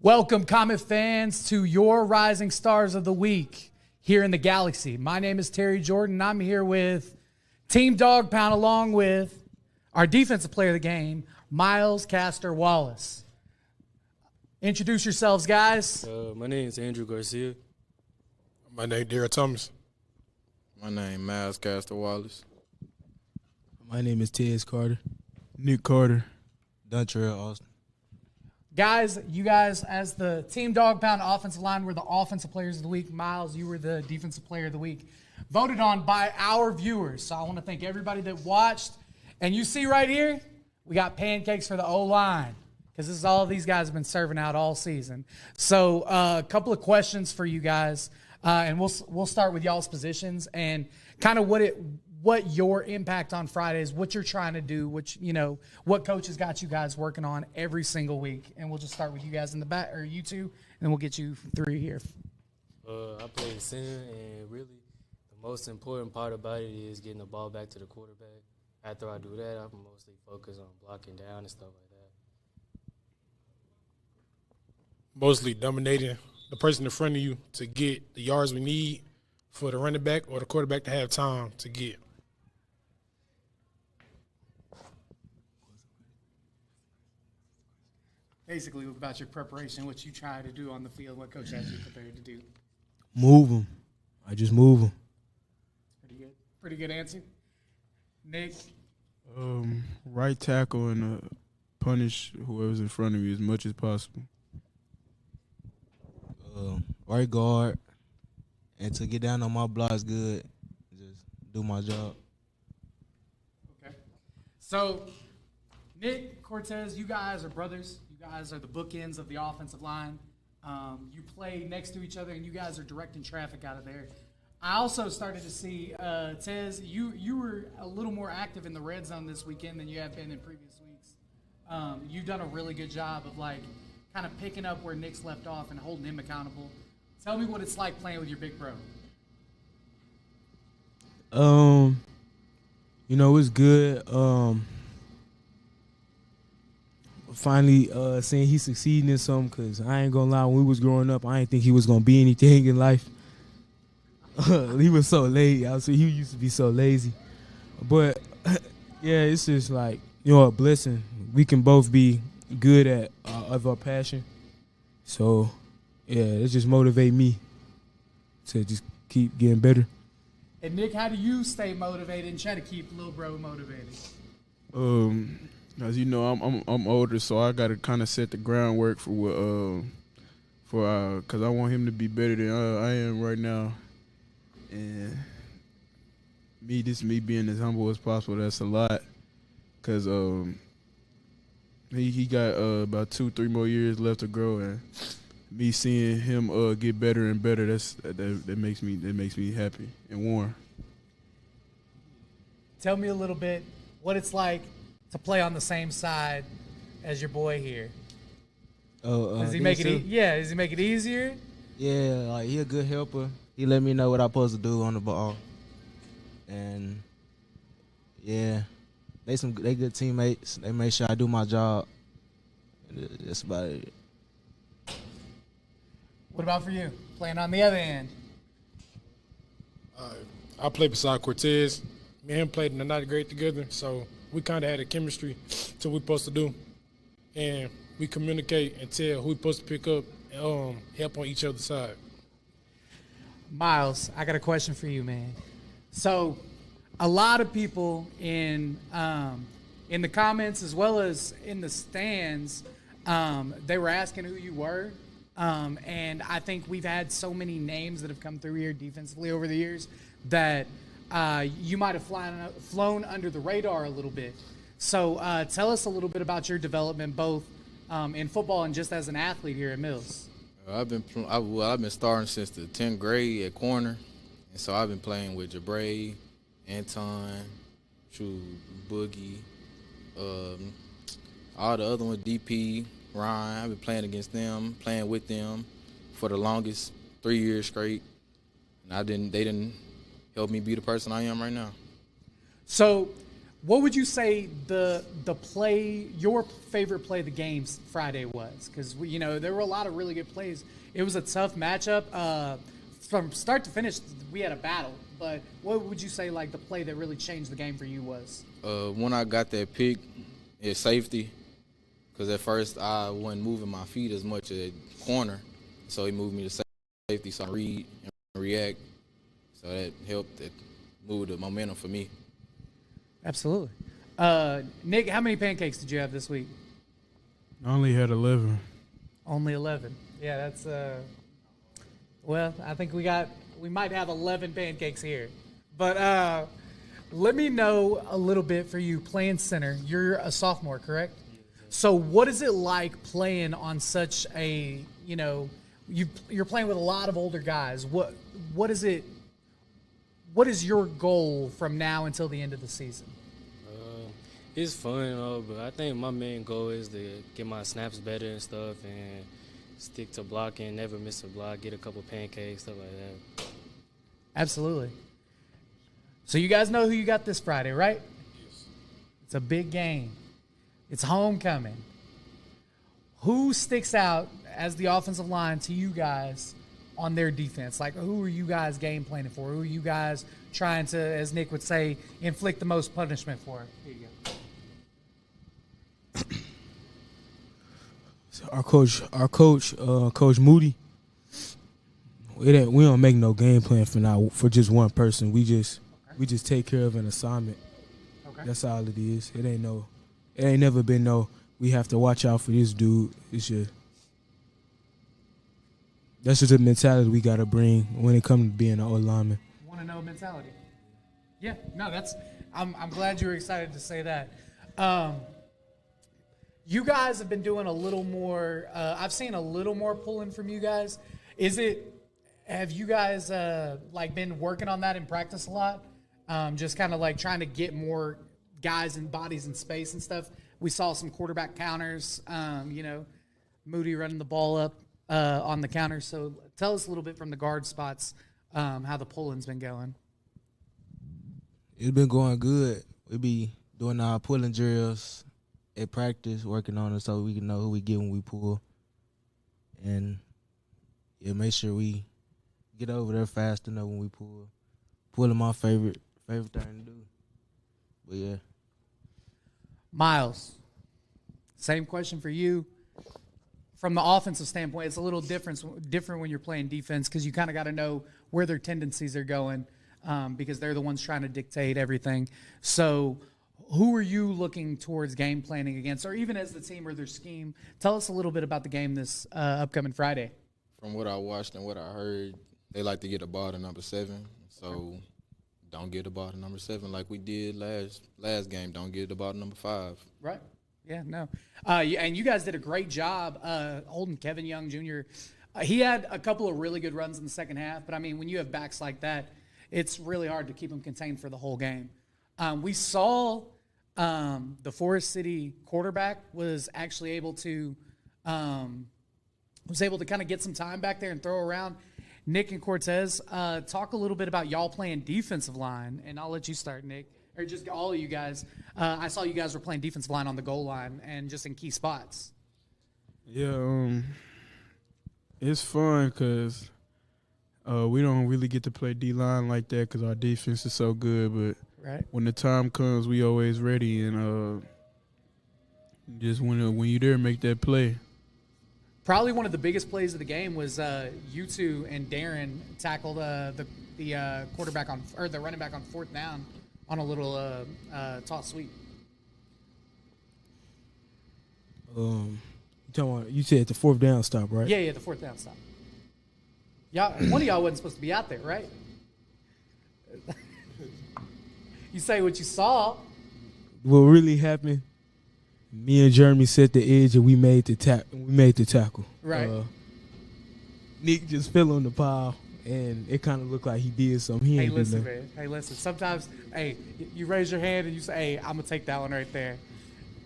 Welcome, Comet fans, to your Rising Stars of the Week here in the Galaxy. My name is Terry Jordan, and I'm here with Team Dog Pound along with our defensive player of the game, Miles Castor Wallace. Introduce yourselves, guys. My name is Andrew Garcia. My name is Derek Thomas. My name is Miles Castor Wallace. My name is Tez Carter. Nick Carter. Dontrell Austin. Guys, you guys, as the Team Dog Pound offensive line, were the offensive players of the week. Miles, you were the defensive player of the week. Voted on by our viewers. So I want to thank everybody that watched. And you see right here, we got pancakes for the O-line because this is all these guys have been serving out all season. So a couple of questions for you guys. And we'll start with y'all's positions and kind of what your impact on Friday is, what you're trying to do, what coach has got you guys working on every single week. And we'll just start with you guys in the back, or you two, and then we'll get you three here. I play center, and really the most important part about it is getting the ball back to the quarterback. After I do that, I'm mostly focused on blocking down and stuff like that. Mostly dominating the person in front of you to get the yards we need for the running back or the quarterback to have time to get. Basically, about your preparation, what you try to do on the field, what coach has you prepared to do. Move them. I just move them. Pretty good. Pretty good answer. Nick? Right tackle and punish whoever's in front of you as much as possible. Right guard, and to get down on my blocks good, just do my job. Okay. So, Nick, Cortez, you guys are brothers. You guys are the bookends of the offensive line. You play next to each other, and you guys are directing traffic out of there. I also started to see, Tez, you were a little more active in the red zone this weekend than you have been in previous weeks. You've done a really good job of, kind of picking up where Nick's left off and holding him accountable. Tell me what it's like playing with your big bro. It's good. Finally seeing he succeeding in something, because I ain't going to lie, when we was growing up, I didn't think he was going to be anything in life. He was so lazy. He used to be so lazy. But, yeah, it's just a blessing. We can both be good at of our passion. So, yeah, it just motivate me to just keep getting better. And, Nick, how do you stay motivated and try to keep little bro motivated? As you know, I'm older, so I got to kind of set the groundwork for because I want him to be better than I am right now. And me being as humble as possible, that's a lot. Because he got about 2-3 more years left to grow, and me seeing him get better and better, that makes me happy and warm. Tell me a little bit what it's like to play on the same side as your boy here. Does he make it? Does he make it easier? Yeah, he a good helper. He let me know what I'm supposed to do on the ball, and yeah, they good teammates. They make sure I do my job. That's about it. What about for you, playing on the other end? I play beside Cortez. Me and him played in the ninth grade together, so we kind of had a chemistry to what we're supposed to do. And we communicate and tell who we're supposed to pick up and help on each other's side. Miles, I got a question for you, man. So a lot of people in the comments as well as in the stands, they were asking who you were. And I think we've had so many names that have come through here defensively over the years that you might have flown under the radar a little bit. So tell us a little bit about your development, both in football and just as an athlete here at Mills. I've been starting since the 10th grade at corner, and so I've been playing with Jabray, Anton, Boogie, all the other ones, DP, Ryan. I've been playing against them, playing with them for the longest 3 years straight, and they didn't help me be the person I am right now. So What would you say the play, your favorite play of the game Friday was? Because there were a lot of really good plays. It was a tough matchup. From start to finish, we had a battle. But what would you say like the play that really changed the game for you was? When I got that pick, it's safety. Because at first I wasn't moving my feet as much at corner, so he moved me to safety, so I read and react. So that helped. That moved the momentum for me. Absolutely. Nick, how many pancakes did you have this week? I only had 11. Only 11. Yeah, that's well, I think we might have 11 pancakes here. But let me know a little bit for you playing center. You're a sophomore, correct? So what is it like playing on such a, you're playing with a lot of older guys. What is your goal from now until the end of the season? It's fun, but I think my main goal is to get my snaps better and stuff and stick to blocking, never miss a block, get a couple pancakes, stuff like that. Absolutely. So you guys know who you got this Friday, right? Yes. It's a big game. It's homecoming. Who sticks out as the offensive line to you guys on their defense? Like, who are you guys game planning for? Who are you guys trying to, as Nick would say, inflict the most punishment for? Here you go. Our coach, Coach Moody. We don't make no game plan for just one person. We just take care of an assignment. Okay. That's all it is. It ain't never been no. We have to watch out for this dude. That's just a mentality we gotta bring when it comes to being an O lineman. Want to know mentality? Yeah. No, I'm glad you were excited to say that. You guys have been doing a little more. I've seen a little more pulling from you guys. Have you guys been working on that in practice a lot? Just kind of like trying to get more guys and bodies in space and stuff. We saw some quarterback counters. Moody running the ball up on the counter. So tell us a little bit from the guard spots how the pulling's been going. It's been going good. We be doing our pulling drills at practice, working on it so we can know who we get when we pull. And, make sure we get over there fast enough when we pull. Pulling my favorite thing to do. But, yeah. Miles, same question for you. From the offensive standpoint, it's a little different when you're playing defense because you kind of got to know where their tendencies are going because they're the ones trying to dictate everything. So who are you looking towards game planning against, or even as the team or their scheme? Tell us a little bit about the game this upcoming Friday. From what I watched and what I heard, they like to get the ball to number 7. So don't get the ball to number 7 like we did last game. Don't get the ball to number 5. Right. Yeah, no. And you guys did a great job holding Kevin Young Jr. He had a couple of really good runs in the second half, but, I mean, when you have backs like that, it's really hard to keep them contained for the whole game. We saw the Forest City quarterback was actually able to kind of get some time back there and throw around. Nick and Cortez, talk a little bit about y'all playing defensive line, and I'll let you start, Nick, or just all of you guys. I saw you guys were playing defensive line on the goal line and just in key spots. Yeah, it's fun because we don't really get to play D-line like that because our defense is so good, but right. When the time comes, we always ready, and just when you're there, make that play. Probably one of the biggest plays of the game was you two and Darren tackled the quarterback or the running back on 4th down on a little toss sweep. You said the 4th down stop, right? Yeah, the 4th down stop. Y'all, one of y'all wasn't supposed to be out there, right? You say what you saw. What really happened? Me and Jeremy set the edge and we made the tackle. Right. Nick just fell on the pile and it kind of looked like he did something. Hey, listen, man. Hey, listen. Sometimes, you raise your hand and you say, "Hey, I'm gonna take that one right there."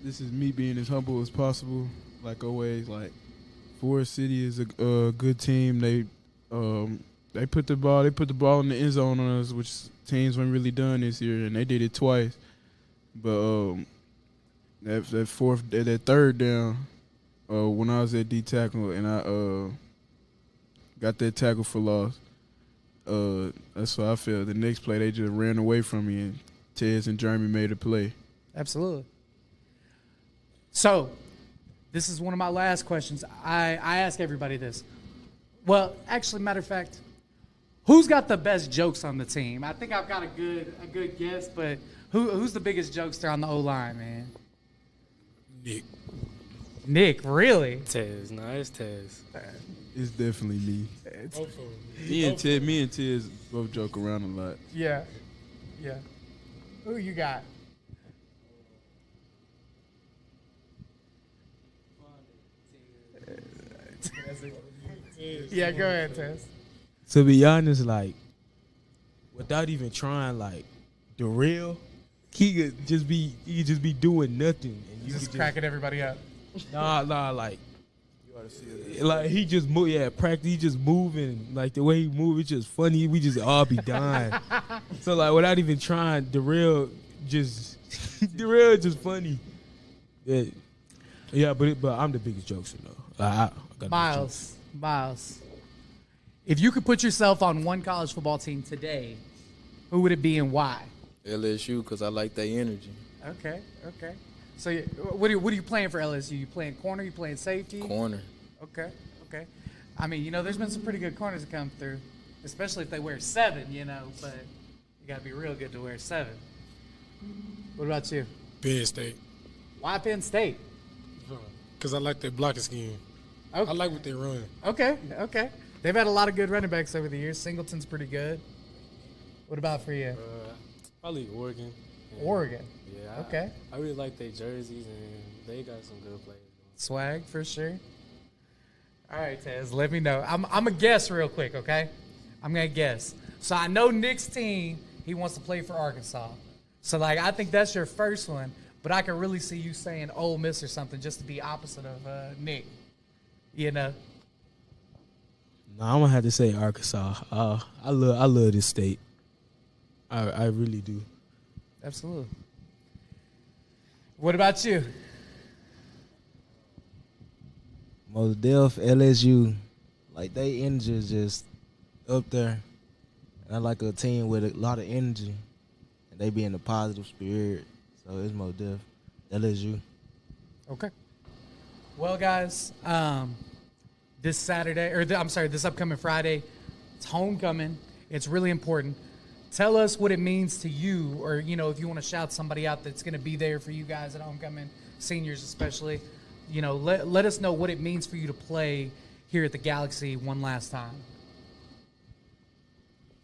This is me being as humble as possible. Like always, Forest City is a good team. They put the ball in the end zone on us, which teams weren't really done this year, and they did it twice. But that third down, when I was at D tackle and I got that tackle for loss, that's what I felt. The next play, they just ran away from me, and Tez and Jeremy made a play. Absolutely. So, this is one of my last questions. I ask everybody this. Well, actually, matter of fact, who's got the best jokes on the team? I think I've got a good guess, but who's the biggest jokester on the O-line, man? Nick. Nick, really? Tez, no, it's Tez. It's definitely me. Both of them. Me and Tez both joke around a lot. Yeah. Yeah. Who you got? Yeah, go ahead, Tess. To be honest, like, without even trying, like, the real, he could just be doing nothing, and you Just could cracking everybody up. nah, like he just move, practice. He just moving, like the way he move, it's just funny. We just all be dying. So like, without even trying, the real just funny. Yeah, but I'm the biggest jokester though. I got Miles, if you could put yourself on one college football team today, who would it be and why? LSU, because I like their energy. Okay. So what are you playing for LSU? You playing corner? You playing safety? Corner. Okay. I mean, there's been some pretty good corners that come through, especially if they wear 7, but you got to be real good to wear 7. What about you? Penn State. Why Penn State? Because I like their blocking scheme. Okay. I like what they run. Okay. They've had a lot of good running backs over the years. Singleton's pretty good. What about for you? Probably Oregon. Yeah. Oregon. Yeah. Okay. I really like their jerseys, and they got some good players. Swag for sure. All right, Tez, let me know. I'm going to guess real quick, okay? I'm going to guess. So I know Nick's team, he wants to play for Arkansas. So, I think that's your first one, but I can really see you saying Ole Miss or something just to be opposite of Nick. No, I'm gonna have to say Arkansas. I love this state. I really do. Absolutely. What about you? Most def LSU, like they energy is just up there. And I like a team with a lot of energy, and they be in a positive spirit. So it's most def LSU. Okay. Well, guys, this upcoming Friday, it's homecoming. It's really important. Tell us what it means to you, or, if you want to shout somebody out that's going to be there for you guys at homecoming, seniors especially. Let us know what it means for you to play here at the Galaxy one last time,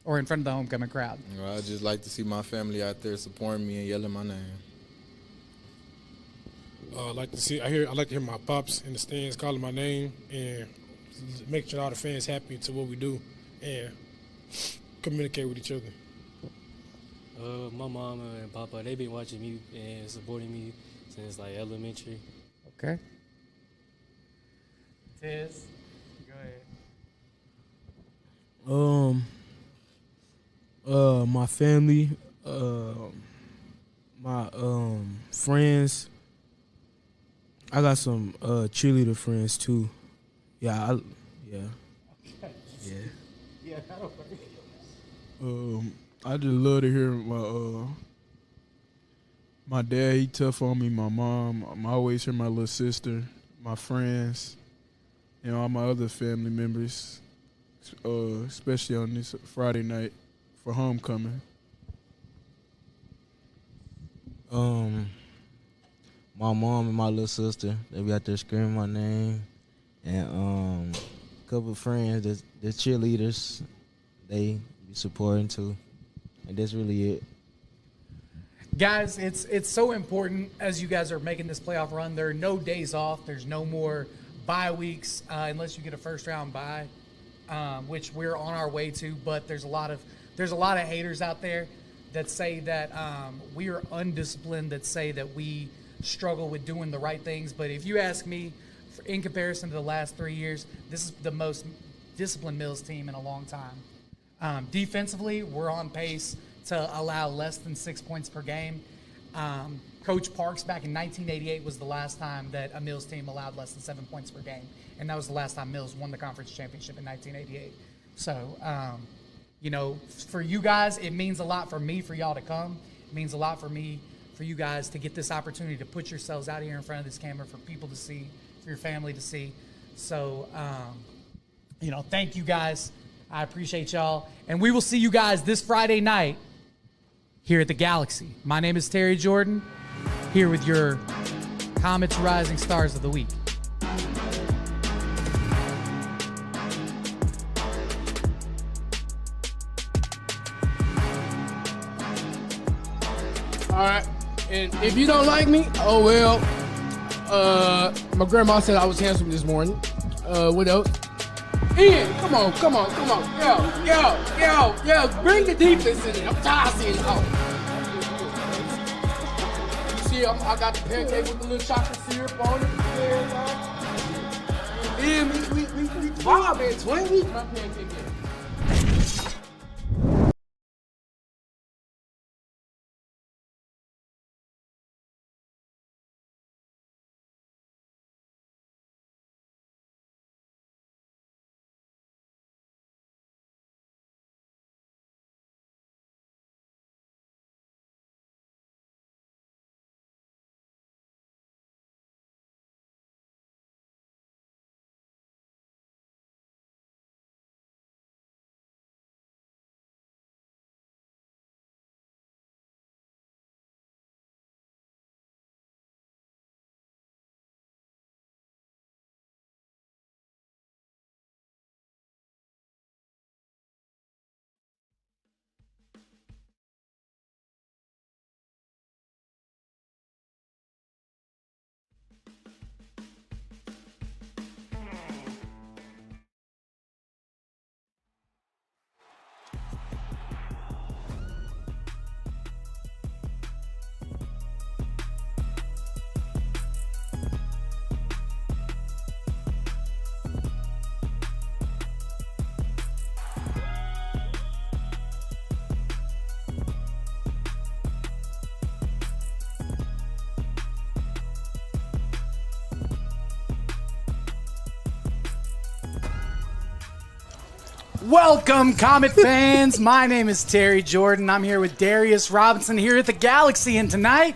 or in front of the homecoming crowd. I just like to see my family out there supporting me and yelling my name. I like to hear my pops in the stands calling my name and make sure all the fans happy to what we do and communicate with each other. My mama and papa, they've been watching me and supporting me since elementary. Okay. Tiz, go ahead. My family, my friends. I got some cheerleader friends too. Yeah. Yeah, that'll work. I just love to hear my dad. He tough on me. My mom. I always hear my little sister, my friends, and all my other family members, especially on this Friday night for homecoming. My mom and my little sister, they be out there screaming my name, and a couple of friends that's cheerleaders, they be supporting too, and that's really it. Guys, it's so important as you guys are making this playoff run. There are no days off. There's no more bye weeks unless you get a first round bye, which we're on our way to. But there's a lot of haters out there that say that we are undisciplined, that say that we struggle with doing the right things. But if you ask me, in comparison to the last 3 years, this is the most disciplined Mills team in a long time. Defensively, we're on pace to allow less than 6 points per game. Coach Parks back in 1988 was the last time that a Mills team allowed less than 7 points per game, and that was the last time Mills won the conference championship in 1988. So, for you guys, it means a lot for me for y'all to come. It means a lot for me for you guys to get this opportunity to put yourselves out here in front of this camera for people to see, for your family to see. So, thank you guys. I appreciate y'all. And we will see you guys this Friday night here at the Galaxy. My name is Terry Jordan, here with your Comets Rising Stars of the Week. All right. And if you don't like me, oh well. My grandma said I was handsome this morning. What else? Ian, come on. Yo. Bring the defense in. I'm tired of seeing it. You see, I got the pancake with the little chocolate syrup on it. Yeah, we Bob and twin. We my pancake. Welcome, Comet fans. My name is Terry Jordan. I'm here with Darius Robinson here at the Galaxy, and tonight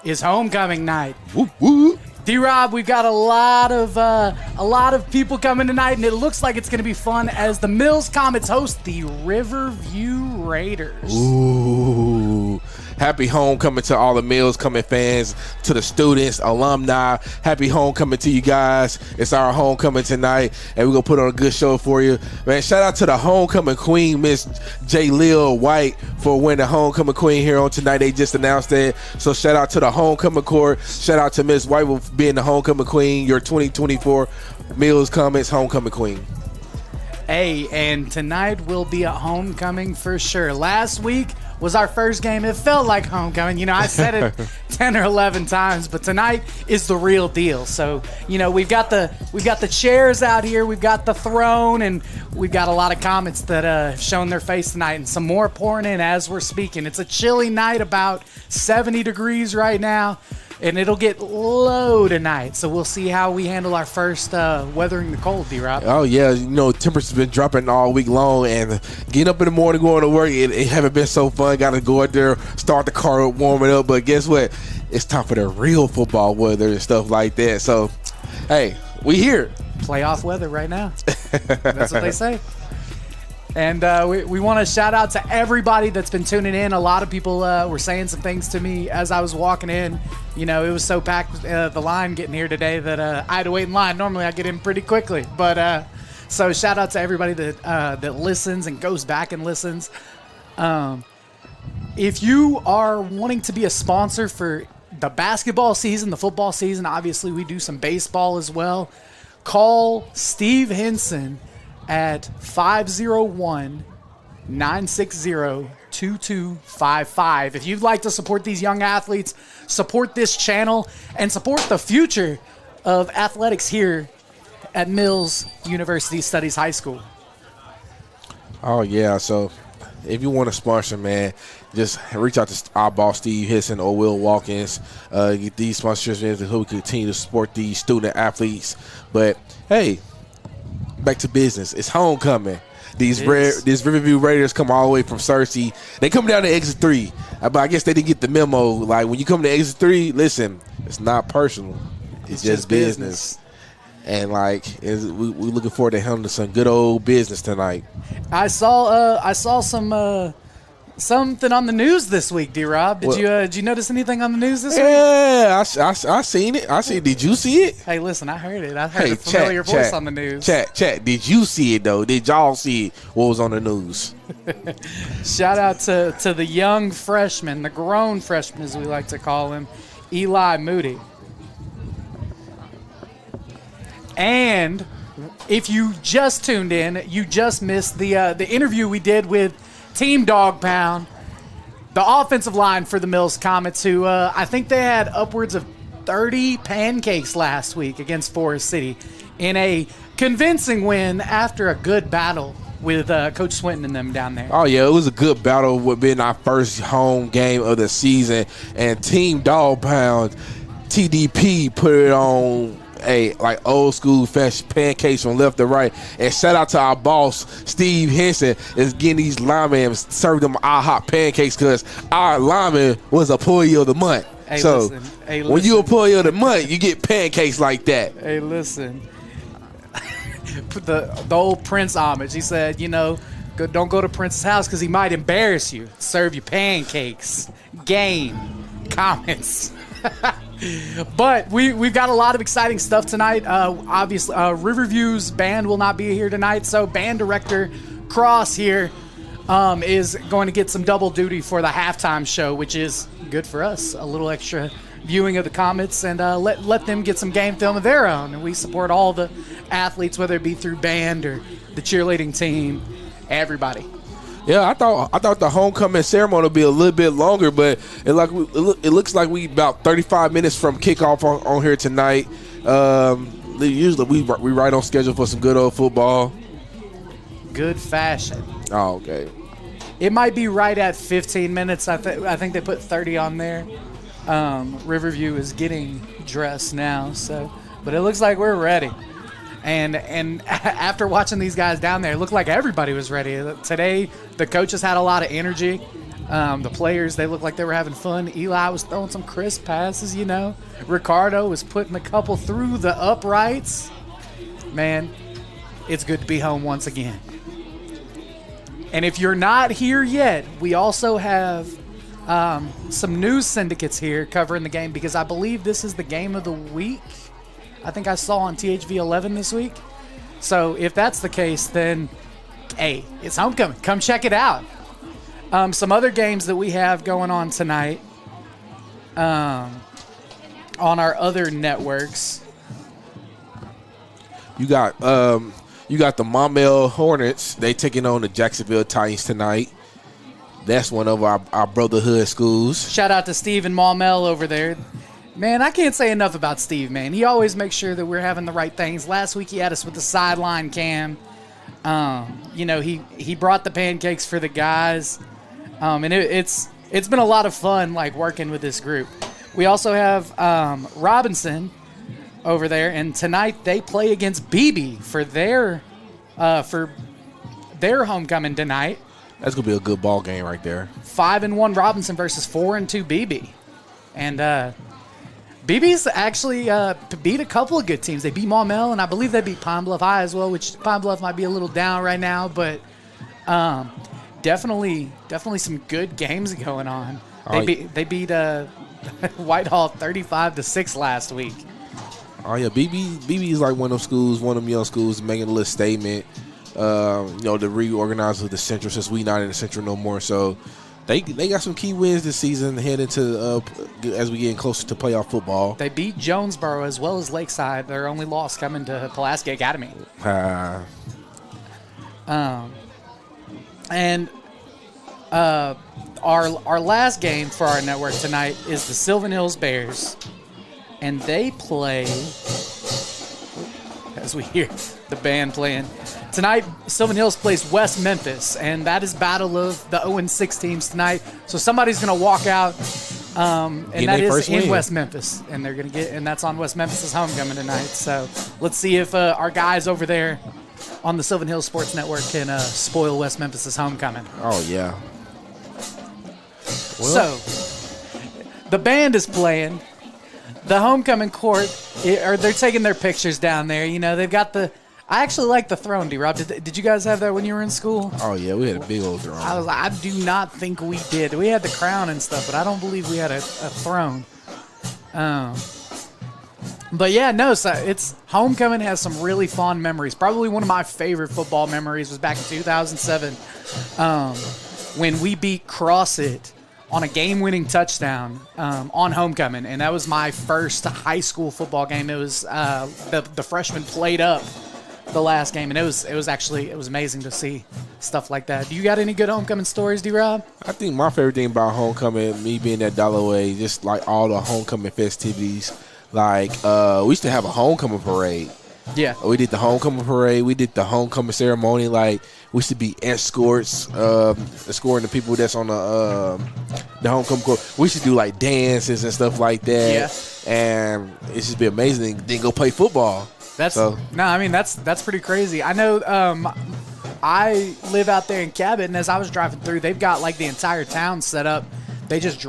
is homecoming night. Woo, woo. D-Rob, we've got a lot of people coming tonight, and it looks like it's going to be fun as the Mills Comets host the Riverview Raiders. Ooh. Happy homecoming to all the Mills Coming fans, to the students, alumni. Happy homecoming to you guys. It's our homecoming tonight, and we're going to put on a good show for you. Man, shout out to the homecoming queen, Miss J. Lil White, for winning the homecoming queen here on tonight. They just announced that. So shout out to the homecoming court. Shout out to Miss White for being the homecoming queen, your 2024 Mills Comets homecoming queen. Hey, and tonight will be a homecoming for sure. Last week was our first game. It felt like homecoming. You know, I said it 10 or 11 times, but tonight is the real deal. So, you know, we've got the chairs out here, we've got the throne, and we've got a lot of Comets that have shown their face tonight, and some more pouring in as we're speaking. It's a chilly night, about 70 degrees right now. And it'll get low tonight, so we'll see how we handle our first weathering the cold, D-Rob. Oh, yeah. You know, temperature's been dropping all week long, and getting up in the morning, going to work, it haven't been so fun. Got to go out there, start the car up, warm it up. But guess what? It's time for the real football weather and stuff like that. So, hey, we here. Playoff weather right now. That's what they say. And we want to shout out to everybody that's been tuning in. A lot of people were saying some things to me as I was walking in. You know, it was so packed, the line getting here today, that I had to wait in line. Normally I get in pretty quickly. But so shout out to everybody that listens and goes back and listens. If you are wanting to be a sponsor for the basketball season, the football season, obviously we do some baseball as well, call Steve Henson at 501-960-2255. If you'd like to support these young athletes, support this channel, and support the future of athletics here at Mills University Studies High School. Oh, yeah. So if you want to sponsor, man, just reach out to our boss, Steve Hisson or Will Watkins. Get these sponsorships so we can continue to support these student athletes. But, hey, back to business. It's homecoming. These Riverview Raiders come all the way from Searcy. They come down to exit 3. But I guess they didn't get the memo. Like, when you come to exit 3, listen, it's not personal. It's just business. And, like, we're looking forward to handling some good old business tonight. I saw some something on the news this week, D-Rob. Did you notice anything on the news this week? Yeah, I seen it. Did you see it? Hey, listen, I heard it. I heard a familiar voice on the news. Chat. Did you see it, though? Did y'all see it? What was on the news? Shout out to the young freshman, the grown freshman, as we like to call him, Eli Moody. And if you just tuned in, you just missed the interview we did with Team Dog Pound, the offensive line for the Mills Comets, who I think they had upwards of 30 pancakes last week against Forest City in a convincing win after a good battle with Coach Swinton and them down there. Oh, yeah, it was a good battle with being our first home game of the season. And Team Dog Pound, TDP, put it on like old school fresh pancakes from left to right. And shout out to our boss Steve Henson is getting these linemen serve them our hot pancakes because our lineman was employee of the month. Hey, so listen. When you employee of the month, you get pancakes like that. Hey, listen. the old Prince homage. He said, don't go to Prince's house because he might embarrass you. Serve you pancakes, game, comments. But we've got a lot of exciting stuff tonight. Obviously, Riverview's band will not be here tonight, so band director Cross here is going to get some double duty for the halftime show, which is good for us. A little extra viewing of the Comets and let them get some game film of their own. And we support all the athletes, whether it be through band or the cheerleading team, everybody. Yeah, I thought the homecoming ceremony would be a little bit longer, but it looks like we about 35 minutes from kickoff on here tonight. Usually we right on schedule for some good old football. Good fashion. Oh, okay. It might be right at 15 minutes. I think they put 30 on there. Riverview is getting dressed now, but it looks like we're ready. And after watching these guys down there, it looked like everybody was ready. Today, the coaches had a lot of energy. The players, they looked like they were having fun. Eli was throwing some crisp passes, Ricardo was putting a couple through the uprights. Man, it's good to be home once again. And if you're not here yet, we also have some news syndicates here covering the game because I believe this is the game of the week. I think I saw on THV 11 this week. So if that's the case, then, hey, it's homecoming. Come check it out. Some other games that we have going on tonight on our other networks. You got the Maumelle Hornets. They taking on the Jacksonville Titans tonight. That's one of our brotherhood schools. Shout out to Steve and Maumelle over there. Man, I can't say enough about Steve, man. He always makes sure that we're having the right things. Last week he had us with the sideline cam. He brought the pancakes for the guys. And it's been a lot of fun, like, working with this group. We also have Robinson over there, and tonight they play against BB for their homecoming tonight. That's going to be a good ball game right there. 5-1 Robinson versus 4-2 BB. And BB's actually beat a couple of good teams. They beat Maumelle, and I believe they beat Pine Bluff High as well, which Pine Bluff might be a little down right now, but definitely some good games going on. They beat Whitehall 35-6 last week. Oh yeah, BB is like one of them schools, one of them young schools making a little statement. To reorganize with the Central since we not in the Central no more. So they got some key wins this season heading to as we getting closer to playoff football. They beat Jonesboro as well as Lakeside. Their only loss coming to Pulaski Academy. Our last game for our network tonight is the Sylvan Hills Bears, and they play. as we hear the band playing. Tonight, Sylvan Hills plays West Memphis, and that is battle of the 0-6 teams tonight. So somebody's going to walk out, and that is in West Memphis, and they're going to and that's on West Memphis's homecoming tonight. So let's see if our guys over there on the Sylvan Hills Sports Network can spoil West Memphis's homecoming. Oh, yeah. So the band is playing. The homecoming court, they're taking their pictures down there. You know, they've got I actually like the throne, D-Rob. Did you guys have that when you were in school? Oh, yeah, we had a big old throne. I do not think we did. We had the crown and stuff, but I don't believe we had a throne. But yeah, no, so homecoming has some really fond memories. Probably one of my favorite football memories was back in 2007 when we beat CrossFit on a game-winning touchdown on homecoming, and that was my first high school football game. It was the freshmen played up the last game, and it was amazing to see stuff like that. Do you got any good homecoming stories, D-Rob? I think my favorite thing about homecoming, me being at Dollar Way, just like all the homecoming festivities. Like we used to have a homecoming parade. Yeah, we did the homecoming parade. We did the homecoming ceremony. Like we used to be escorting the people that's on the homecoming court. We used to do like dances and stuff like that. Yeah, and it's just be amazing. Then go play football. That's pretty crazy. I know. I live out there in Cabot, and as I was driving through, they've got like the entire town set up. They just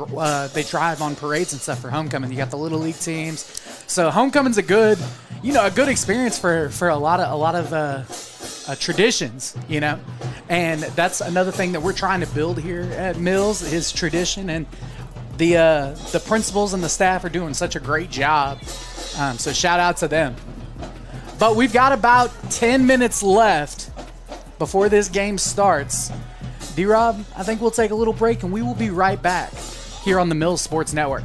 they drive on parades and stuff for homecoming. You got the little league teams, so homecoming's a good experience for a lot of traditions, you know, and that's another thing that we're trying to build here at Mills is tradition, and the principals and the staff are doing such a great job. So shout out to them. But we've got about 10 minutes left before this game starts. D-Rob, I think we'll take a little break, and we will be right back here on the Mills Sports Network.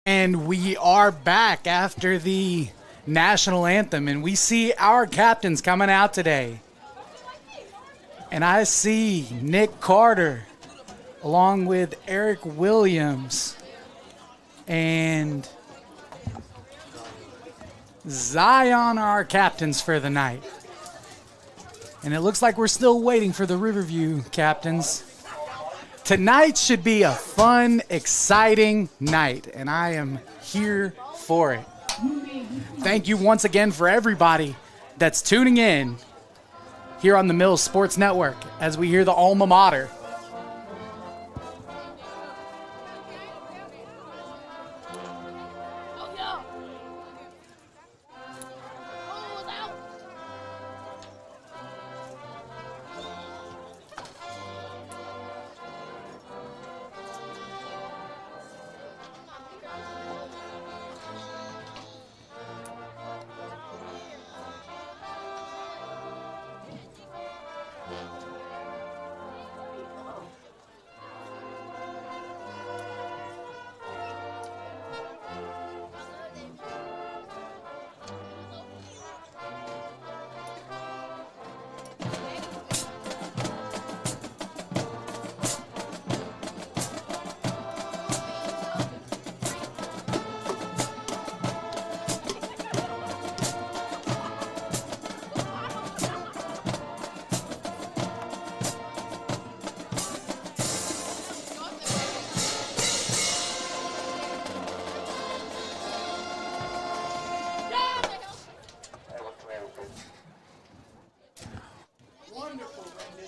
And we are back after the national anthem, and we see our captains coming out today. And I see Nick Carter along with Eric Williams and Zion are our captains for the night. And it looks like we're still waiting for the Riverview captains. Tonight should be a fun, exciting night, and I am here for it. Thank you once again for everybody that's tuning in here on the Mills Sports Network as we hear the alma mater.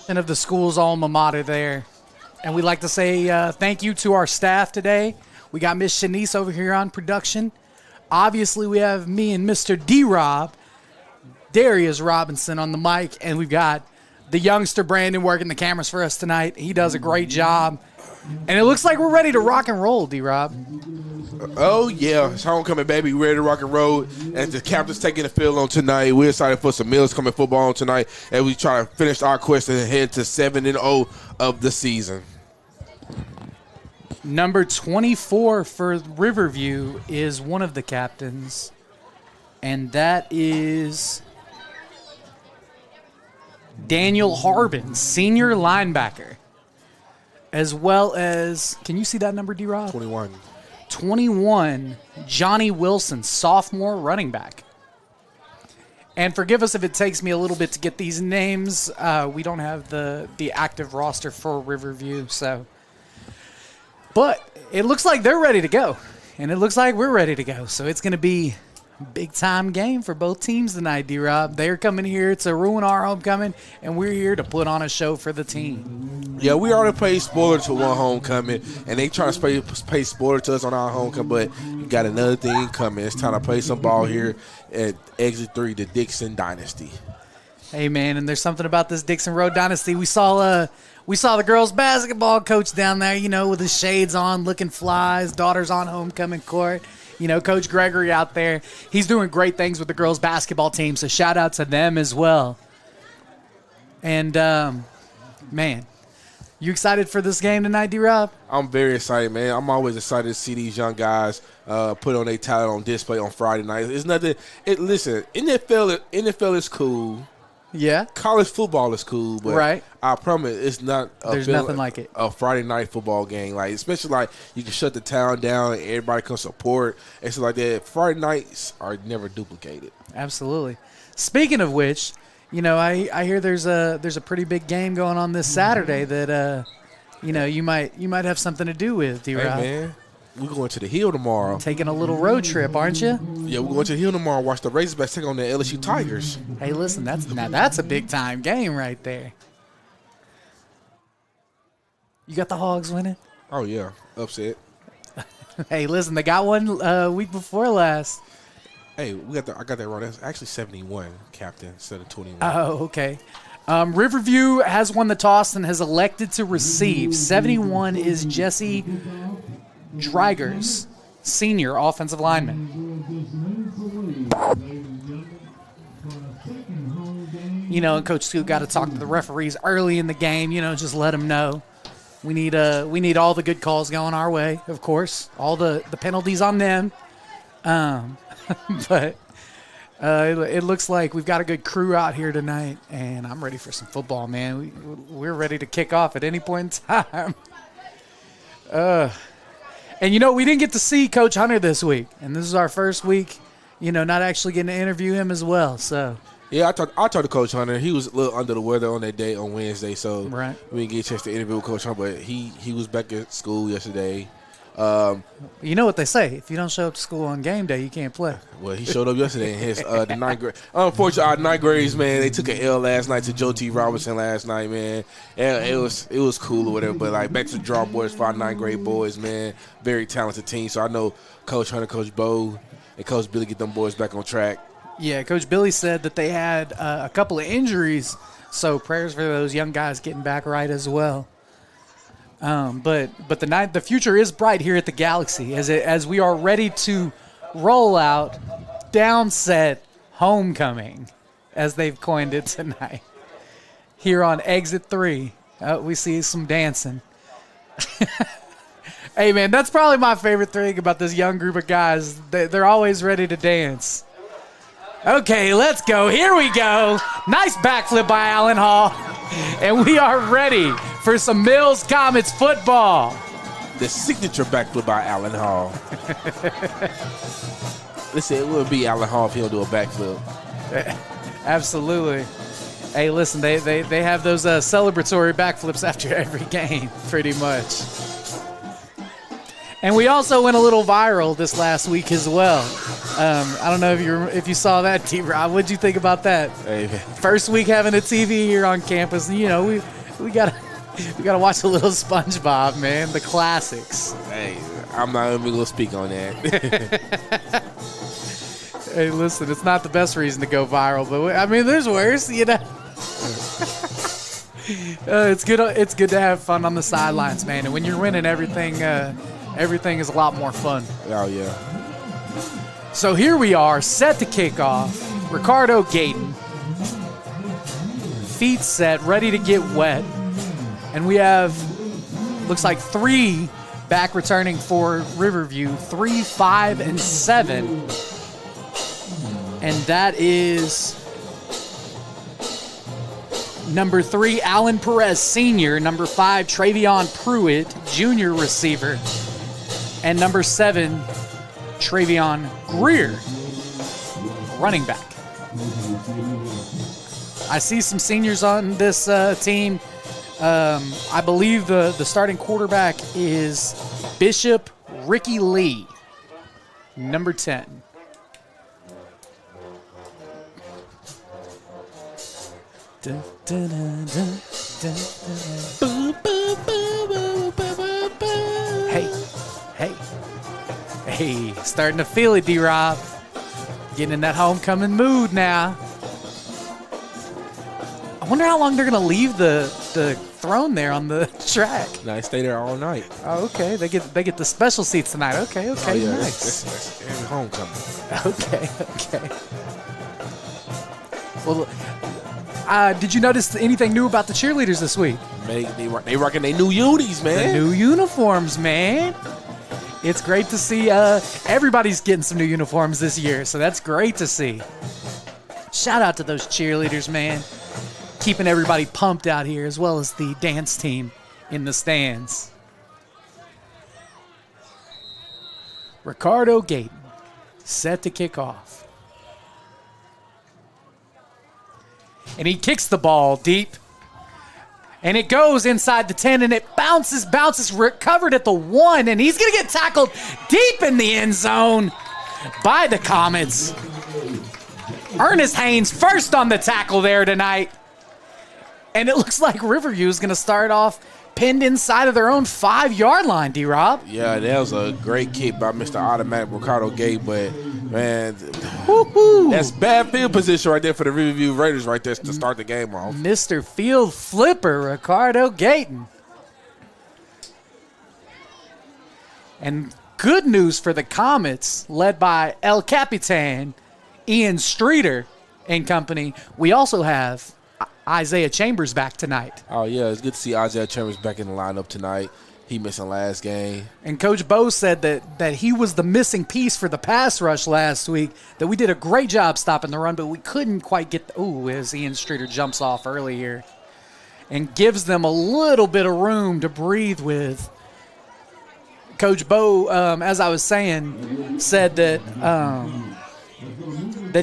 Of the school's alma mater there. And we'd like to say thank you to our staff today. We got Miss Shanice over here on production. Obviously, we have me and Mr. D-Rob, Darius Robinson on the mic, and we've got the youngster Brandon working the cameras for us tonight. He does a great job. And it looks like we're ready to rock and roll, D-Rob. Oh, yeah. It's homecoming, baby. We're ready to rock and roll. And the captain's taking the field on tonight. We're excited for some Mills coming football on tonight. And we try to finish our quest and head to 7-0 of the season. Number 24 for Riverview is one of the captains. And that is Daniel Harbin, senior linebacker. As well as, can you see that number, D-Rob? 21, Johnny Wilson, sophomore running back. And forgive us if it takes me a little bit to get these names. We don't have the active roster for Riverview, so. But it looks like they're ready to go, and it looks like we're ready to go. So it's going to be a big-time game for both teams tonight, D-Rob. They're coming here to ruin our homecoming, and we're here to put on a show for the team. Yeah, we already played spoiler to one homecoming, and they trying to pay spoiler to us on our homecoming, but you got another thing coming. It's time to play some ball here at Exit 3, the Dixon Dynasty. Hey, man, and there's something about this Dixon Road Dynasty. We saw the girls' basketball coach down there, with his shades on, looking flies, daughters on homecoming court. Coach Gregory out there. He's doing great things with the girls' basketball team, so shout out to them as well. And, man, you excited for this game tonight, D-Rob? I'm very excited, man. I'm always excited to see these young guys put on their talent on display on Friday night. It's nothing. Listen, NFL is cool. Yeah. College football is cool, but right. I promise it's not. There's nothing like it. A Friday night football game, especially you can shut the town down and everybody can support and stuff like that. Friday nights are never duplicated. Absolutely. Speaking of which, I hear there's a pretty big game going on this Saturday that you might have something to do with, D-Rob. Hey, man. We're going to the Hill tomorrow. Taking a little road trip, aren't you? Yeah, we're going to the Hill tomorrow. Watch the Razorbacks take on the LSU Tigers. Hey, listen, that's a big time game right there. You got the Hogs winning? Oh yeah, upset. Hey, listen, they got one week before last. Hey, I got that wrong. That's actually 71, Captain, instead of 21. Oh, okay. Riverview has won the toss and has elected to receive. 71 is Jesse Dreigers, senior offensive lineman. And Coach Scoot got to talk to the referees early in the game, just let them know. We need all the good calls going our way, of course. All the penalties on them. But it looks like we've got a good crew out here tonight, and I'm ready for some football, man. We're ready to kick off at any point in time. And, we didn't get to see Coach Hunter this week, and this is our first week, not actually getting to interview him as well. So, yeah, I talked to Coach Hunter. He was a little under the weather on that day on Wednesday, so we didn't get a chance to interview with Coach Hunter, but he was back at school yesterday. You know what they say, if you don't show up to school on game day, you can't play. Well, he showed up yesterday in his the ninth grade. Unfortunately, our ninth graders, man, they took an L last night to Joe T. Robinson last night, man. And it was cool or whatever, but like back to the drawing boards for our ninth grade boys, man. Very talented team. So I know Coach Hunter, Coach Bo, and Coach Billy get them boys back on track. Yeah, Coach Billy said that they had a couple of injuries, so prayers for those young guys getting back right as well. But the future is bright here at the Galaxy as we are ready to roll out downset homecoming, as they've coined it tonight. Here on Exit 3, we see some dancing. Hey, man, that's probably my favorite thing about this young group of guys. They're always ready to dance. Okay, let's go. Here we go. Nice backflip by Allen Hall. And we are ready for some Mills Comets football. The signature backflip by Allen Hall. Listen, it would be Allen Hall if he don't do a backflip. Absolutely. Hey, listen, they have those celebratory backflips after every game, pretty much. And we also went a little viral this last week as well. I don't know if you saw that, T-Rob. What'd you think about that? Hey, first week having a TV here on campus. We gotta watch a little SpongeBob, man. The classics. Hey, I'm not even gonna speak on that. Hey, listen, it's not the best reason to go viral, but I mean, there's worse, It's good to have fun on the sidelines, man. And when you're winning, everything is a lot more fun. Oh yeah. So here we are, set to kick off. Ricardo Gayton, feet set, ready to get wet, and we have looks like 3 back returning for Riverview, 3, 5, and 7, and that is number 3, Alan Perez, senior. Number 5, Travion Pruitt, junior receiver. And number 7, Travion Greer, running back. I see some seniors on this team. I believe the starting quarterback is Bishop Ricky Lee, number 10. Dun, dun, dun, dun, dun, dun, dun. Hey, starting to feel it, D-Rob. Getting in that homecoming mood now. I wonder how long they're going to leave the throne there on the track. No, I stay there all night. Oh, okay. They get the special seats tonight. Okay, Oh, yeah, nice. That's every homecoming. Okay. Well, did you notice anything new about the cheerleaders this week? They rocking their new unis, man. The new uniforms, man. It's great to see everybody's getting some new uniforms this year, so that's great to see. Shout out to those cheerleaders, man. Keeping everybody pumped out here, as well as the dance team in the stands. Ricardo Gayton, set to kick off. And he kicks the ball deep. And it goes inside the 10, and it bounces, recovered at the 1, and he's going to get tackled deep in the end zone by the Comets. Ernest Haynes first on the tackle there tonight. And it looks like Riverview is going to start off pinned inside of their own 5-yard line, D-Rob. Yeah, that was a great kick by Mr. Automatic Ricardo Gay, but, man, that's bad field position right there for the Riverview Raiders right there to start the game off. Mr. Field Flipper, Ricardo Gayton. And good news for the Comets, led by El Capitan, Ian Streeter and company. We also have Isaiah Chambers back tonight. Oh, yeah, it's good to see Isaiah Chambers back in the lineup tonight. He missing last game. And Coach Bo said that he was the missing piece for the pass rush last week, that we did a great job stopping the run, but we couldn't quite get as Ian Streeter jumps off early here and gives them a little bit of room to breathe with. Coach Bo, as I was saying, said that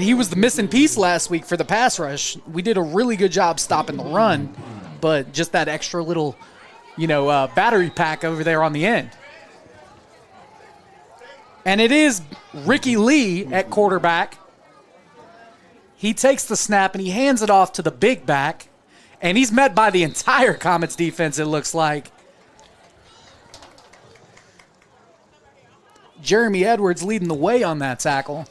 he was the missing piece last week for the pass rush. We did a really good job stopping the run, but just that extra little battery pack over there on the end. And it is Ricky Lee at quarterback. He takes the snap and he hands it off to the big back, and he's met by the entire Comets defense, it looks like. Jeremy Edwards leading the way on that tackle.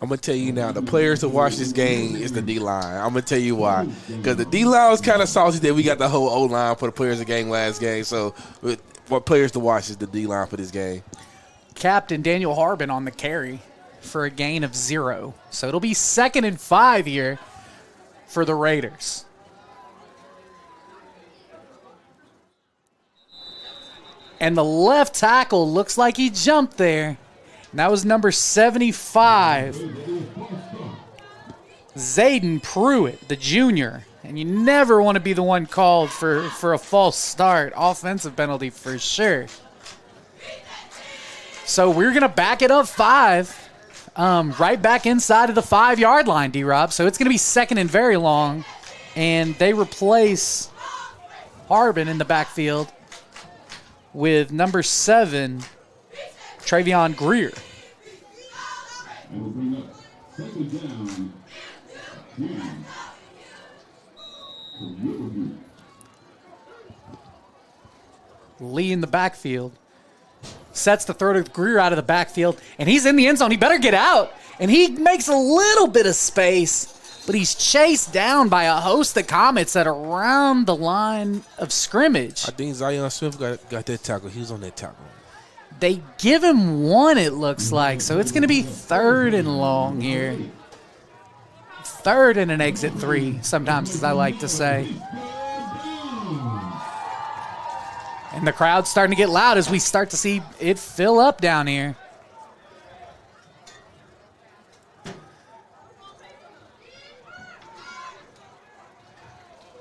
I'm going to tell you now, the players to watch this game is the D-line. I'm going to tell you why. Because the D-line was kind of salty that we got the whole O-line for the players of the game last game. So what players to watch is the D-line for this game. Captain Daniel Harbin on the carry for a gain of 0. So it'll be 2nd and 5 here for the Raiders. And the left tackle looks like he jumped there. And that was number 75, Zayden Pruitt, the junior. And you never want to be the one called for a false start. Offensive penalty for sure. So we're going to back it up 5, right back inside of the 5-yard line, D-Rob. So it's going to be 2nd and very long. And they replace Harbin in the backfield with number 7, Travion Greer. Lee in the backfield. Sets the throw to Greer out of the backfield, and he's in the end zone. He better get out. And he makes a little bit of space, but he's chased down by a host of Comets at around the line of scrimmage. I think Zion Smith got that tackle. He was on that tackle. They give him 1, it looks like. So it's going to be 3rd and long here. 3rd and an exit 3, sometimes, as I like to say. And the crowd's starting to get loud as we start to see it fill up down here.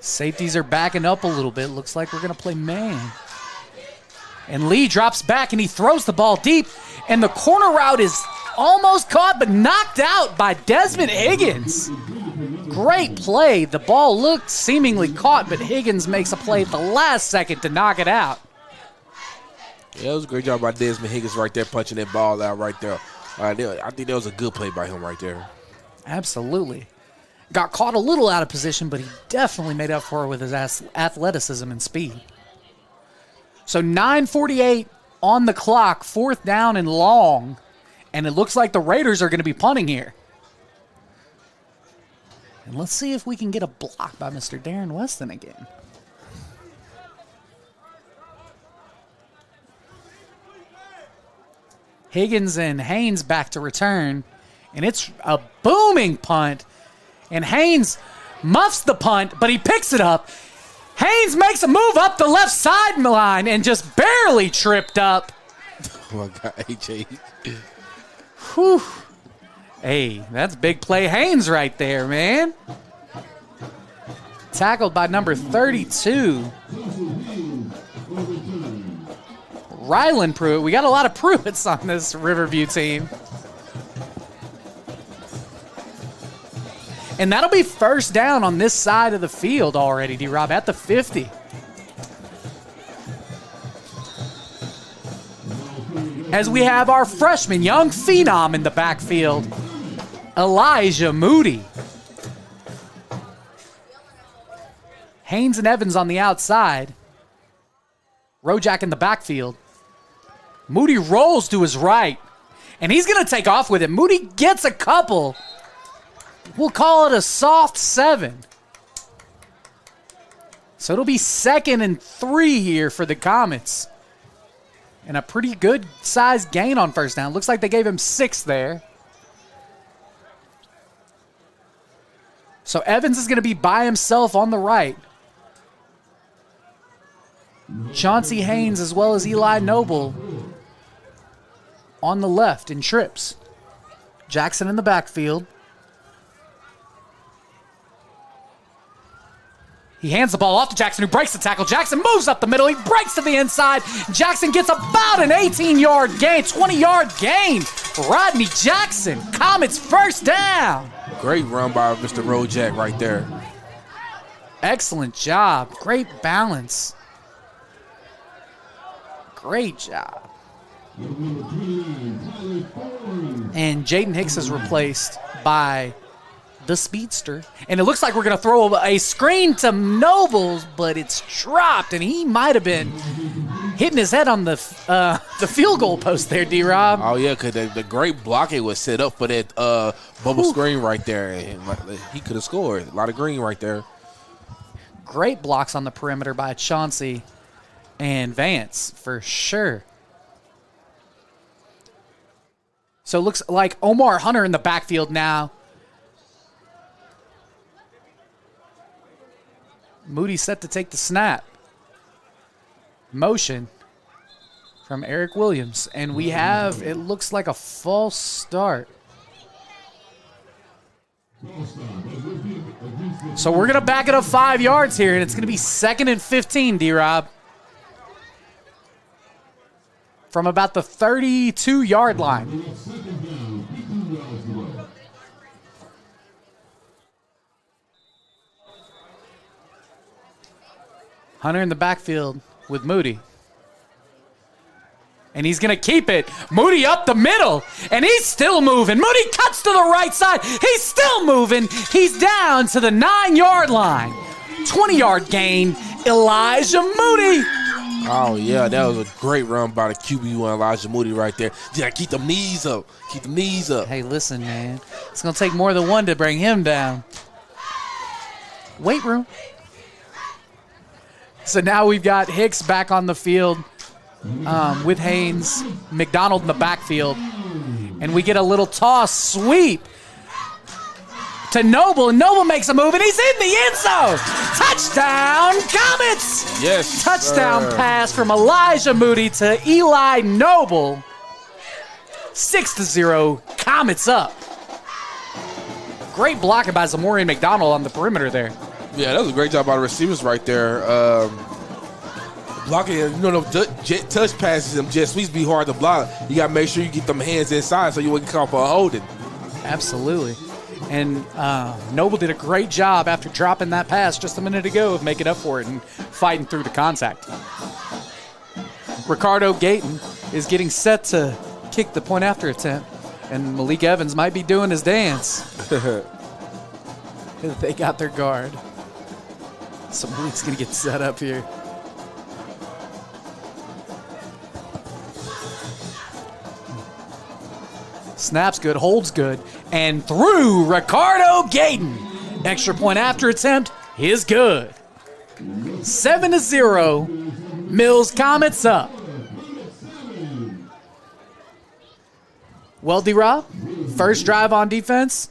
Safeties are backing up a little bit. Looks like we're going to play man. And Lee drops back and he throws the ball deep. And the corner route is almost caught but knocked out by Desmond Higgins. Great play. The ball looked seemingly caught, but Higgins makes a play at the last second to knock it out. Yeah, it was a great job by Desmond Higgins right there, punching that ball out right there. I think that was a good play by him right there. Absolutely. Got caught a little out of position, but he definitely made up for it with his athleticism and speed. So 9:48 on the clock, 4th down and long, and it looks like the Raiders are going to be punting here. And let's see if we can get a block by Mr. Darren Weston again. Higgins and Haynes back to return, and it's a booming punt. And Haynes muffs the punt, but he picks it up. Haynes makes a move up the left sideline and just barely tripped up. Oh, my God, AJ. Whew. Hey, that's big play Haynes right there, man. Tackled by number 32. Rylan Pruitt. We got a lot of Pruitts on this Riverview team. And that'll be 1st down on this side of the field already, D-Rob, at the 50. As we have our freshman, young phenom in the backfield, Elijah Moody. Haynes and Evans on the outside. Rojak in the backfield. Moody rolls to his right, and he's going to take off with it. Moody gets a couple. We'll call it a soft 7. So it'll be 2nd and 3 here for the Comets. And a pretty good sized gain on 1st down. Looks like they gave him 6 there. So So Evans is going to be by himself on the right. Chauncey Haynes as well as Eli Noble on the left in trips. Jackson in the backfield. He hands the ball off to Jackson, who breaks the tackle. Jackson moves up the middle. He breaks to the inside. Jackson gets about an 18-yard gain, 20-yard gain. Rodney Jackson, Comets first down. Great run by Mr. Rojak right there. Excellent job. Great balance. Great job. And Jaden Hicks is replaced by the speedster. And it looks like we're going to throw a screen to Nobles, but it's dropped, and he might have been hitting his head on the field goal post there, D-Rob. Oh, yeah, because the great blocking was set up for that bubble screen right there. And he could have scored. A lot of green right there. Great blocks on the perimeter by Chauncey and Vance, for sure. So it looks like Omar Hunter in the backfield now. Moody set to take the snap. Motion from Eric Williams. And we have, it looks like a false start. So we're going to back it up 5 yards here, and it's going to be 2nd and 15, D-Rob. From about the 32-yard line. Hunter in the backfield with Moody. And he's going to keep it. Moody up the middle, and he's still moving. Moody cuts to the right side. He's still moving. He's down to the 9-yard line. 20-yard gain, Elijah Moody. Oh, yeah, that was a great run by the QB1, Elijah Moody right there. Yeah, keep them knees up. Keep them knees up. Hey, listen, man. It's going to take more than one to bring him down. Weight room. So now we've got Hicks back on the field with Haynes, McDonald in the backfield. And we get a little toss sweep to Noble, and Noble makes a move, and he's in the end zone. Touchdown, Comets! Yes, touchdown pass from Elijah Moody to Eli Noble. 6-0, Comets up. Great blocking by Zamorian McDonald on the perimeter there. Yeah, that was a great job by the receivers right there. Blocking, jet touch passes, them jet sweeps be hard to block. You got to make sure you get them hands inside so you wouldn't come for a holding. Absolutely. And Noble did a great job after dropping that pass just a minute ago of making up for it and fighting through the contact. Ricardo Gayton is getting set to kick the point after attempt, and Malik Evans might be doing his dance. They got their guard. So Malik's going to get set up here. Snaps good, holds good, and through Ricardo Gayton. Extra point after attempt is good. 7-0, Mills Comets up. Well, D-Rob, first drive on defense,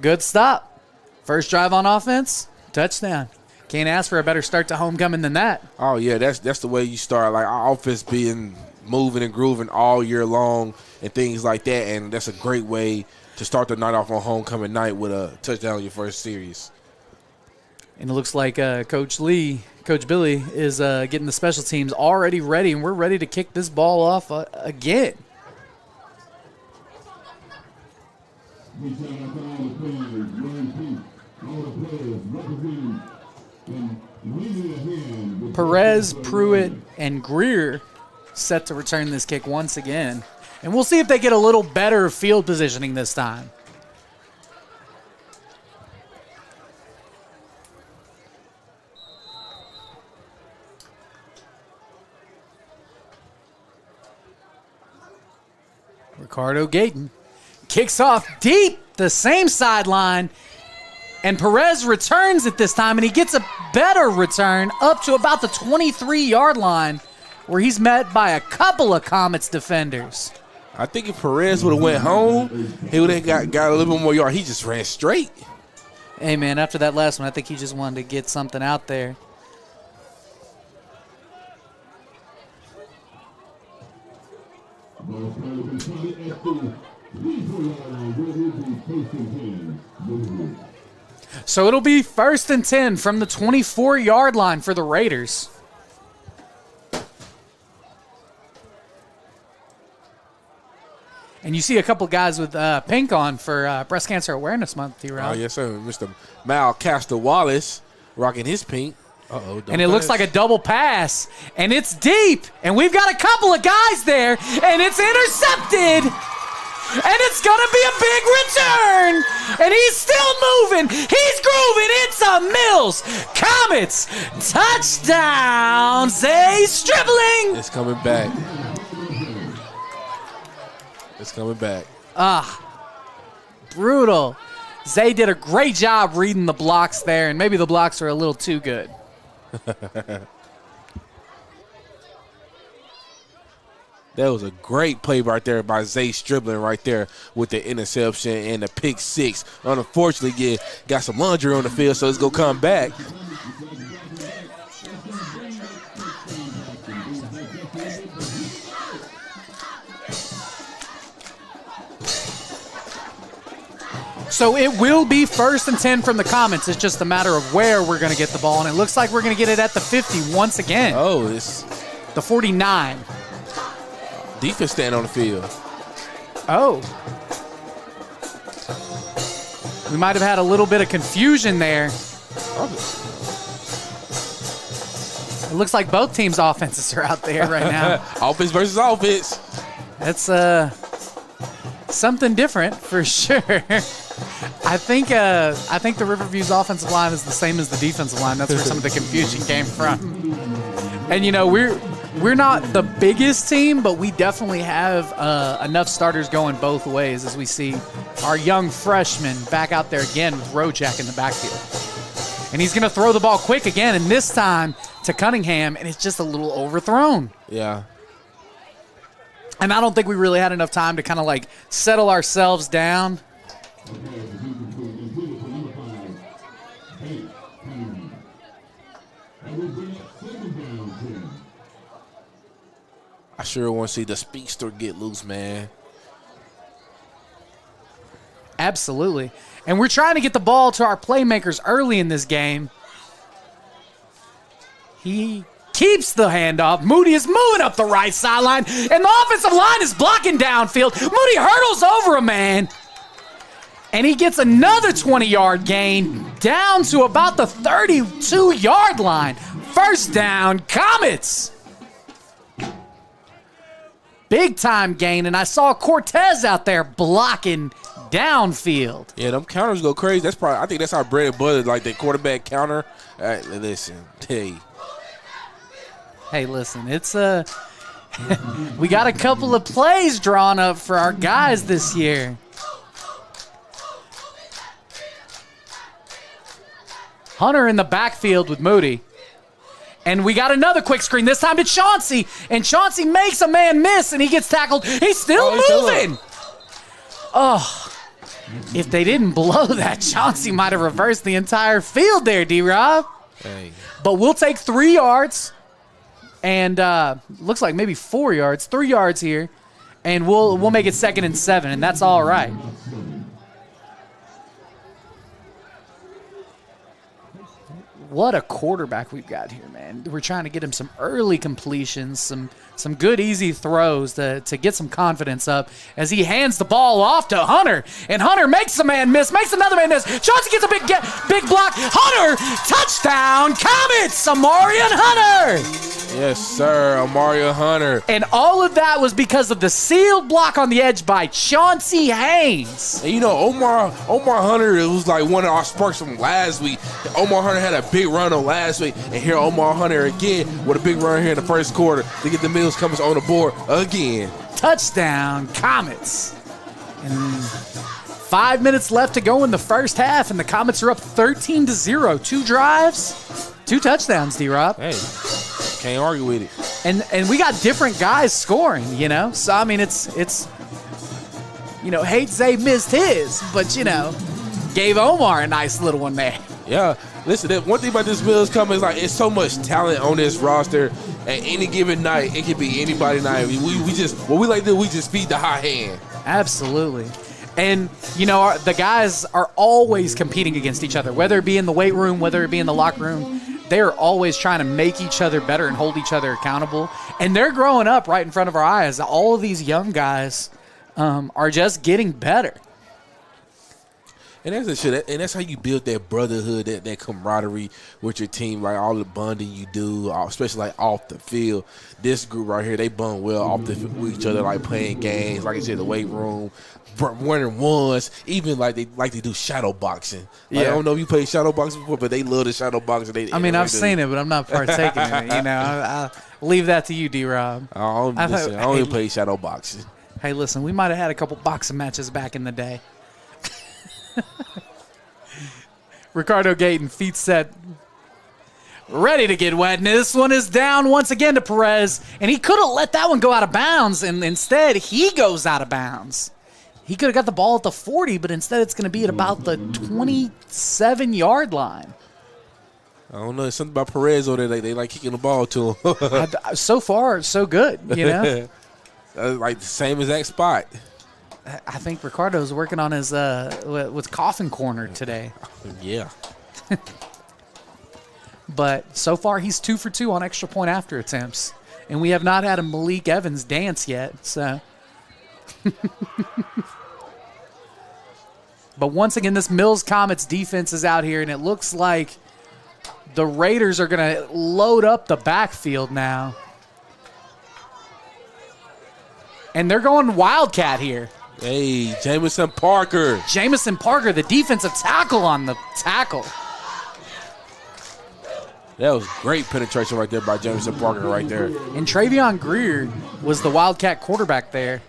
good stop. First drive on offense, touchdown. Can't ask for a better start to homecoming than that. Oh, yeah, that's the way you start. Like, our offense being moving and grooving all year long and things like that, and that's a great way to start the night off on homecoming night with a touchdown in your first series. And it looks like Coach Billy, is getting the special teams already ready, and we're ready to kick this ball off again. Perez, Pruitt, and Greer set to return this kick once again. And we'll see if they get a little better field positioning this time. Ricardo Gayton kicks off deep the same sideline. And Perez returns it this time, and he gets a better return up to about the 23-yard line, where he's met by a couple of Comets defenders. I think if Perez would have went home, he would have got a little bit more yard. He just ran straight. Hey, man, after that last one, I think he just wanted to get something out there. So it'll be 1st and 10 from the 24-yard line for the Raiders. And you see a couple guys with pink on for Breast Cancer Awareness Month, D-Rob. Oh, yes, sir. Mr. Mal Castor Wallace rocking his pink. And it looks like a double pass, and it's deep, and we've got a couple of guys there, and it's intercepted, and it's going to be a big return, and he's still moving. He's grooving. It's a Mills Comets touchdown. Zay Stribling. It's coming back. It's coming back. Brutal. Zay did a great job reading the blocks there, and maybe the blocks are a little too good. That was a great play right there by Zay Stribling right there with the interception and the pick six. Unfortunately, got some laundry on the field, so it's going to come back. So it will be 1st and 10 from the Comets. It's just a matter of where we're going to get the ball, and it looks like we're going to get it at the 50 once again. Oh, it's the 49. Defense stand on the field. Oh. We might have had a little bit of confusion there. It looks like both teams' offenses are out there right now. Offense versus offense. That's something different for sure. I think the Riverview's offensive line is the same as the defensive line. That's where some of the confusion came from. And you know, we're not the biggest team, but we definitely have enough starters going both ways, as we see our young freshman back out there again with Rojak in the backfield. And he's going to throw the ball quick again, and this time to Cunningham, and it's just a little overthrown. Yeah. And I don't think we really had enough time to kind of like settle ourselves down. I sure want to see the speedster get loose, man. Absolutely. And we're trying to get the ball to our playmakers early in this game. He keeps the handoff. Moody is moving up the right sideline, and the offensive line is blocking downfield. Moody hurdles over a man, and he gets another 20-yard gain down to about the 32-yard line. First down, Comets. Big-time gain, and I saw Cortez out there blocking downfield. Yeah, them counters go crazy. I think that's our bread and butter, like the quarterback counter. Listen, Hey, listen, it's we got a couple of plays drawn up for our guys this year. Hunter in the backfield with Moody. And we got another quick screen. This time it's Chauncey. And Chauncey makes a man miss, and he gets tackled. He's still moving. If they didn't blow that, Chauncey might have reversed the entire field there, D-Rob. Hey. But we'll take 3 yards. And looks like maybe 4 yards. 3 yards here. And we'll make it 2nd and 7, and that's all right. What a quarterback we've got here, man. We're trying to get him some early completions, some good, easy throws to get some confidence up as he hands the ball off to Hunter. And Hunter makes a man miss, makes another man miss. Chauncey gets a big block. Hunter, touchdown, Comets, Amarian Hunter. Yes, sir, Amarian Hunter. And all of that was because of the sealed block on the edge by Chauncey Haynes. And you know, Omar Hunter, it was like one of our sparks from last week. Omar Hunter had a big run on last week, and here Omar Hunter again with a big run here in the first quarter to get the Mills Comets on the board again. Touchdown, Comets. And 5 minutes left to go in the first half, and the Comets are up 13-0. 2 drives, 2 touchdowns, D-Rob. Hey, can't argue with it. And we got different guys scoring, you know? So, I mean, it's you know, Hate Zay missed his, but, you know, gave Omar a nice little one there. Yeah. Listen, one thing about this Mills coming is like it's so much talent on this roster. At any given night, it could be anybody night. We just what we like to do. We just feed the hot hand. Absolutely. And, you know, the guys are always competing against each other, whether it be in the weight room, whether it be in the locker room. They're always trying to make each other better and hold each other accountable. And they're growing up right in front of our eyes. All of these young guys are just getting better. And that's the shit. And that's how you build that brotherhood, that camaraderie with your team, like all the bonding you do, especially like off the field. This group right here, they bond well off with each other, like playing games, like I said, the weight room, one-on-ones, even like they do shadow boxing. Like, I don't know if you played shadow boxing before, but they love the shadow boxing. I've seen it, but I'm not partaking in it. You know, I'll leave that to you, D-Rob. I only play shadow boxing. Hey, listen, we might have had a couple boxing matches back in the day. Ricardo Gayton, feet set, ready to get wet. And this one is down once again to Perez. And he could have let that one go out of bounds. And instead, he goes out of bounds. He could have got the ball at the 40, but instead it's going to be at about the 27-yard line. I don't know. There's something about Perez over there. They like kicking the ball to him. So far, so good, you know? Like the same exact spot. I think Ricardo's working on his what's coffin corner today. Yeah. But so far he's 2 for 2 on extra point after attempts, and we have not had a Malik Evans dance yet. So, but once again, this Mills Comets defense is out here, and it looks like the Raiders are going to load up the backfield now, and they're going Wildcat here. Hey, Jamison Parker. Jamison Parker, the defensive tackle on the tackle. That was great penetration right there by Jamison Parker right there. And Travion Greer was the Wildcat quarterback there.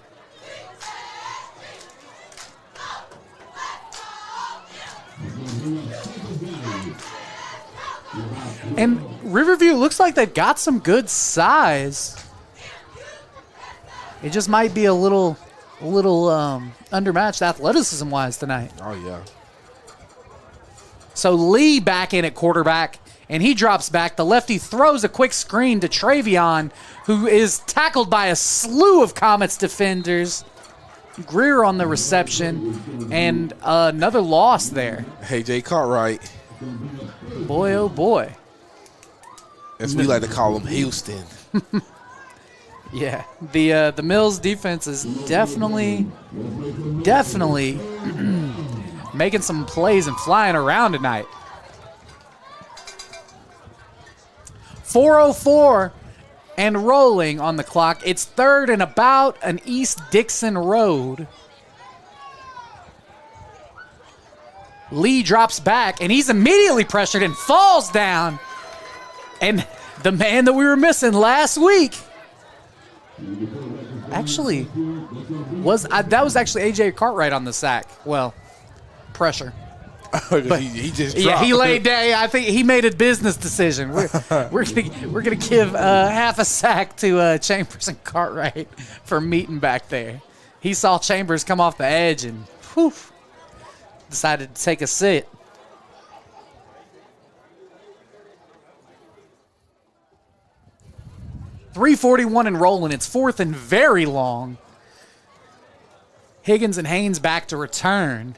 And Riverview looks like they've got some good size. It just might be a little undermatched athleticism-wise tonight. Oh, yeah. So Lee back in at quarterback, and he drops back. The lefty throws a quick screen to Travion, who is tackled by a slew of Comets defenders. Greer on the reception, and another loss there. Hey, Jay Cartwright. Boy, oh, boy. As we like to call him, Houston. Yeah, the Mills defense is definitely making some plays and flying around tonight. 4:04 and rolling on the clock. It's 3rd and about an East Dixon Road. Lee drops back, and he's immediately pressured and falls down. And the man that we were missing last week actually was actually AJ Cartwright on the sack. Well, pressure. But he just dropped. Yeah, he laid down. I think he made a business decision. We're gonna give half a sack to Chambers and Cartwright for meeting back there. He saw Chambers come off the edge and decided to take a sit. .341 and rolling. It's 4th and very long. Higgins and Haynes back to return.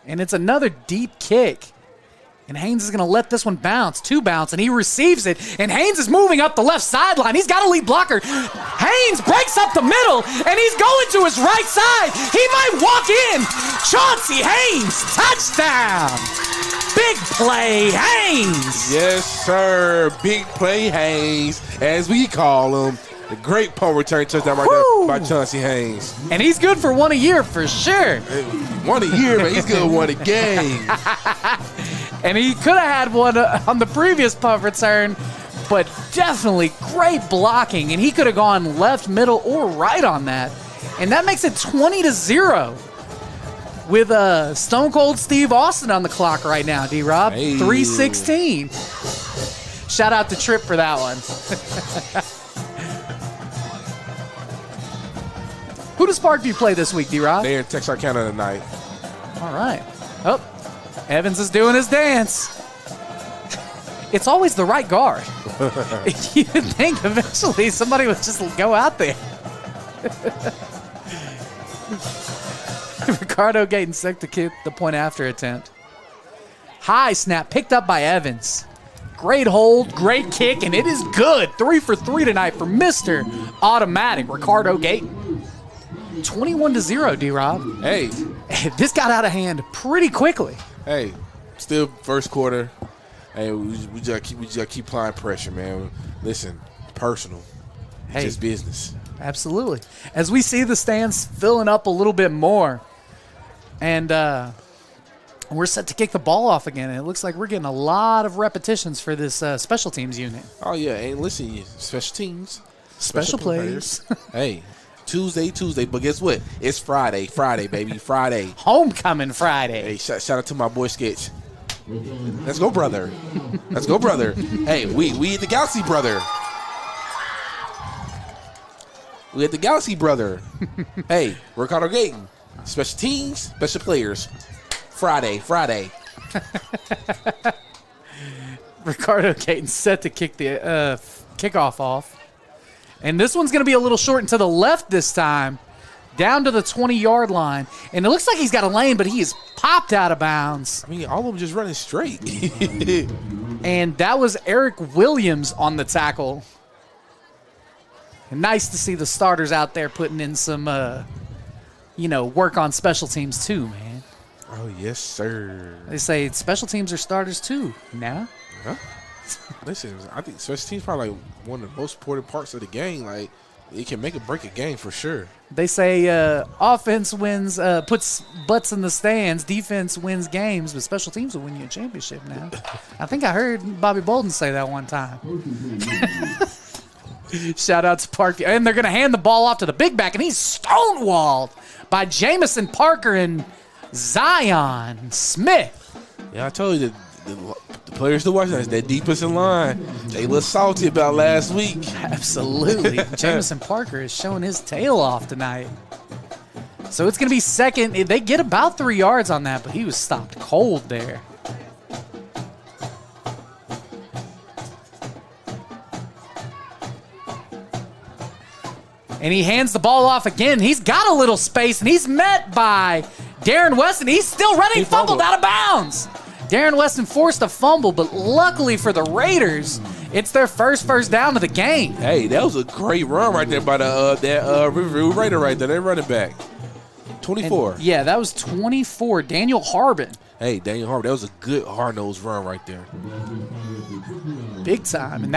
And it's another deep kick. And Haynes is going to let this one bounce, and he receives it. And Haynes is moving up the left sideline. He's got a lead blocker. Haynes breaks up the middle, and he's going to his right side. He might walk in. Chauncey Haynes, touchdown. Big play, Haynes. Yes, sir. Big play, Haynes, as we call him. The great punt return touchdown right there by Chauncey Haynes. And he's good for one a year for sure. One a year, man. He's good for one a game. And he could have had one on the previous punt return, but definitely great blocking. And he could have gone left, middle, or right on that. And that makes it 20-0 with Stone Cold Steve Austin on the clock right now, D-Rob. Hey. 3:16. Shout out to Tripp for that one. Who does Parkview play this week, D-Rob? They're in Texarkana tonight. All right. Oh, Evans is doing his dance. It's always the right guard. You'd think eventually somebody would just go out there. Ricardo Gayton set to kick the point after attempt. High snap picked up by Evans. Great hold, great kick, and it is good. 3 for 3 tonight for Mr. Automatic, Ricardo Gayton. 21-0, D-Rob. Hey. This got out of hand pretty quickly. Hey, still first quarter. Hey, we just keep applying pressure, man. Listen, personal. It's just business. Absolutely. As we see the stands filling up a little bit more, and we're set to kick the ball off again, and it looks like we're getting a lot of repetitions for this special teams unit. Oh, yeah. And listen, you special teams. Special plays. Hey, Tuesday, but guess what? It's Friday, baby, Friday. Homecoming Friday. Hey, shout out to my boy Sketch. Let's go, brother. Let's go, brother. Hey, we at the Galaxy, brother. We at the Galaxy, brother. Hey, Ricardo Gayton. Special teams, special players. Friday. Ricardo Gayton set to kick the kickoff off. And this one's going to be a little short and to the left this time, down to the 20-yard line. And it looks like he's got a lane, but he is popped out of bounds. I mean, all of them just running straight. And that was Eric Williams on the tackle. And nice to see the starters out there putting in some, work on special teams too, man. Oh, yes, sir. They say special teams are starters too. Nah. Huh? Listen, I think special teams probably like one of the most important parts of the game. Like, it can make or break a game for sure. They say offense wins, puts butts in the stands. Defense wins games, but special teams will win you a championship now. I think I heard Bobby Bolden say that one time. Shout out to Parkview. And they're going to hand the ball off to the big back, and he's stonewalled by Jamison Parker and Zion Smith. Yeah, I told you that the players to watch that deepest in line, they look salty about last week. Absolutely. Jamison Parker is showing his tail off tonight. So it's going to be second. They get about 3 yards on that, but he was stopped cold there. And he hands the ball off again. He's got a little space, and he's met by Darren Weston. He's still running, fumbled out of bounds. Darren Weston forced a fumble, but luckily for the Raiders, it's their first down of the game. Hey, that was a great run right there by that Riverview Raider right there. They're running back. 24. And, yeah, that was 24. Daniel Harbin. Hey, Daniel Harbin, that was a good hard-nosed run right there. Big time.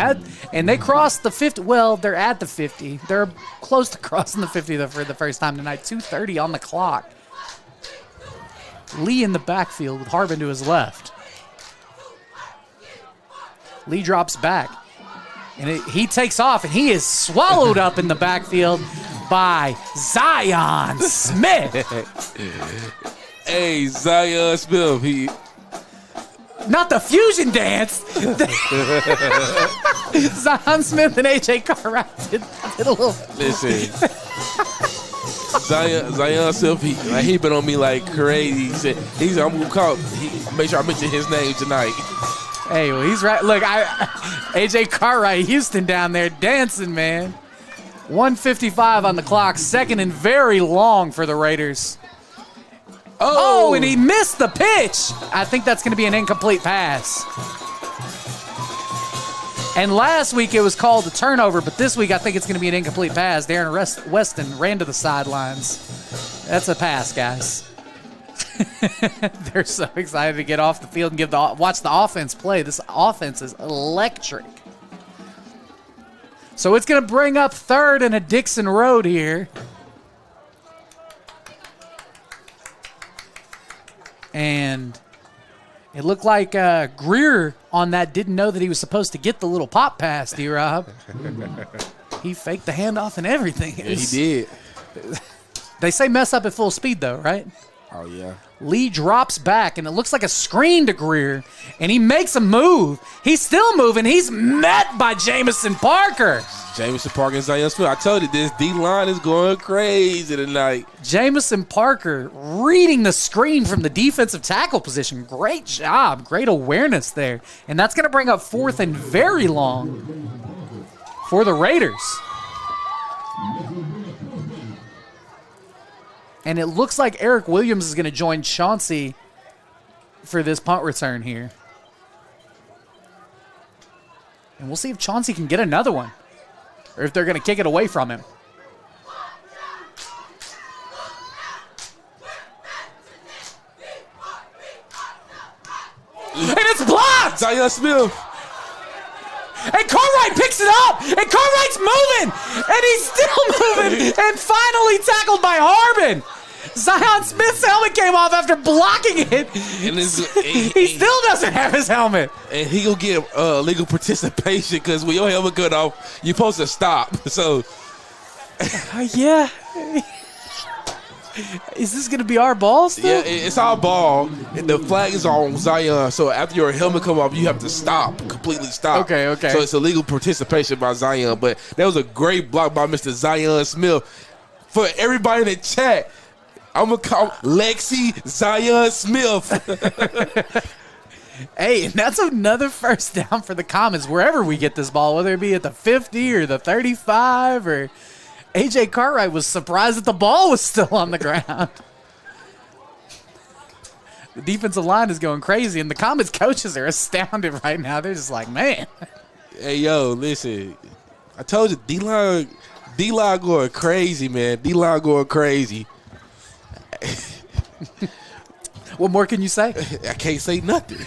And they crossed the 50. Well, they're at the 50. They're close to crossing the 50 for the first time tonight. 2:30 on the clock. Lee in the backfield with Harbin to his left. Lee drops back. And he takes off, and he is swallowed up in the backfield by Zion Smith. Hey, Zion Smith. Not the fusion dance. Zion Smith and A.J. Cartwright did a little. Listen. Zion Smith, he been on me like crazy. He said, I'm going to call. Make sure I mention his name tonight. Hey, well, he's right. Look, A.J. Cartwright, Houston down there dancing, man. 1:55 on the clock. Second and very long for the Raiders. Oh, and he missed the pitch. I think that's going to be an incomplete pass. And last week it was called a turnover, but this week I think it's going to be an incomplete pass. Darren Weston ran to the sidelines. That's a pass, guys. They're so excited to get off the field and watch the offense play. This offense is electric. So it's going to bring up third and a Dixon Road here. And it looked like Greer on that didn't know that he was supposed to get the little pop pass, D-Rob. He faked the handoff and everything. Yeah, he did. They say mess up at full speed, though, right? Oh, yeah. Lee drops back, and it looks like a screen to Greer, and he makes a move. He's still moving. He's met by Jamison Parker. Jamison Parker and Zion Smith. I told you this D-line is going crazy tonight. Jamison Parker reading the screen from the defensive tackle position. Great job. Great awareness there. And that's going to bring up 4th and very long for the Raiders. And it looks like Eric Williams is going to join Chauncey for this punt return here. And we'll see if Chauncey can get another one, or if they're going to kick it away from him. And it's blocked! Zion Smith. And Cartwright picks it up! And Cartwright's moving! And he's still moving! And finally tackled by Harbin! Zion Smith's helmet came off after blocking it. And he still doesn't have his helmet. And he gonna get legal participation because when your helmet cut off, you're supposed to stop. So, yeah. Is this gonna be our ball still? yeah, it's our ball, and the flag is on Zion. So after your helmet come off, you have to stop, completely stop. Okay. So it's illegal participation by Zion. But that was a great block by Mr. Zion Smith. For everybody in the chat, I'm gonna call Lexi Zion Smith. Hey, and that's another first down for the Comets wherever we get this ball, whether it be at the 50 or the 35 or AJ Cartwright was surprised that the ball was still on the ground. The defensive line is going crazy, and the Comets coaches are astounded right now. They're just like, man. Hey, yo, listen. I told you, D-line going crazy, man. D-line going crazy. What more can you say? I can't say nothing.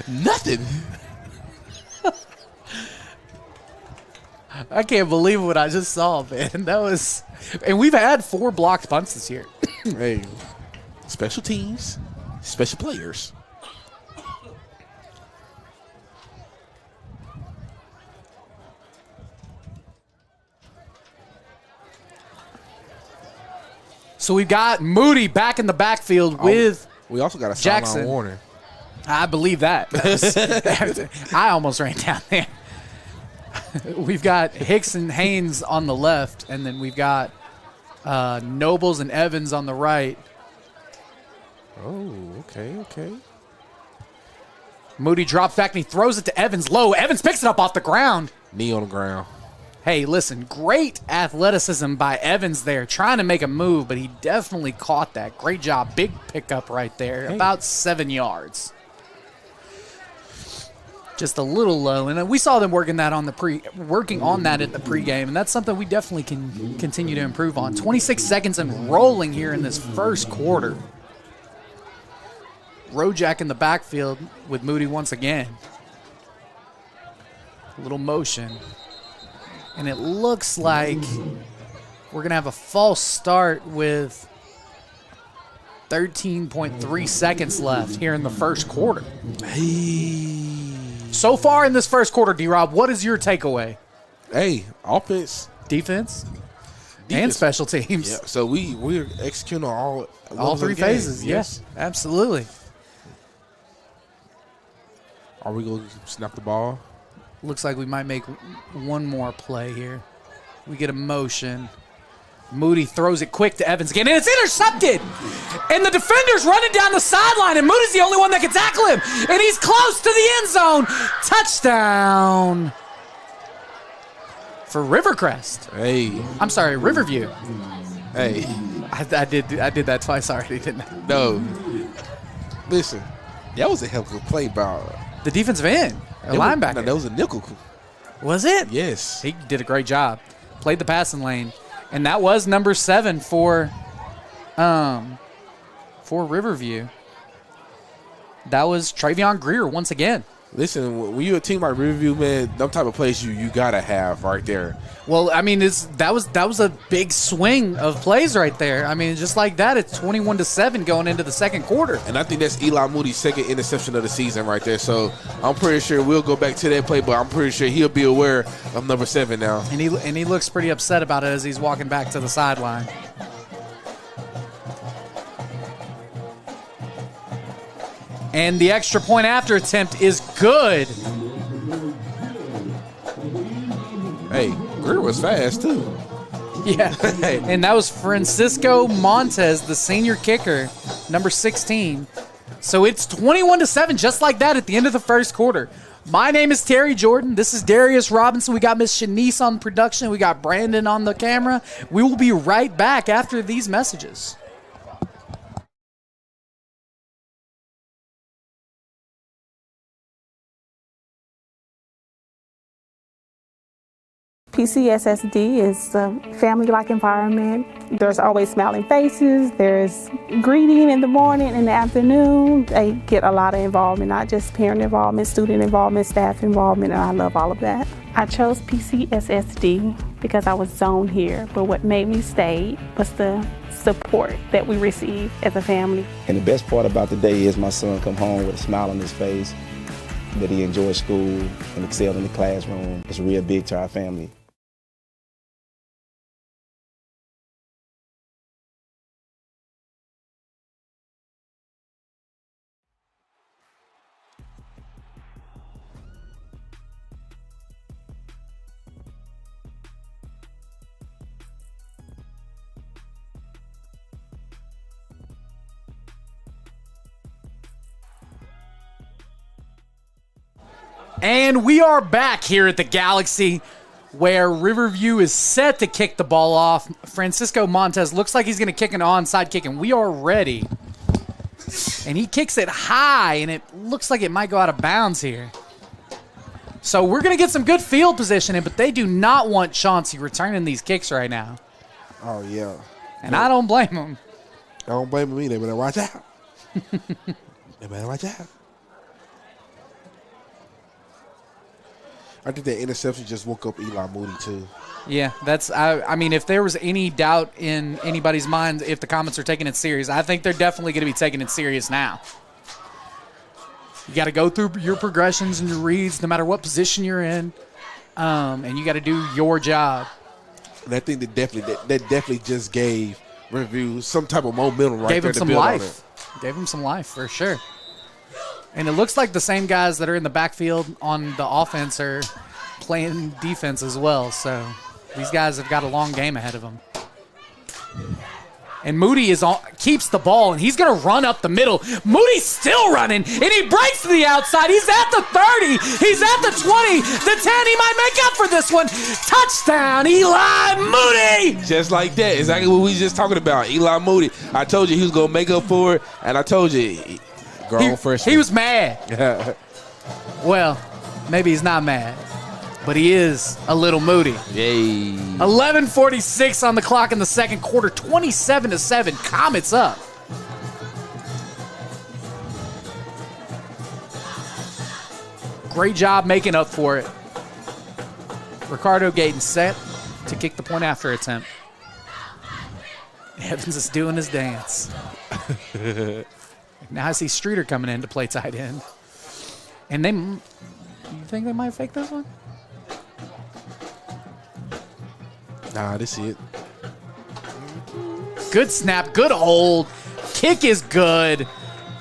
Nothing. I can't believe what I just saw, man. That was, and we've had 4 blocked punts this year. Hey, special teams, special players. So we've got Moody back in the backfield with We also got a Jackson. sideline warning. I believe that. I almost ran down there. We've got Hicks and Haynes on the left, and then we've got Nobles and Evans on the right. Oh, okay. Moody drops back, and he throws it to Evans low. Evans picks it up off the ground. Knee on the ground. Hey, listen, great athleticism by Evans there, trying to make a move, but he definitely caught that. Great job. Big pickup right there, about 7 yards. Just a little low, and we saw them working on that at the pregame, and that's something we definitely can continue to improve on. 26 seconds and rolling here in this first quarter. Rojak in the backfield with Moody once again. A little motion. And it looks like we're going to have a false start with 13.3 seconds left here in the first quarter. So far in this first quarter, D-Rob, what is your takeaway? Hey, offense. Defense. And special teams. Yeah, so we're executing on all 3 phases. Yes, absolutely. Are we going to snap the ball? Looks like we might make one more play here. We get a motion. Moody throws it quick to Evans again, and it's intercepted. And the defender's running down the sideline, and Moody's the only one that can tackle him. And he's close to the end zone. Touchdown for Rivercrest. Hey. I'm sorry, Riverview. Hey. I did that twice already, didn't I? No. Listen, that was a hell of a play by the defensive end. A linebacker. No, that was a nickel. Was it? Yes. He did a great job. Played the passing lane. And that was number 7 for Riverview. That was Travion Greer once again. Listen, when you're a team like Riverview, man, them type of plays you got to have right there. Well, I mean, that was a big swing of plays right there. I mean, just like that, it's 21-7 going into the second quarter. And I think that's Eli Moody's second interception of the season right there. So I'm pretty sure we'll go back to that play, but I'm pretty sure he'll be aware of number 7 now. And he looks pretty upset about it as he's walking back to the sideline. And the extra point after attempt is good. Hey. sure was fast, too. Yeah. And that was Francisco Montez, the senior kicker, number 16. So it's 21-7, just like that at the end of the first quarter. My name is Terry Jordan. This is Darius Robinson. We got Miss Shanice on production. We got Brandon on the camera. We will be right back after these messages. PCSSD is a family-like environment. There's always smiling faces. There's greeting in the morning, in the afternoon. They get a lot of involvement, not just parent involvement, student involvement, staff involvement, and I love all of that. I chose PCSSD because I was zoned here, but what made me stay was the support that we receive as a family. And the best part about the day is my son come home with a smile on his face, that he enjoys school and excelled in the classroom. It's real big to our family. And we are back here at the Galaxy, where Riverview is set to kick the ball off. Francisco Montez looks like he's going to kick an onside kick, and we are ready. And he kicks it high, and it looks like it might go out of bounds here. So we're going to get some good field positioning, but they do not want Chauncey returning these kicks right now. Oh, yeah. And I don't blame him. I don't blame him either. They better watch out. They better watch out. I think that interception just woke up Eli Moody, too. Yeah, I mean, if there was any doubt in anybody's mind if the Comets are taking it serious, I think they're definitely going to be taking it serious now. You got to go through your progressions and your reads no matter what position you're in, and you got to do your job. And I think that definitely just gave Riverview some type of momentum right Gave there him to some build on life. it. Gave him some life for sure. And it looks like the same guys that are in the backfield on the offense are playing defense as well. So these guys have got a long game ahead of them. And Moody keeps the ball, and he's going to run up the middle. Moody's still running, and he breaks to the outside. He's at the 30. He's at the 20, the 10. He might make up for this one. Touchdown, Eli Moody. Just like that. Exactly what we just talking about. Eli Moody. I told you he was going to make up for it, and I told you. He was mad. Well, maybe he's not mad, but he is a little moody. Yay. 11:46 on the clock in the second quarter, 27-7. Comets up. Great job making up for it. Ricardo Gayton set to kick the point after attempt. Evans is doing his dance. Now I see Streeter coming in to play tight end. And you think they might fake this one? Nah, this is it. Good snap, good hold. Kick is good.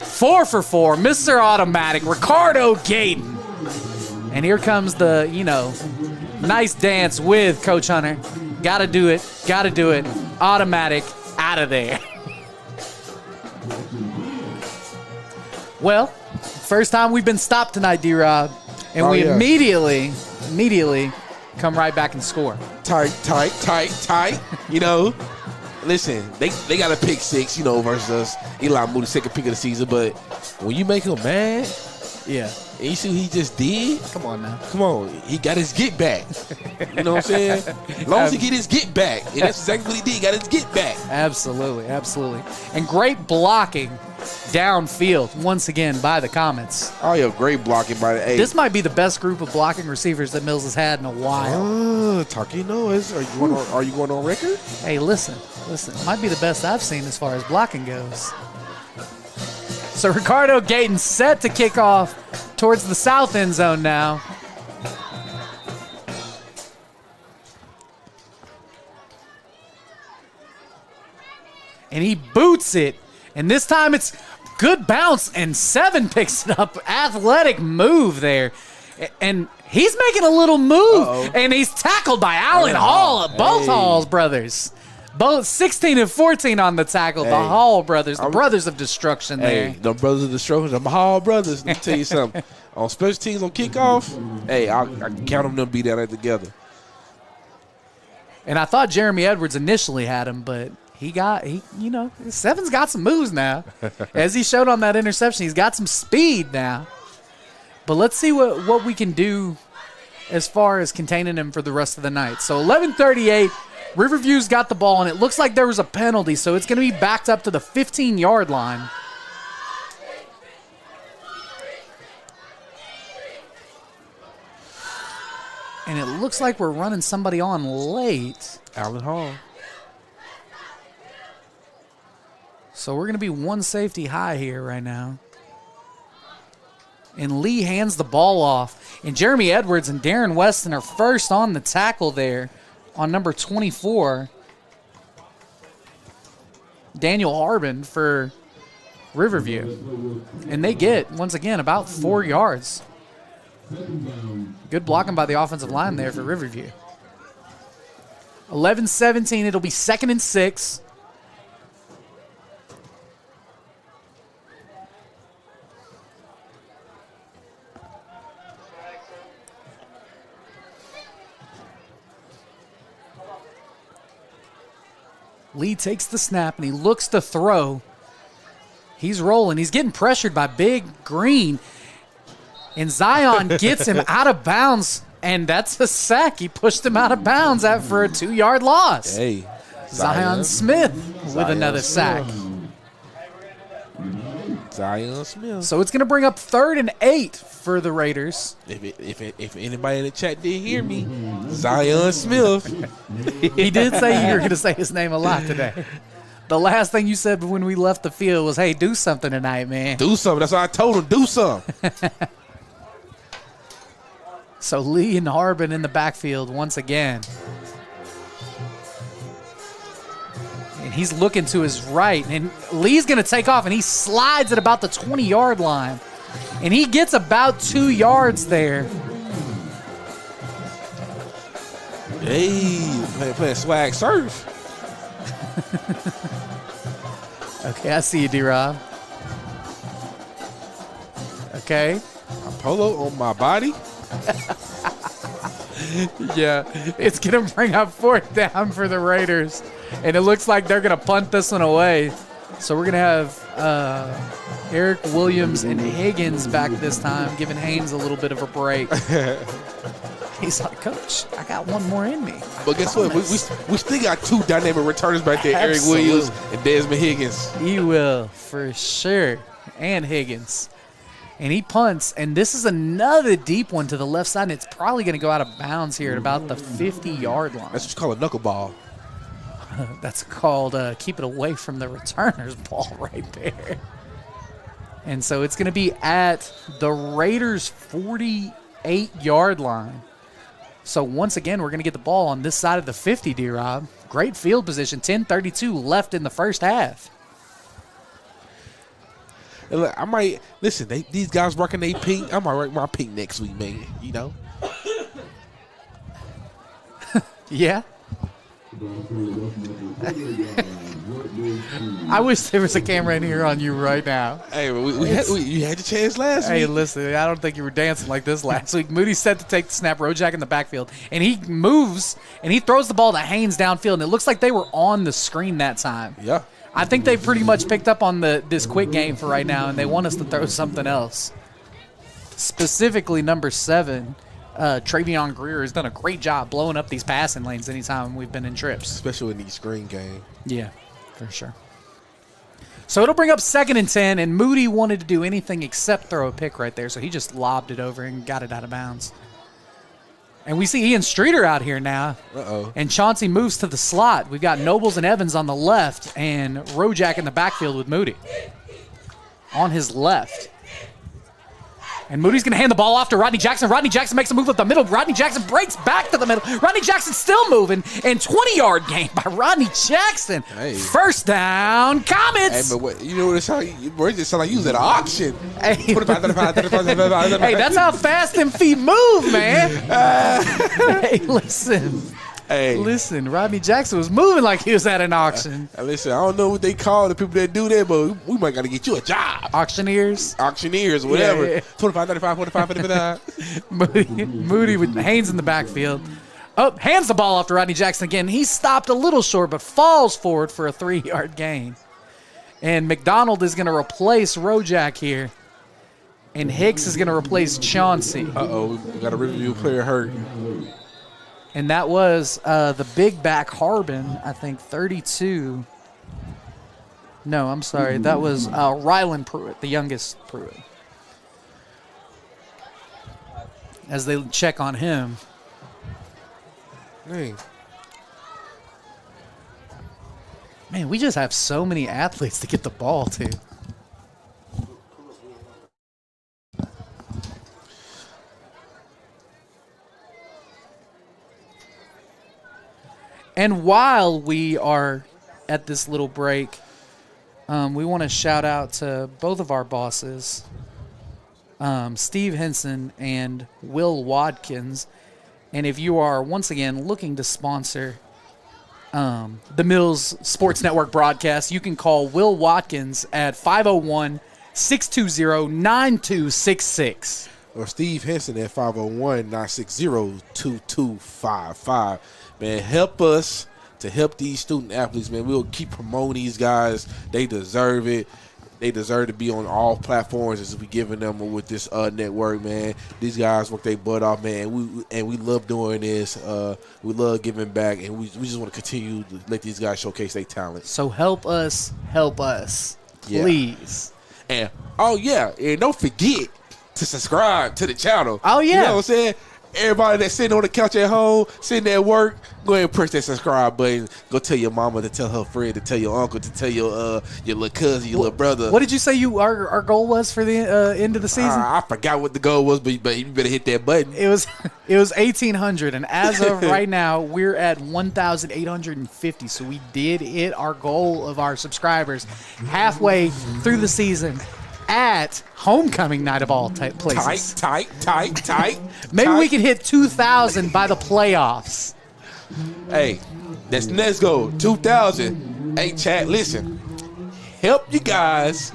4 for 4, Mr. Automatic, Ricardo Gayton. And here comes the, nice dance with Coach Hunter. Gotta do it. Automatic, out of there. Well, first time we've been stopped tonight, D-Rob. And we immediately come right back and score. Tight. Listen, they got a pick 6, versus us. Eli Moody, second pick of the season. But when you make him mad, yeah, and you see what he just did. Come on now. Come on, he got his get back. You know what I'm saying? As long as he get his get back, and that's exactly what he did. He got his get back. Absolutely. And great blocking downfield once again by the Comets. Oh yeah, great blocking by the. This might be the best group of blocking receivers that Mills has had in a while. Talking noise. Are you going on record? Hey, listen. Might be the best I've seen as far as blocking goes. So Ricardo Gayton set to kick off towards the south end zone now. And he boots it. And this time it's good bounce, and 7 picks it up. Athletic move there. And he's making a little move, and he's tackled by Allen Hall, both Halls brothers. Both 16 and 14 on the tackle. The Hall brothers, the brothers of destruction there. Hey, the brothers of destruction, the Hall brothers. Let me tell you something. On special teams on kickoff, hey, I can count them to be down there together. And I thought Jeremy Edwards initially had him, but Seven's got some moves now. As he showed on that interception, he's got some speed now. But let's see what we can do as far as containing him for the rest of the night. So 11:38, Riverview's got the ball, and it looks like there was a penalty, so it's going to be backed up to the 15-yard line. And it looks like we're running somebody on late. Allen Hall. So we're going to be one safety high here right now. And Lee hands the ball off. And Jeremy Edwards and Darren Weston are first on the tackle there on number 24. Daniel Harbin for Riverview. And they get, once again, about 4 yards. Good blocking by the offensive line there for Riverview. 11-17, it'll be 2nd and 6. Lee takes the snap, and he looks to throw. He's rolling. He's getting pressured by Big Green. And Zion gets him out of bounds, and that's a sack. He pushed him out of bounds for a 2-yard loss. Hey, Zion Smith with another sack. Zion Smith. So it's going to bring up 3rd and 8 for the Raiders. If anybody in the chat did hear me, Zion Smith. He did say you were going to say his name a lot today. The last thing you said when we left the field was, hey, do something tonight, man. Do something. That's what I told him. Do something. So Lee and Harbin in the backfield once again. And he's looking to his right. And Lee's going to take off, and he slides at about the 20-yard line. And he gets about 2 yards there. Hey, playing swag surf. Okay, I see you, D-Rob. Okay. A polo on my body. Yeah, it's going to bring up 4th down for the Raiders. And it looks like they're going to punt this one away. So we're going to have Eric Williams and Higgins back this time, giving Haynes a little bit of a break. He's like, Coach, I got one more in me. But guess what? We still got 2 dynamic returners back there, Eric Williams and Desmond Higgins. He will, for sure. And Higgins. And he punts, and this is another deep one to the left side, and it's probably going to go out of bounds here at about the 50-yard line. That's what you call a knuckleball. That's called keep it away from the returner's ball right there. And so it's going to be at the Raiders' 48-yard line. So once again, we're going to get the ball on this side of the 50, D-Rob. Great field position, 10:32 left in the first half. And look, I might listen. These guys rocking their pink. I might rock my pink next week, man. You know. Yeah. I wish there was a camera in here on you right now. Hey, you had your chance last week. Hey, listen, I don't think you were dancing like this last week. Moody's set to take the snap, Rojak in the backfield, and he moves, and he throws the ball to Haynes downfield, and it looks like they were on the screen that time. Yeah. I think they pretty much picked up on this quick game for right now, and they want us to throw something else. Specifically, number 7, Travion Greer has done a great job blowing up these passing lanes anytime we've been in trips. Especially in these screen game. Yeah, for sure. So it'll bring up 2nd and 10, and Moody wanted to do anything except throw a pick right there, so he just lobbed it over and got it out of bounds. And we see Ian Streeter out here now. Uh-oh. And Chauncey moves to the slot. We've got Nobles and Evans on the left and Rojak in the backfield with Moody on his left. And Moody's going to hand the ball off to Rodney Jackson. Rodney Jackson makes a move up the middle. Rodney Jackson breaks back to the middle. Rodney Jackson still moving. And 20-yard gain by Rodney Jackson. Hey. First down, Comets. Hey, but what, you know what it sound like? Bro, it just sound like you was at an auction. Hey. Hey, that's how fast them feet move, man. Hey, listen. Hey. Listen, Rodney Jackson was moving like he was at an auction. Listen, I don't know what they call the people that do that, but we might got to get you a job. Auctioneers, whatever. Yeah. 25, 35, 45, 55. Moody with Haynes in the backfield. Oh, hands the ball off to Rodney Jackson again. He stopped a little short, but falls forward for a 3-yard gain. And McDonald is going to replace Rojak here. And Hicks is going to replace Chauncey. Uh-oh, we got a Riverview player hurt. And that was the big back Harbin, I think, 32. No, I'm sorry. That was Rylan Pruitt, the youngest Pruitt. As they check on him. Dang. Man, we just have so many athletes to get the ball to. And while we are at this little break, we want to shout out to both of our bosses, Steve Henson and Will Watkins. And if you are, once again, looking to sponsor the Mills Sports Network broadcast, you can call Will Watkins at 501-620-9266. Or Steve Henson at 501-960-2255. Man, help us to help these student athletes, man. We'll keep promoting these guys. They deserve it. They deserve to be on all platforms as we giving them with this network, man. These guys work their butt off, man. We love doing this. We love giving back, and we just want to continue to let these guys showcase their talent. So help us, please. And and don't forget to subscribe to the channel. Oh yeah, you know what I'm saying? Everybody that's sitting on the couch at home, sitting at work, go ahead and press that subscribe button. Go tell your mama, to tell her friend, to tell your uncle, to tell your little cousin, your little brother. What did you say our goal was for the end of the season? I forgot what the goal was, but you better hit that button. It was 1,800, and as of right now, we're at 1,850. So we did hit our goal of our subscribers halfway through the season. At homecoming night of all places. Tight. Maybe we can hit 2,000 by the playoffs. Hey, that's let's go. 2,000. Hey, chat, listen. Help you guys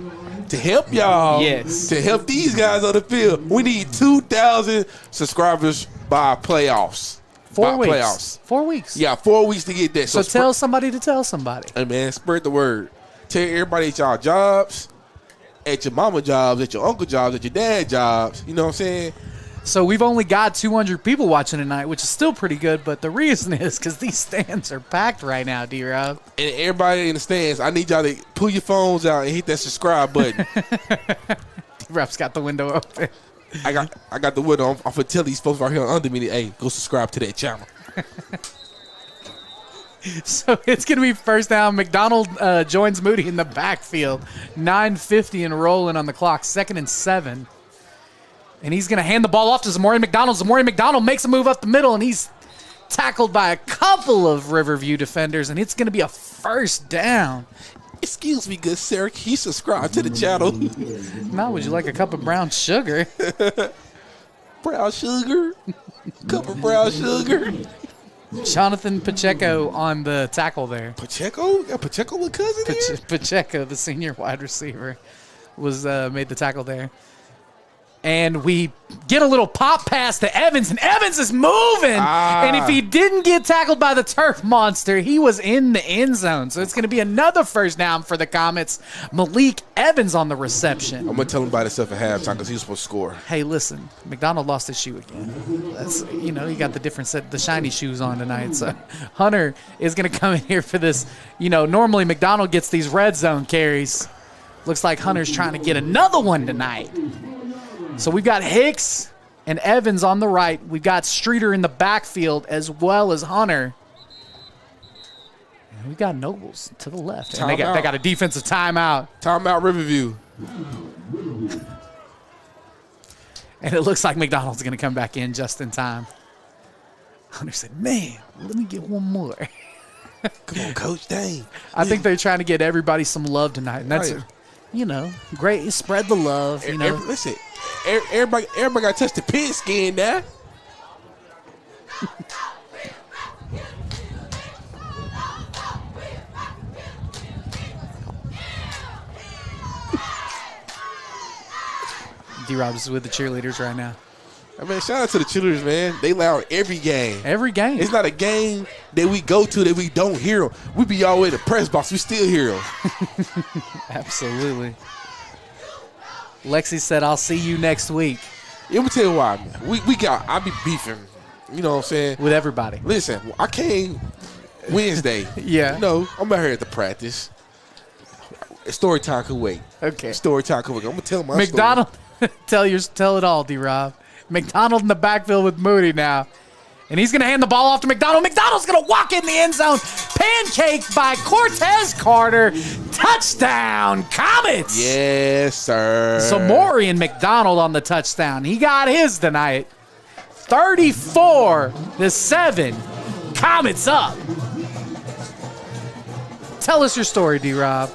to help y'all. Yes. To help these guys on the field. We need 2,000 subscribers by playoffs. 4 weeks. Playoffs. 4 weeks. Yeah, 4 weeks to get that. So tell somebody to tell somebody. Hey, man, spread the word. Tell everybody at y'all jobs, at your mama jobs, at your uncle jobs, at your dad jobs. You know what I'm saying? So we've only got 200 people watching tonight, which is still pretty good, but the reason is because these stands are packed right now, D-Rob. And everybody in the stands, I need y'all to pull your phones out and hit that subscribe button. D-Rob's got the window open. I got the window. I'm going to tell these folks right here under me, hey, go subscribe to that channel. So it's going to be first down. McDonald joins Moody in the backfield. 9:50 and rolling on the clock. 2nd and 7. And he's going to hand the ball off to Zamorian McDonald. Zamorian McDonald makes a move up the middle, and he's tackled by a couple of Riverview defenders, and it's going to be a first down. Excuse me, good sir. Can you subscribe to the channel? Now, would you like a cup of brown sugar? Brown sugar? Cup of brown sugar? Jonathan Pacheco on the tackle there. Pacheco? Got Pacheco with cousin here? Pacheco, the senior wide receiver, was made the tackle there. And we get a little pop pass to Evans, and Evans is moving. And if he didn't get tackled by the turf monster, he was in the end zone. So it's going to be another first down for the Comets. Malik Evans on the reception. I'm going to tell him about himself at halftime because he was supposed to score. Hey, listen, McDonald lost his shoe again. That's, he got the different set, the shiny shoes on tonight. So Hunter is going to come in here for this. Normally McDonald gets these red zone carries. Looks like Hunter's trying to get another one tonight. So we've got Hicks and Evans on the right. We've got Streeter in the backfield as well as Hunter. And we've got Nobles to the left. And they got a defensive timeout. Timeout Riverview. And it looks like McDonald's going to come back in just in time. Hunter said, man, let me get one more. Come on, Coach. Dang. I think they're trying to get everybody some love tonight. And that's, great. Spread the love. Listen, everybody got to touch the pig skin now. D-Rob is with the cheerleaders right now. I mean, shout out to the cheerleaders, man. They loud every game. Every game. It's not a game that we go to that we don't hear them. We be all the way to the press box. We still hear them. Absolutely. Lexi said, I'll see you next week. Let me tell you why, man. I be beefing, you know what I'm saying? With everybody. Listen, I came Wednesday. Yeah. I'm out here at the practice. Story time could wait. Okay. Story time could wait. I'm going to tell my McDonald, tell it all, D-Rob. McDonald in the backfield with Moody now. And he's going to hand the ball off to McDonald. McDonald's going to walk in the end zone. Pancake by Cortez Carter. Touchdown, Comets. Yes, sir. Zamorian McDonald on the touchdown. He got his tonight. 34-7. Comets up. Tell us your story, D-Rob.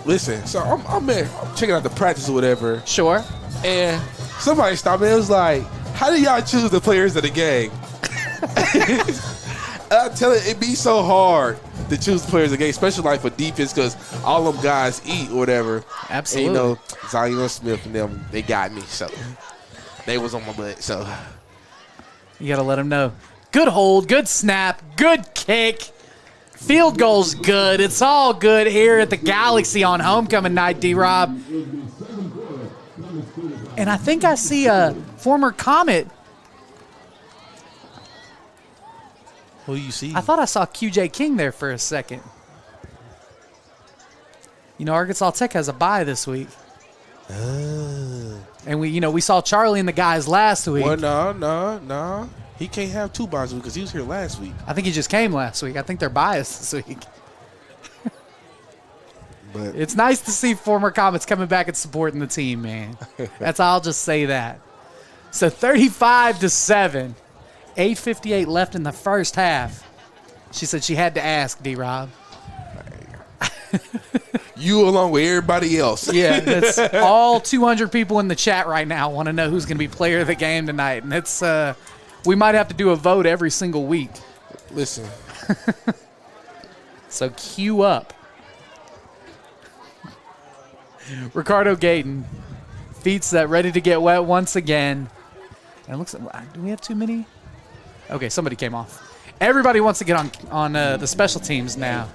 Listen, so I'm checking out the practice or whatever. Sure. And somebody stopped me. It was like, how do y'all choose the players of the game? I tell it be so hard to choose players of the game, especially like for defense, because all them guys eat or whatever. Absolutely. And, Zion Smith and them, they got me. So they was on my butt. So you got to let them know. Good hold, good snap, good kick. Field goal's good. It's all good here at the Galaxy on homecoming night, D-Rob. And I think I see a former Comet. Who do you see? I thought I saw QJ King there for a second. Arkansas Tech has a bye this week. And we saw Charlie and the guys last week. Well, no. He can't have two byes because he was here last week. I think he just came last week. I think they're biased this week. But it's nice to see former Comets coming back and supporting the team, man. I'll just say that. So 35-7. 8:58 left in the first half. She said she had to ask, D-Rob. You along with everybody else. Yeah, that's all 200 people in the chat right now want to know who's going to be player of the game tonight. And it's we might have to do a vote every single week. Listen. So cue up. Ricardo Gayton. Feet set, ready to get wet once again. And it looks like, do we have too many? Okay, somebody came off. Everybody wants to get on the special teams now.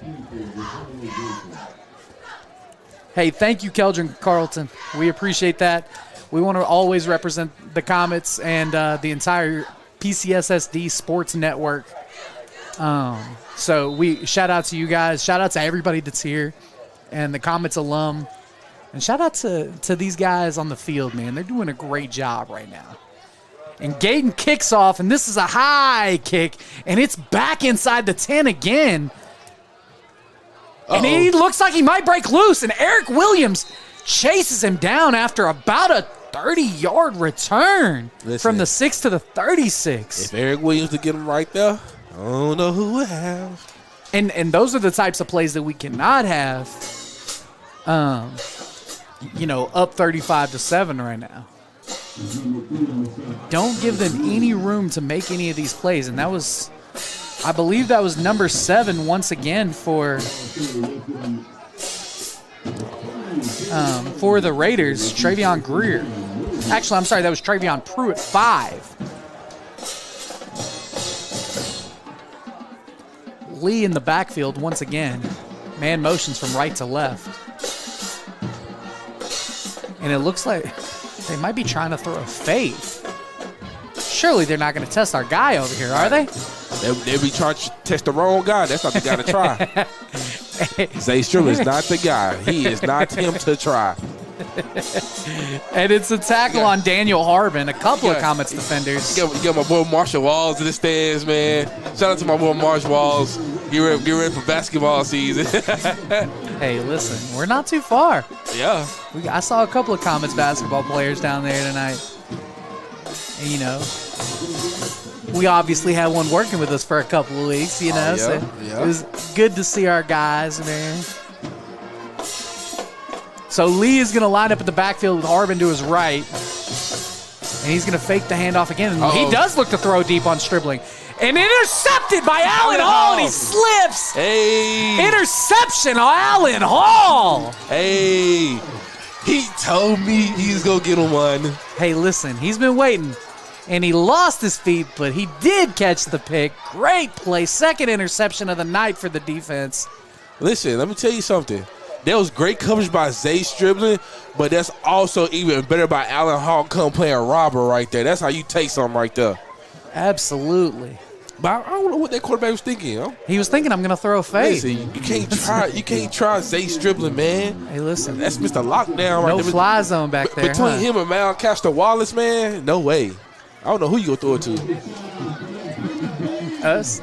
Hey, thank you, Keldrin Carlton. We appreciate that. We want to always represent the Comets and the entire PCSSD Sports Network. So we shout out to you guys. Shout out to everybody that's here and the Comets alum. And shout out to these guys on the field, man. They're doing a great job right now. And Gayton kicks off, and this is a high kick, and it's back inside the 10 again. And he looks like he might break loose, and Eric Williams chases him down after about a 30-yard return from the 6 to the 36. If Eric Williams to get him right there, I don't know who would have. And those are the types of plays that we cannot have, up 35-7 right now. Don't give them any room to make any of these plays. And that was, I believe that was number 7 once again for the Raiders, Travion Greer. Actually, I'm sorry, that was Travion Pruitt, 5. Lee in the backfield once again. Man motions from right to left. And it looks like they might be trying to throw a fade. Surely they're not going to test our guy over here, are they? They be trying to test the wrong guy. That's not the guy to try. Zay Strum is not the guy. He is not him to try. And it's a tackle on Daniel Harbin, a couple of Comets defenders. You got my boy Marshall Walls in the stands, man. Shout out to my boy Marshall Walls. Get ready for basketball season. Hey, listen, we're not too far. Yeah. I saw a couple of Comets basketball players down there tonight. And, you know, we obviously had one working with us for a couple of weeks, you know. So it was good to see our guys, man. So Lee is going to line up at the backfield with Harbin to his right. And he's going to fake the handoff again. And he does look to throw deep on Stribling. And intercepted by Allen Hall, and he slips. Hey. Interception on Allen Hall. Hey. He told me he's going to get him one. Hey, listen, he's been waiting. And he lost his feet, but he did catch the pick. Great play. Second interception of the night for the defense. Listen, let me tell you something. That was great coverage by Zay Stribling, but that's also even better by Allen Hall come playing robber right there. That's how you take something right there. Absolutely. But I don't know what that quarterback was thinking, yo. He was thinking, I'm going to throw a fade. Listen, you can't try Zay Stribling, man. Hey, listen. That's Mr. Lockdown right there. No fly zone back there, Between him and Malcaster Wallace, man, no way. I don't know who you going to throw it to. Us.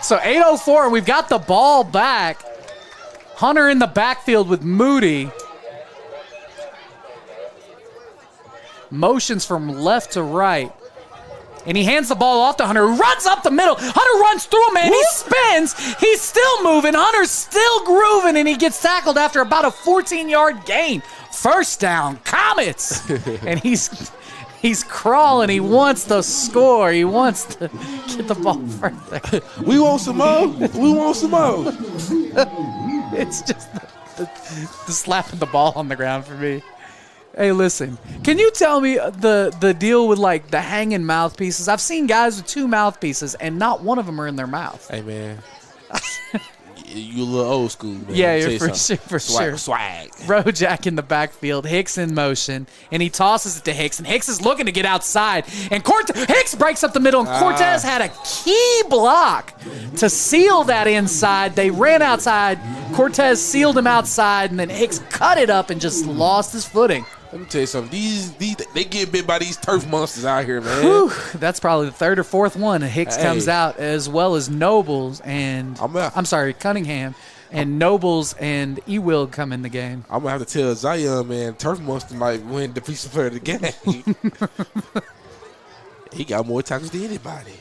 So 8:04, and we've got the ball back. Hunter in the backfield with Moody. Motions from left to right. And he hands the ball off to Hunter, who runs up the middle. Hunter runs through him, man. He spins. He's still moving. Hunter's still grooving, and he gets tackled after about a 14-yard gain. First down, Comets. And he's crawling. He wants to score. He wants to get the ball further. We want some more. We want some more. It's just the slapping the ball on the ground for me. Hey, listen, can you tell me the deal with, like, the hanging mouthpieces? I've seen guys with 2 mouthpieces, and not one of them are in their mouth. Hey, man. You a little old school, man. Yeah, you're for sure. Swag. Rojak in the backfield, Hicks in motion, and he tosses it to Hicks, and Hicks is looking to get outside, and Hicks breaks up the middle, and Cortez had a key block to seal that inside. They ran outside, Cortez sealed him outside, and then Hicks cut it up and just lost his footing. Let me tell you something. These they get bit by these turf monsters out here, man. Whew, that's probably the 3rd or 4th one. Hicks comes out, as well as Nobles and Cunningham, and Nobles and Ewald come in the game. I'm gonna have to tell Zion, man, turf monster might win the piece of player of the game. He got more tackles than anybody.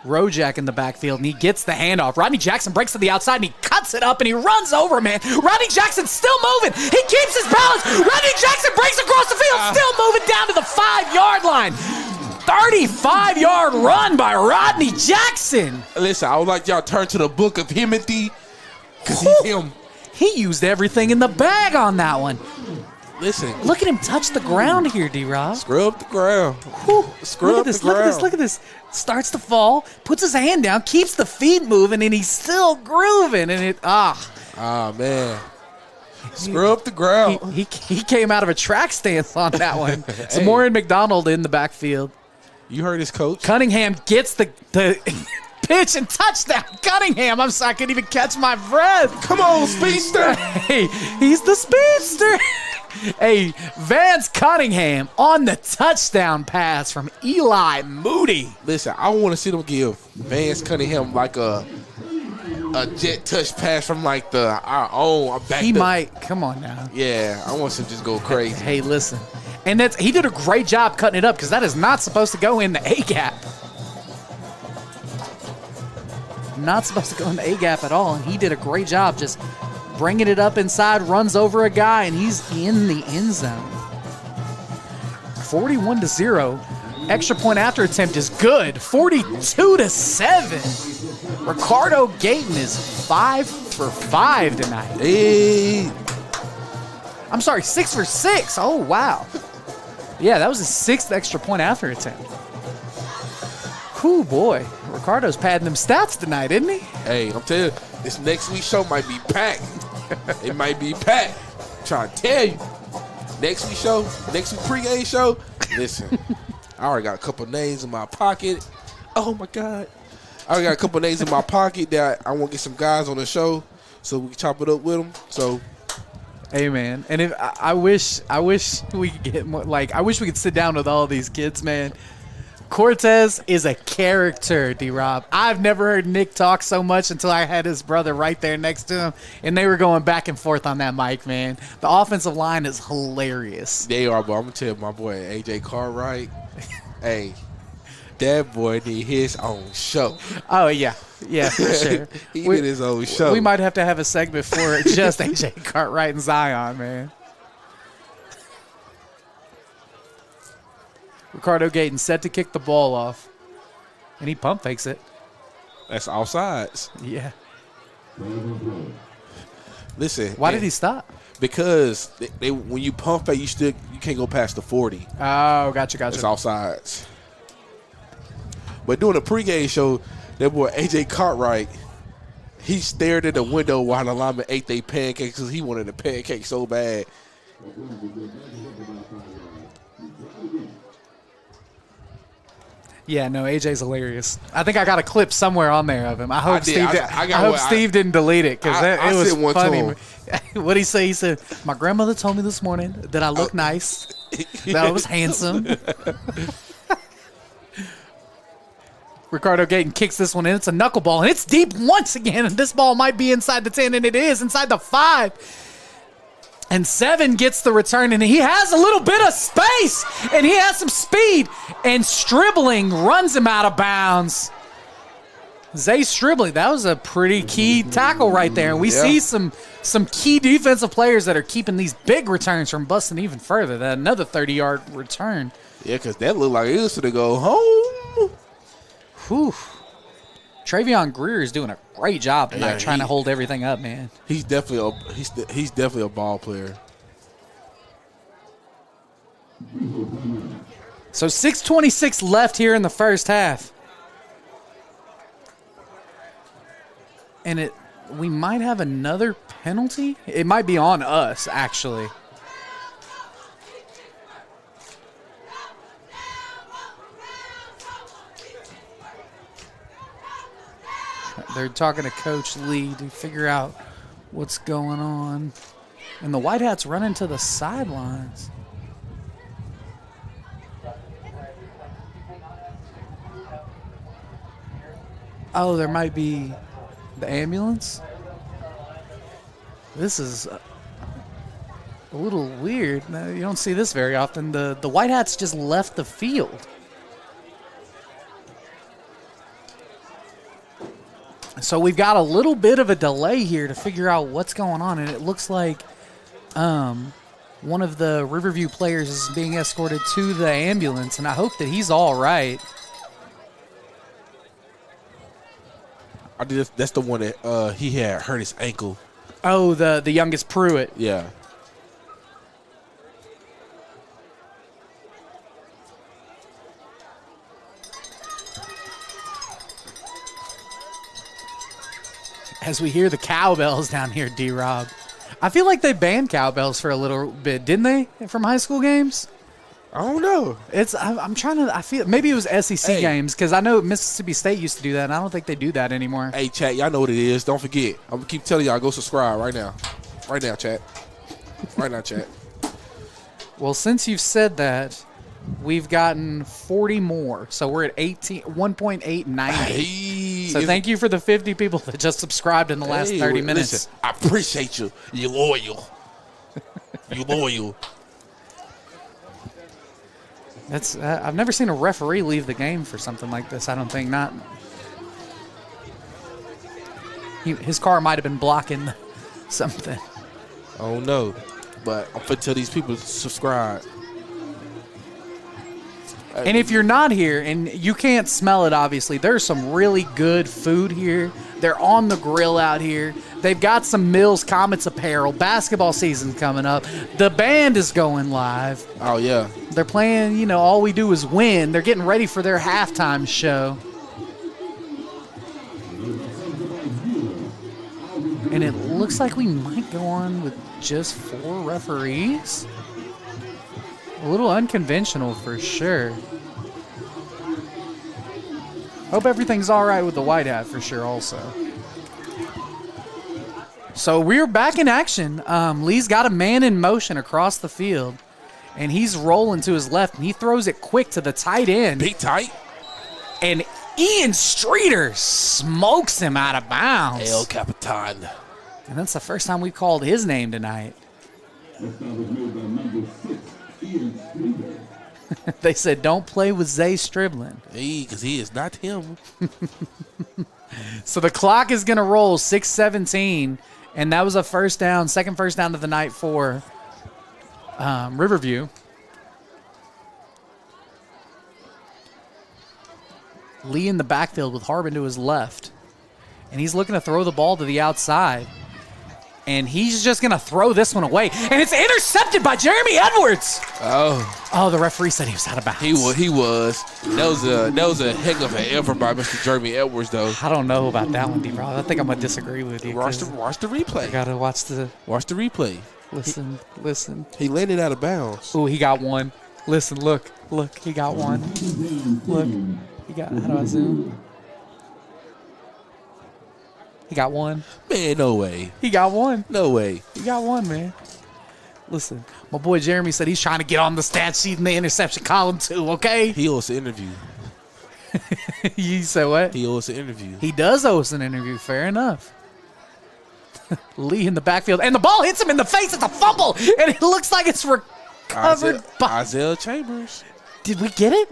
Rojak in the backfield, and he gets the handoff. Rodney Jackson breaks to the outside, and he cuts it up, and he runs over, man. Rodney Jackson's still moving. He keeps his balance. Rodney Jackson breaks across the field, still moving down to the 5-yard line. 35-yard run by Rodney Jackson. Listen, I would like y'all to turn to the book of Timothy, because he's him. He used everything in the bag on that one. Listen. Look at him touch the ground here, D-Rob. Scrub the ground. Look at this. Starts to fall, puts his hand down, keeps the feet moving, and he's still grooving. And man. Scrub the ground. He came out of a track stance on that one. Some more in McDonald in the backfield. You heard his coach. Cunningham gets the pitch and touchdown. Cunningham, I'm sorry, I couldn't even catch my breath. Come on, speedster. Hey, he's the speedster. Hey, Vance Cunningham on the touchdown pass from Eli Moody. Listen, I want to see them give Vance Cunningham like a jet touch pass from like our own. He might. Come on now. Yeah, I want him to just go crazy. Hey, listen. And he did a great job cutting it up, because that is not supposed to go in the A-gap. Not supposed to go in the A-gap at all, and he did a great job just bringing it up inside, runs over a guy, and he's in the end zone. 41-0. Extra point after attempt is good. 42-7. Ricardo Gayton is 5 for 5 tonight. Hey. I'm sorry, 6 for 6. Oh, wow. Yeah, that was his 6th extra point after attempt. Whew, boy. Ricardo's padding them stats tonight, isn't he? Hey, I'm telling you, this next week's show might be packed. It might be packed. I'm trying to tell you. Next week's pregame show, listen, I already got a couple names in my pocket. Oh, my God. I already got a couple names in my pocket that I want to get some guys on the show so we can chop it up with them. So, hey, man. And if I wish we could get more, I wish we could sit down with all these kids, man. Cortez is a character, D-Rob. I've never heard Nick talk so much until I had his brother right there next to him, and they were going back and forth on that mic, man. The offensive line is hilarious. They are, but I'm going to tell my boy A.J. Cartwright, hey, that boy need his own show. Oh, yeah. Yeah, for sure. He need his own show. We might have to have a segment for just A.J. Cartwright and Zion, man. Ricardo Gayton set to kick the ball off, and he pump fakes it. That's offsides. Yeah. Listen. Why did he stop? Because they when you pump fake, you can't go past the 40. Oh, gotcha. It's offsides. But during the pregame show, that boy A.J. Cartwright, he stared at the window while the lineman ate their pancakes because he wanted a pancake so bad. Yeah, no, AJ's hilarious. I think I got a clip somewhere on there of him. I hope I Steve didn't delete it because it was sent one funny. to him. What'd he say? He said, "My grandmother told me this morning that I look nice, that I was handsome." Ricardo Gayton kicks this one in. It's a knuckleball, and it's deep once again. And this ball might be inside the 10, and it is inside the 5. And 7 gets the return, and he has a little bit of space, and he has some speed. And Stribling runs him out of bounds. Zay Stribling, that was a pretty key tackle right there. And we see some key defensive players that are keeping these big returns from busting even further. That another 30-yard return. Yeah, because that looked like it was to go home. Whew. Travion Greer is doing a great job tonight trying to hold everything up, man. He's definitely a ball player. So 6:26 left here in the first half. And we might have another penalty. It might be on us, actually. They're talking to Coach Lee to figure out what's going on. And the White Hats running to the sidelines. Oh, there might be the ambulance. This is a little weird. No, you don't see this very often. The White Hats just left the field. So we've got a little bit of a delay here to figure out what's going on, and it looks like one of the Riverview players is being escorted to the ambulance, and I hope that he's all right. That's the one that he had hurt his ankle. Oh, the youngest Pruitt. Yeah. As we hear the cowbells down here, D-Rob. I feel like they banned cowbells for a little bit, didn't they, from high school games? I don't know. I'm trying to. I feel maybe it was SEC games because I know Mississippi State used to do that, and I don't think they do that anymore. Hey, chat, y'all know what it is. Don't forget. I'm gonna keep telling y'all, go subscribe right now, chat. Right now, chat. Well, since you've said that, we've gotten 40 more, so we're at 1.890. Hey, so thank you for the 50 people that just subscribed in the last 30 minutes. Listen, I appreciate you. You're loyal. You're loyal. That's I've never seen a referee leave the game for something like this. I don't think not. His car might have been blocking something. I don't know, but I'm gonna tell these people to subscribe. And if you're not here and you can't smell it, obviously, there's some really good food here. They're on the grill out here. They've got some Mills Comets apparel. Basketball season coming up. The band is going live. Oh, yeah. They're playing, All We Do Is Win. They're getting ready for their halftime show. And it looks like we might go on with just 4 referees. A little unconventional for sure. Hope everything's all right with the White Hat for sure also. So we're back in action. Lee's got a man in motion across the field. And he's rolling to his left, and he throws it quick to the tight end. Big tight. And Ian Streeter smokes him out of bounds. El Capitan. And that's the first time we called his name tonight. They said, don't play with Zay Striblin. Hey, because he is not him. So the clock is going to roll 6:17, and that was a first down, second first down of the night for Riverview. Lee in the backfield with Harbin to his left, and he's looking to throw the ball to the outside. And he's just going to throw this one away. And it's intercepted by Jeremy Edwards. Oh, the referee said he was out of bounds. He was. That was a heck of an effort by Mr. Jeremy Edwards, though. I don't know about that one, D-Rob. I think I'm going to disagree with you. Watch the replay. You got to watch the replay. Listen. He landed out of bounds. Oh, he got one. Listen, look. He got one. Look. He got, how do I zoom? He got one. Man, no way. He got one. No way. He got one, man. Listen, my boy Jeremy said he's trying to get on the stat sheet in the interception column too, okay? He owes an interview. You said what? He owes an interview. He does owe us an interview. Fair enough. Lee in the backfield. And the ball hits him in the face. It's a fumble. And it looks like it's recovered by Isaiah Chambers. Did we get it?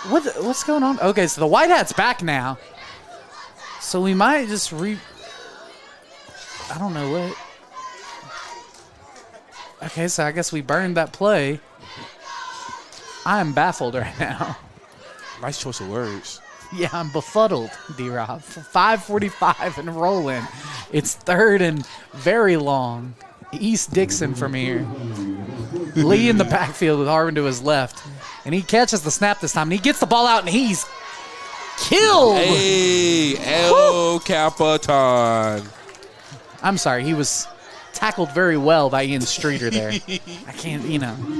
What's going on? Okay, so the White Hat's back now. So we might just I don't know what. Okay, so I guess we burned that play. I am baffled right now. Nice choice of words. Yeah, I'm befuddled, D-Rob. 5:45 and rolling. It's third and very long. East Dixon from here. Lee in the backfield with Harvin to his left. And he catches the snap this time. And he gets the ball out, and he's killed. Hey, El Capitan. I'm sorry, he was tackled very well by Ian Streeter there. I can't,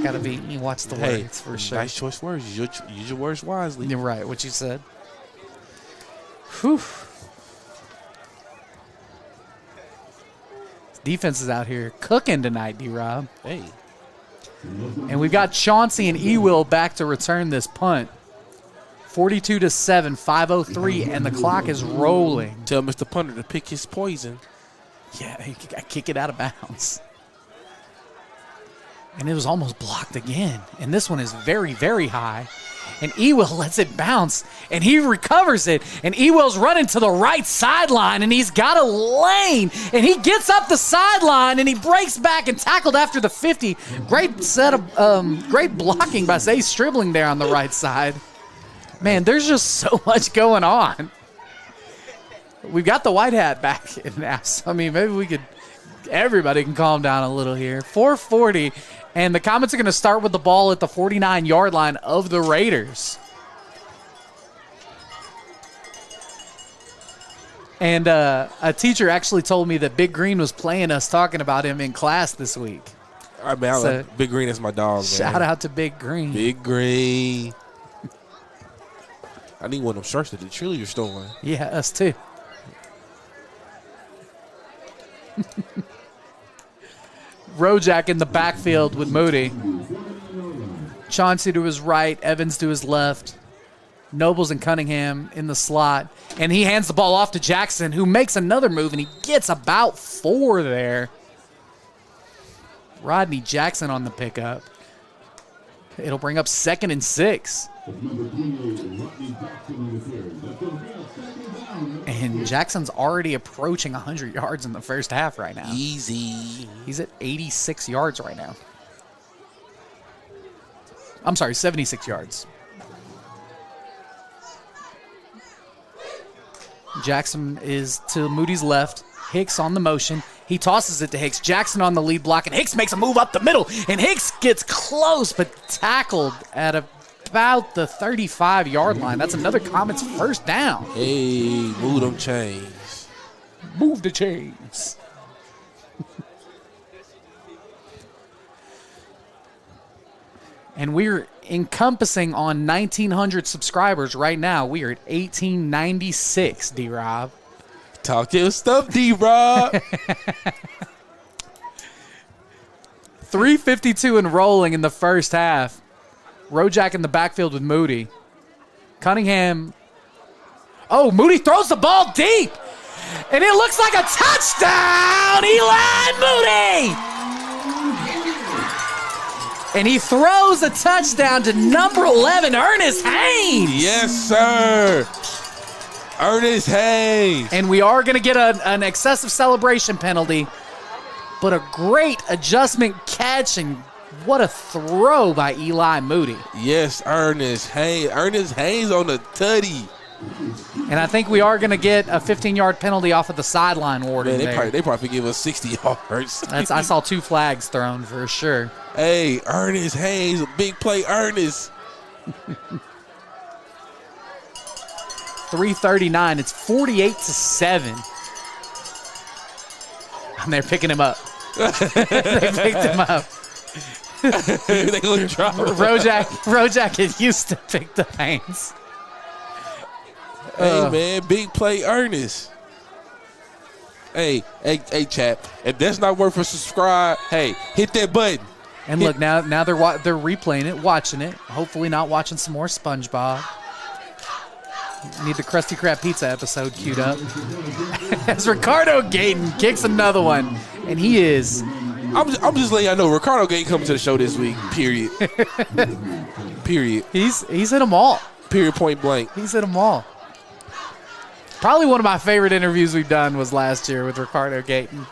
gotta be, you watch the words for sure. Nice choice words. Use your words wisely. You're right, what you said. Whew. Defense is out here cooking tonight, D-Rob. Hey. And we've got Chauncey and Ewell back to return this punt. 42-7, 5:03, and the clock is rolling. Tell Mr. Punter to pick his poison. Yeah, he got kick it out of bounds. And it was almost blocked again. And this one is very, very high. And Ewell lets it bounce, and he recovers it. And Ewell's running to the right sideline, and he's got a lane. And he gets up the sideline, and he breaks back and tackled after the 50. Great set of great blocking by Zay Stribling there on the right side. Man, there's just so much going on. We've got the White Hat back in now. So, I mean, maybe everybody can calm down a little here. 4:40, and the Comets are going to start with the ball at the 49-yard line of the Raiders. And a teacher actually told me that Big Green was playing us, talking about him in class this week. All right, man. So, Big Green is my dog, man. Shout out to Big Green. Big Green. I need one of them shirts that the cheerleader stole. Yeah, us too. Rojak in the backfield with Moody. Chauncey to his right, Evans to his left. Nobles and Cunningham in the slot. And he hands the ball off to Jackson, who makes another move, and he gets about 4 there. Rodney Jackson on the pickup. It'll bring up 2nd and 6. And Jackson's already approaching 100 yards in the first half right now. Easy. He's at 86 yards right now. I'm sorry, 76 yards. Jackson is to Moody's left. Hicks on the motion. He tosses it to Hicks. Jackson on the lead block, and Hicks makes a move up the middle. And Hicks gets close, but tackled at about the 35-yard line. That's another Comets first down. Hey, move them chains. Move the chains. And we're encompassing on 1,900 subscribers right now. We are at 1,896, D-Rob. Talk your stuff, D-Rob. 3:52 and rolling in the first half. Rojak in the backfield with Moody. Cunningham. Oh, Moody throws the ball deep. And it looks like a touchdown. Eli Moody. And he throws a touchdown to number 11, Ernest Haynes. Yes, sir. Ernest Haynes. And we are going to get an excessive celebration penalty. But a great adjustment catch, and what a throw by Eli Moody. Yes, Ernest Haynes. Ernest Haynes on the tutty. And I think we are going to get a 15-yard penalty off of the sideline warden. Man, they probably give us 60 yards. I saw 2 flags thrown for sure. Hey, Ernest Haynes, a big play, Ernest. 3:39. It's 48-7. And they're picking him up. They picked him up. They gonna drop him. Rojak and Houston picked up Haynes. Hey, man, big play, Ernest. Hey, chap. If that's not worth a subscribe, hey, hit that button. And look, now they're replaying it, watching it. Hopefully not watching some more SpongeBob. Need the Krusty Krab Pizza episode queued up. As Ricardo Gayton kicks another one, and he is. I'm just letting y'all know Ricardo Gayton coming to the show this week. Period. Period. He's hit them all. Period. Point blank. He's hit them all. Probably one of my favorite interviews we've done was last year with Ricardo Gayton.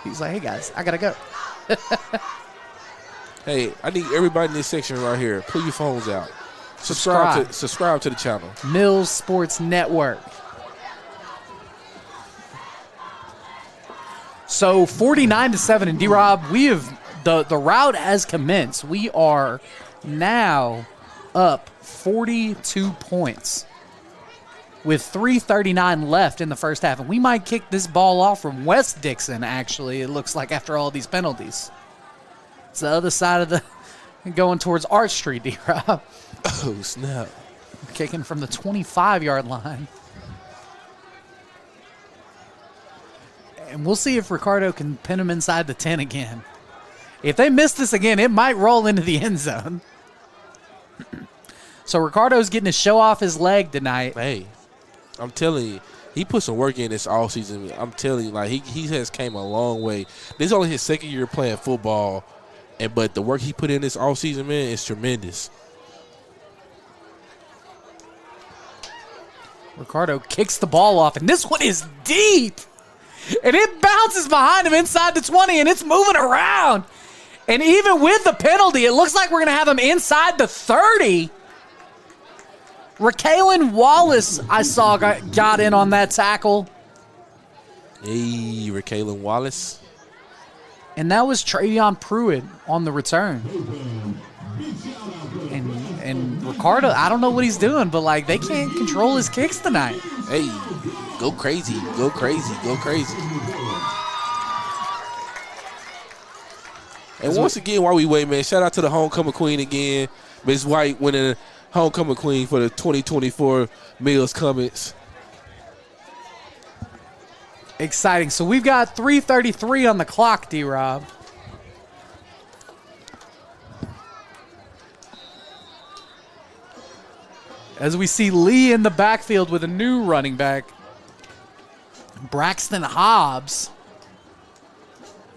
He's like, "Hey guys, I gotta go." Hey, I need everybody in this section right here. Pull your phones out. Subscribe to the channel. Mills Sports Network. So 49-7, and D-Rob, we have the route has commenced. We are now up 42 points with 3:39 left in the first half, and we might kick this ball off from West Dixon. Actually, it looks like after all these penalties, it's the other side of the going towards Arch Street. D-Rob. Oh snap! Kicking from the 25-yard line. And we'll see if Ricardo can pin him inside the 10 again. If they miss this again, it might roll into the end zone. So Ricardo's getting to show off his leg tonight. Hey, I'm telling you, he put some work in this all season. I'm telling you, like he has came a long way. This is only his second year playing football, but the work he put in this all season, man, is tremendous. Ricardo kicks the ball off, and this one is deep. And it bounces behind him inside the 20, and it's moving around. And even with the penalty, it looks like we're going to have him inside the 30. Raquelin Wallace, I saw, got in on that tackle. Hey, Raquelin Wallace. And that was Travion Pruitt on the return. And Ricardo, I don't know what he's doing, but, like, they can't control his kicks tonight. Hey, go crazy, go crazy, go crazy. And once again, while we wait, man, shout out to the homecoming queen again. Ms. White winning homecoming queen for the 2024 Mills Comets. Exciting. So we've got 3:33 on the clock, D-Rob. As we see Lee in the backfield with a new running back, Braxton Hobbs.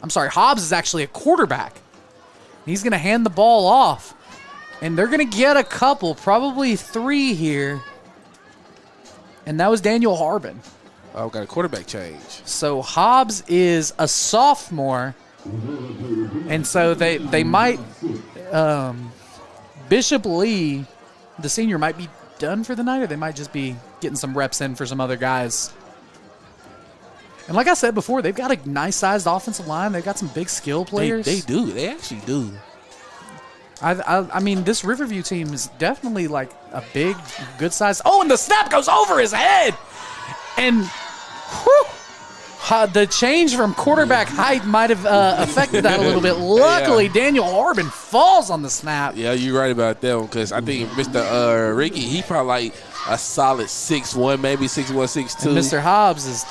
I'm sorry, Hobbs is actually a quarterback. He's going to hand the ball off. And they're going to get a couple, probably 3 here. And that was Daniel Harbin. Oh, got a quarterback change. So Hobbs is a sophomore. And so they might, Bishop Lee, the senior, might be done for the night, or they might just be getting some reps in for some other guys. And like I said before, they've got a nice-sized offensive line. They've got some big skill players. They do. They actually do. I mean, this Riverview team is definitely like a big, good size. Oh, and the snap goes over his head. And the change from quarterback height might have affected that a little bit. Luckily, yeah. Daniel Harbin falls on the snap. Yeah, you're right about that one, because I think Mr. Ricky, he probably like a solid 6'1", maybe 6'1", 6'2". And Mr. Hobbs is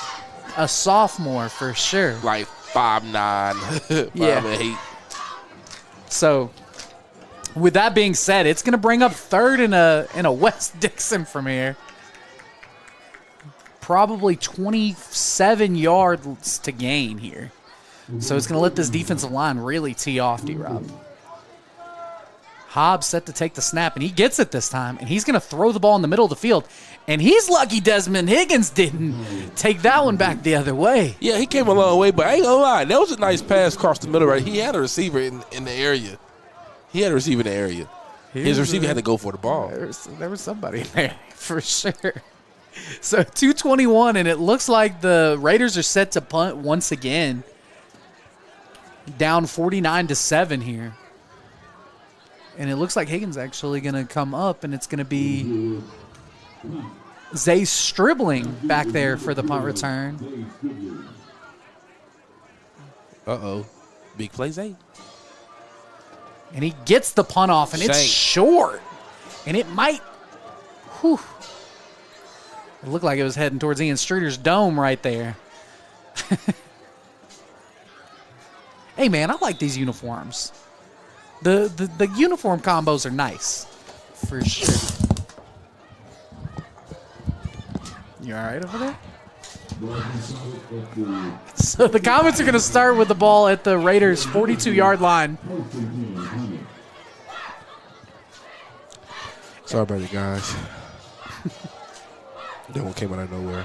a sophomore for sure. Like 5'9", 5'8". So, with that being said, it's going to bring up third in a West Dixon from here. Probably 27 yards to gain here. So it's going to let this defensive line really tee off, D-Rob. Hobbs set to take the snap, and he gets it this time, and he's going to throw the ball in the middle of the field. And he's lucky Desmond Higgins didn't take that one back the other way. Yeah, he came a long way, but I ain't going to lie. That was a nice pass across the middle, right? He had a receiver in the area. His receiver had to go for the ball. There was somebody there for sure. So 2:21, and it looks like the Raiders are set to punt once again. Down 49-7 here. And it looks like Higgins actually going to come up, and it's going to be Zay Stribling back there for the punt return. Uh-oh. Big play, Zay. And he gets the punt off, and it's short. And it might, it looked like it was heading towards Ian Streeter's dome right there. Hey, man, I like these uniforms. The uniform combos are nice, for sure. You all right over there? So the Comets are going to start with the ball at the Raiders' 42-yard line. Sorry about it, guys. That one came out of nowhere.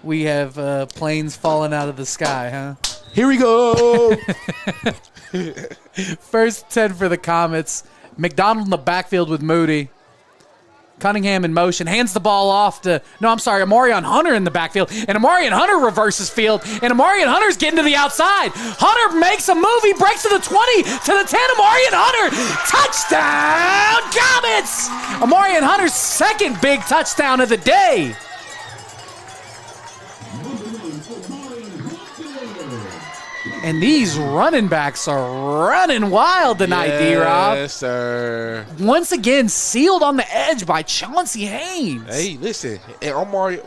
We have planes falling out of the sky, huh? Here we go. First 10 for the Comets. McDonald in the backfield with Moody. Cunningham in motion. Hands the ball off to, Amarion Hunter in the backfield. And Amarion Hunter reverses field. And Amarion Hunter's getting to the outside. Hunter makes a move. He breaks to the 20, to the 10. Amarion Hunter. Touchdown, Comets! Amarion Hunter's second big touchdown of the day. And these running backs are running wild tonight, D-Rob. Yes, sir. Once again, sealed on the edge by Chauncey Haynes. Hey, listen. And Amari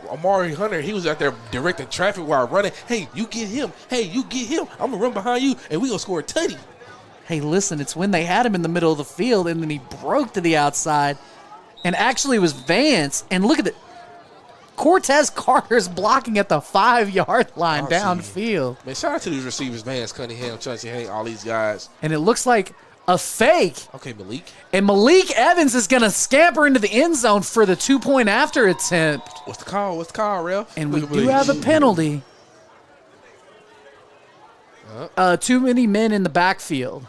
Hunter, he was out there directing traffic while running. Hey, you get him. Hey, you get him. I'm going to run behind you, and we going to score a tutty. Hey, listen, it's when they had him in the middle of the field, and then he broke to the outside. And actually it was Vance. And look at it. Cortez Carter's blocking at the 5-yard line downfield. Man, shout out to these receivers, Vance, Cunningham, Chauncey Haynes, all these guys. And it looks like a fake. Okay, Malik. And Malik Evans is going to scamper into the end zone for the 2-point after attempt. What's the call, Ralph? And we do have a penalty. Too many men in the backfield.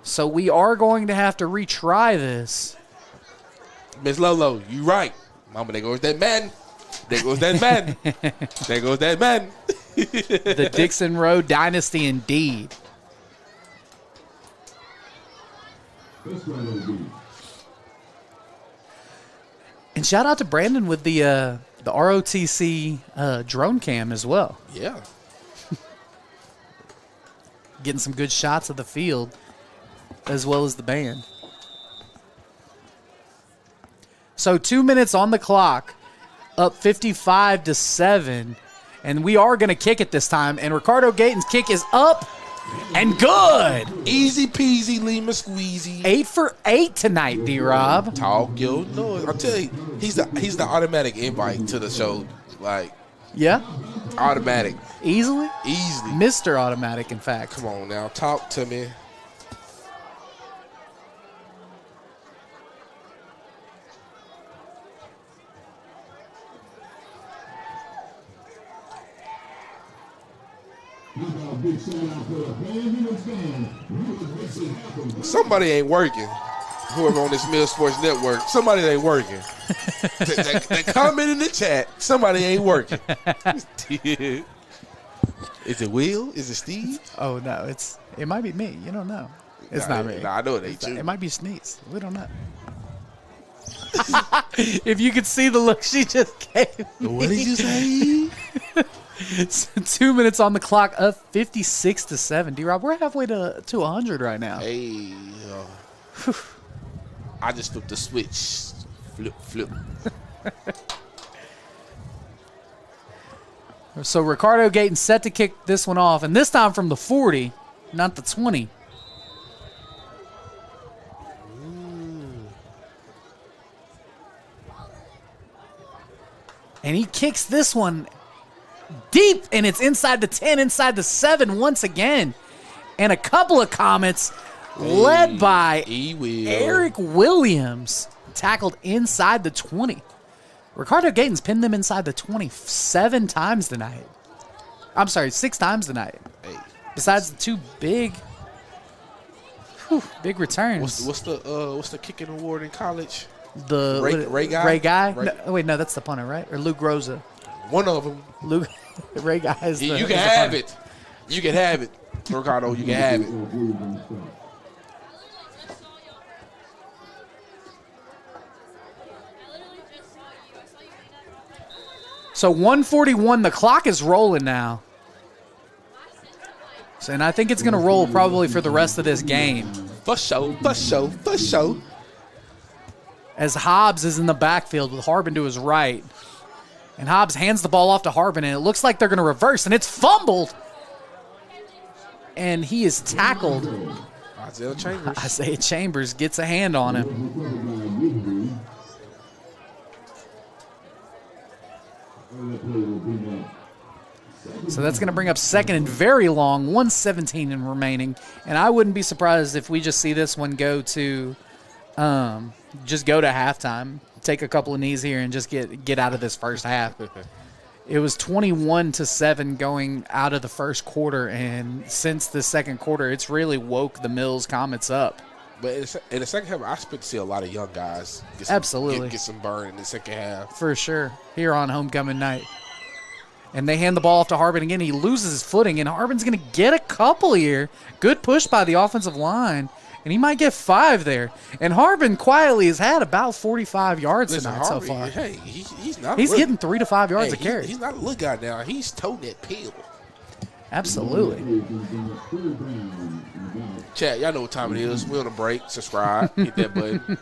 So we are going to have to retry this. Miss Lolo, you right. Mama, there goes that man. There goes that man. There goes that man. The Dixon Road dynasty indeed. And shout out to Brandon with the ROTC drone cam as well. Yeah. Getting some good shots of the field as well as the band. So 2 minutes on the clock, up 55-7, and we are going to kick it this time. And Ricardo Gayton's kick is up and good. Easy peasy, Lima squeezy. 8 for 8 tonight, D-Rob. Talk yo noise. I'll tell you, he's the automatic invite to the show. Like, yeah, automatic, easily, Mr. Automatic. In fact, come on now, talk to me. Somebody ain't working. Whoever on this Mill Sports Network, somebody ain't working. They comment in the chat. Somebody ain't working. Is it Will? Is it Steve? Oh no, it might be me. You don't know. It's not me. Nah, I know it ain't you. It might be Sneeze. We don't know. If you could see the look she just gave me. What did you say? 2 minutes on the clock, up 56-7. D-Rob, we're halfway to 100 right now. Hey, I just flipped the switch. Flip. So Ricardo Gayton set to kick this one off, and this time from the 40, not the 20. And he kicks this one deep, and it's inside the 10, inside the 7 once again. And a couple of Comets led by Eric Williams tackled inside the 20. Ricardo Gayton's pinned them inside the 20 7 times tonight. I'm sorry, 6 times tonight. Besides the 2 big returns. What's the kicking award in college? The Ray Guy? Ray Guy? No, that's the punter, right? Or Luke Rosa. One of them. Ray Guy is You can have it. You can have it, Ricardo. You can have it. So 141, the clock is rolling now. So, and I think it's going to roll probably for the rest of this game. For sure. As Hobbs is in the backfield with Harbin to his right. And Hobbs hands the ball off to Harbin, and it looks like they're going to reverse, and it's fumbled. And he is tackled. Isaiah Chambers gets a hand on him. So that's going to bring up second and very long, 1:17 in remaining. And I wouldn't be surprised if we just see this one go to halftime, take a couple of knees here, and just get out of this first half. It was 21-7 going out of the first quarter, and since the second quarter, it's really woke the Mills Comets up. But in the second half, I expect to see a lot of young guys get some burn in the second half. For sure, here on homecoming night. And they hand the ball off to Harbin again. He loses his footing, and Harbin's going to get a couple here. Good push by the offensive line, and he might get 5 there. And Harbin quietly has had about 45 yards tonight so far. Hey, he's getting 3 to 5 yards a carry. He's not a little guy now. He's toting that pill. Absolutely. Chat, y'all know what time it is. We're on a break. Subscribe. Hit that button.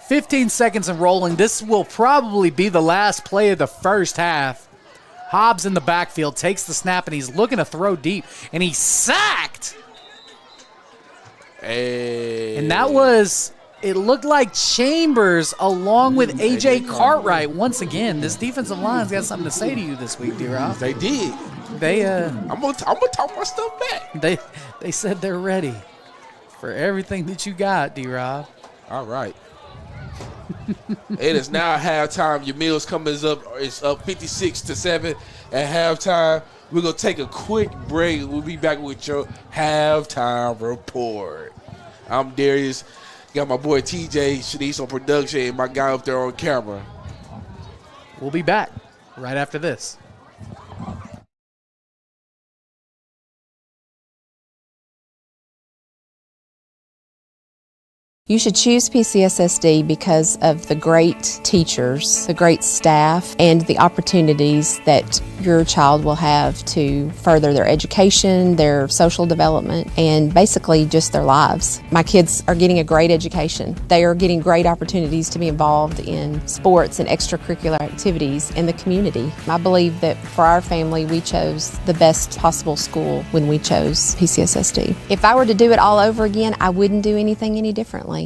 "15 seconds and rolling. This will probably be the last play of the first half. Hobbs in the backfield takes the snap, and he's looking to throw deep, and he's sacked. Hey. And that was, it looked like Chambers along with A.J. Cartwright. Once again, this defensive line's got something to say to you this week, D-Rob. They did. I'm gonna talk my stuff back. They said they're ready for everything that you got, D-Rob. All right. It is now halftime. Your Mills Comets up. It's up 56-7 at halftime. We're going to take a quick break. We'll be back with your halftime report. I'm Darius. Got my boy TJ Shanice on production and my guy up there on camera. We'll be back right after this. You should choose PCSSD because of the great teachers, the great staff, and the opportunities that your child will have to further their education, their social development, and basically just their lives. My kids are getting a great education. They are getting great opportunities to be involved in sports and extracurricular activities in the community. I believe that for our family, we chose the best possible school when we chose PCSSD. If I were to do it all over again, I wouldn't do anything any differently.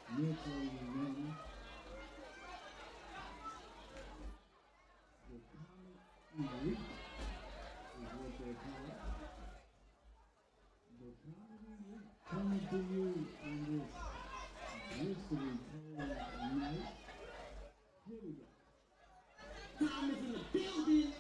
Coming to you on this blistering cold night. Here we go. Comets in the building.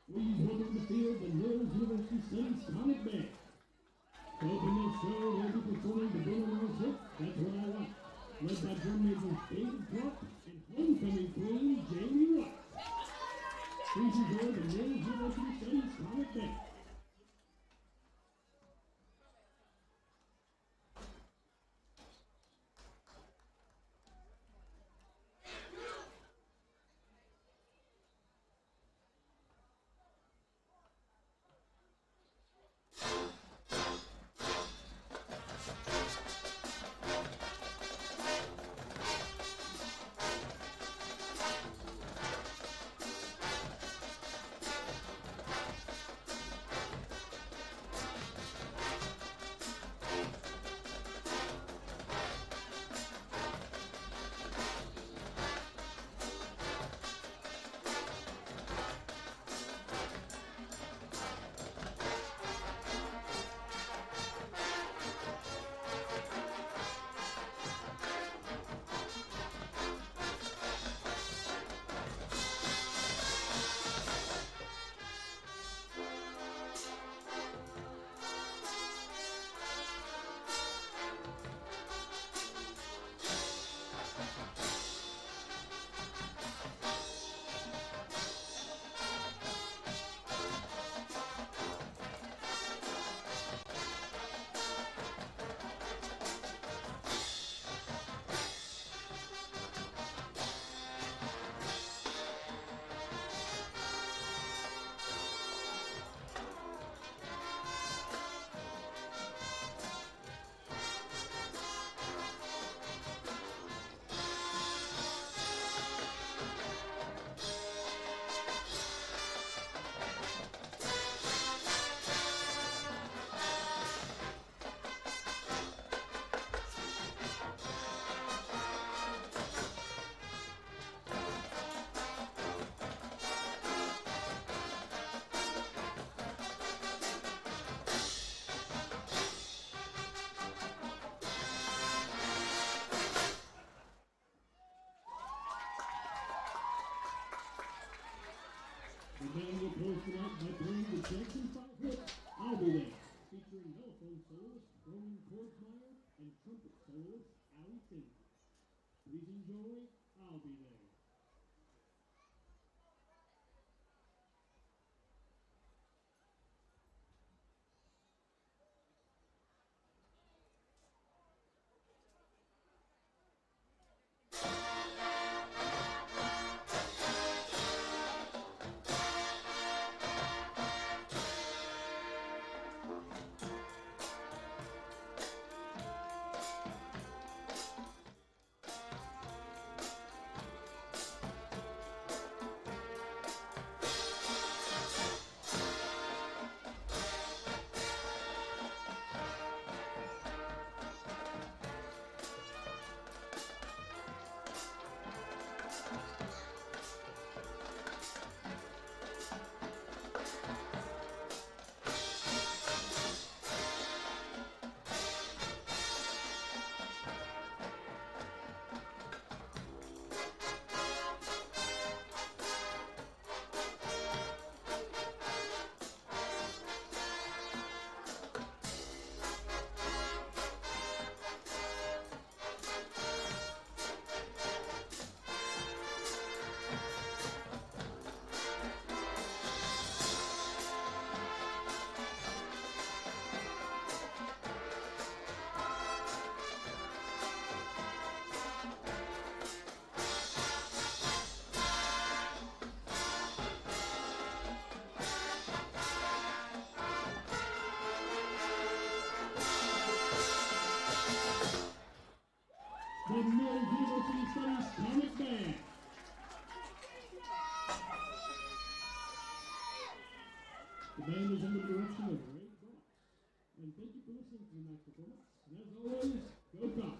Please welcome to the field the Mills University Studies Comet Band. To open this show, they'll be performing the Villanova hit, That's What I Like, led by drum majors David Clark and homecoming queen Jamie White. Please enjoy the Mills University Studies Comet Band. The band will close tonight by playing the Jackson 5 hit, I'll Be There, featuring mellophone soloist Roman Kordsmeyer and trumpet soloist Ali Singer. Please enjoy I'll Be There. The Mills University Studies Comet Band. The band is under the direction of Ray Brock. And thank you for listening to tonight's performance. And as always, go Comets.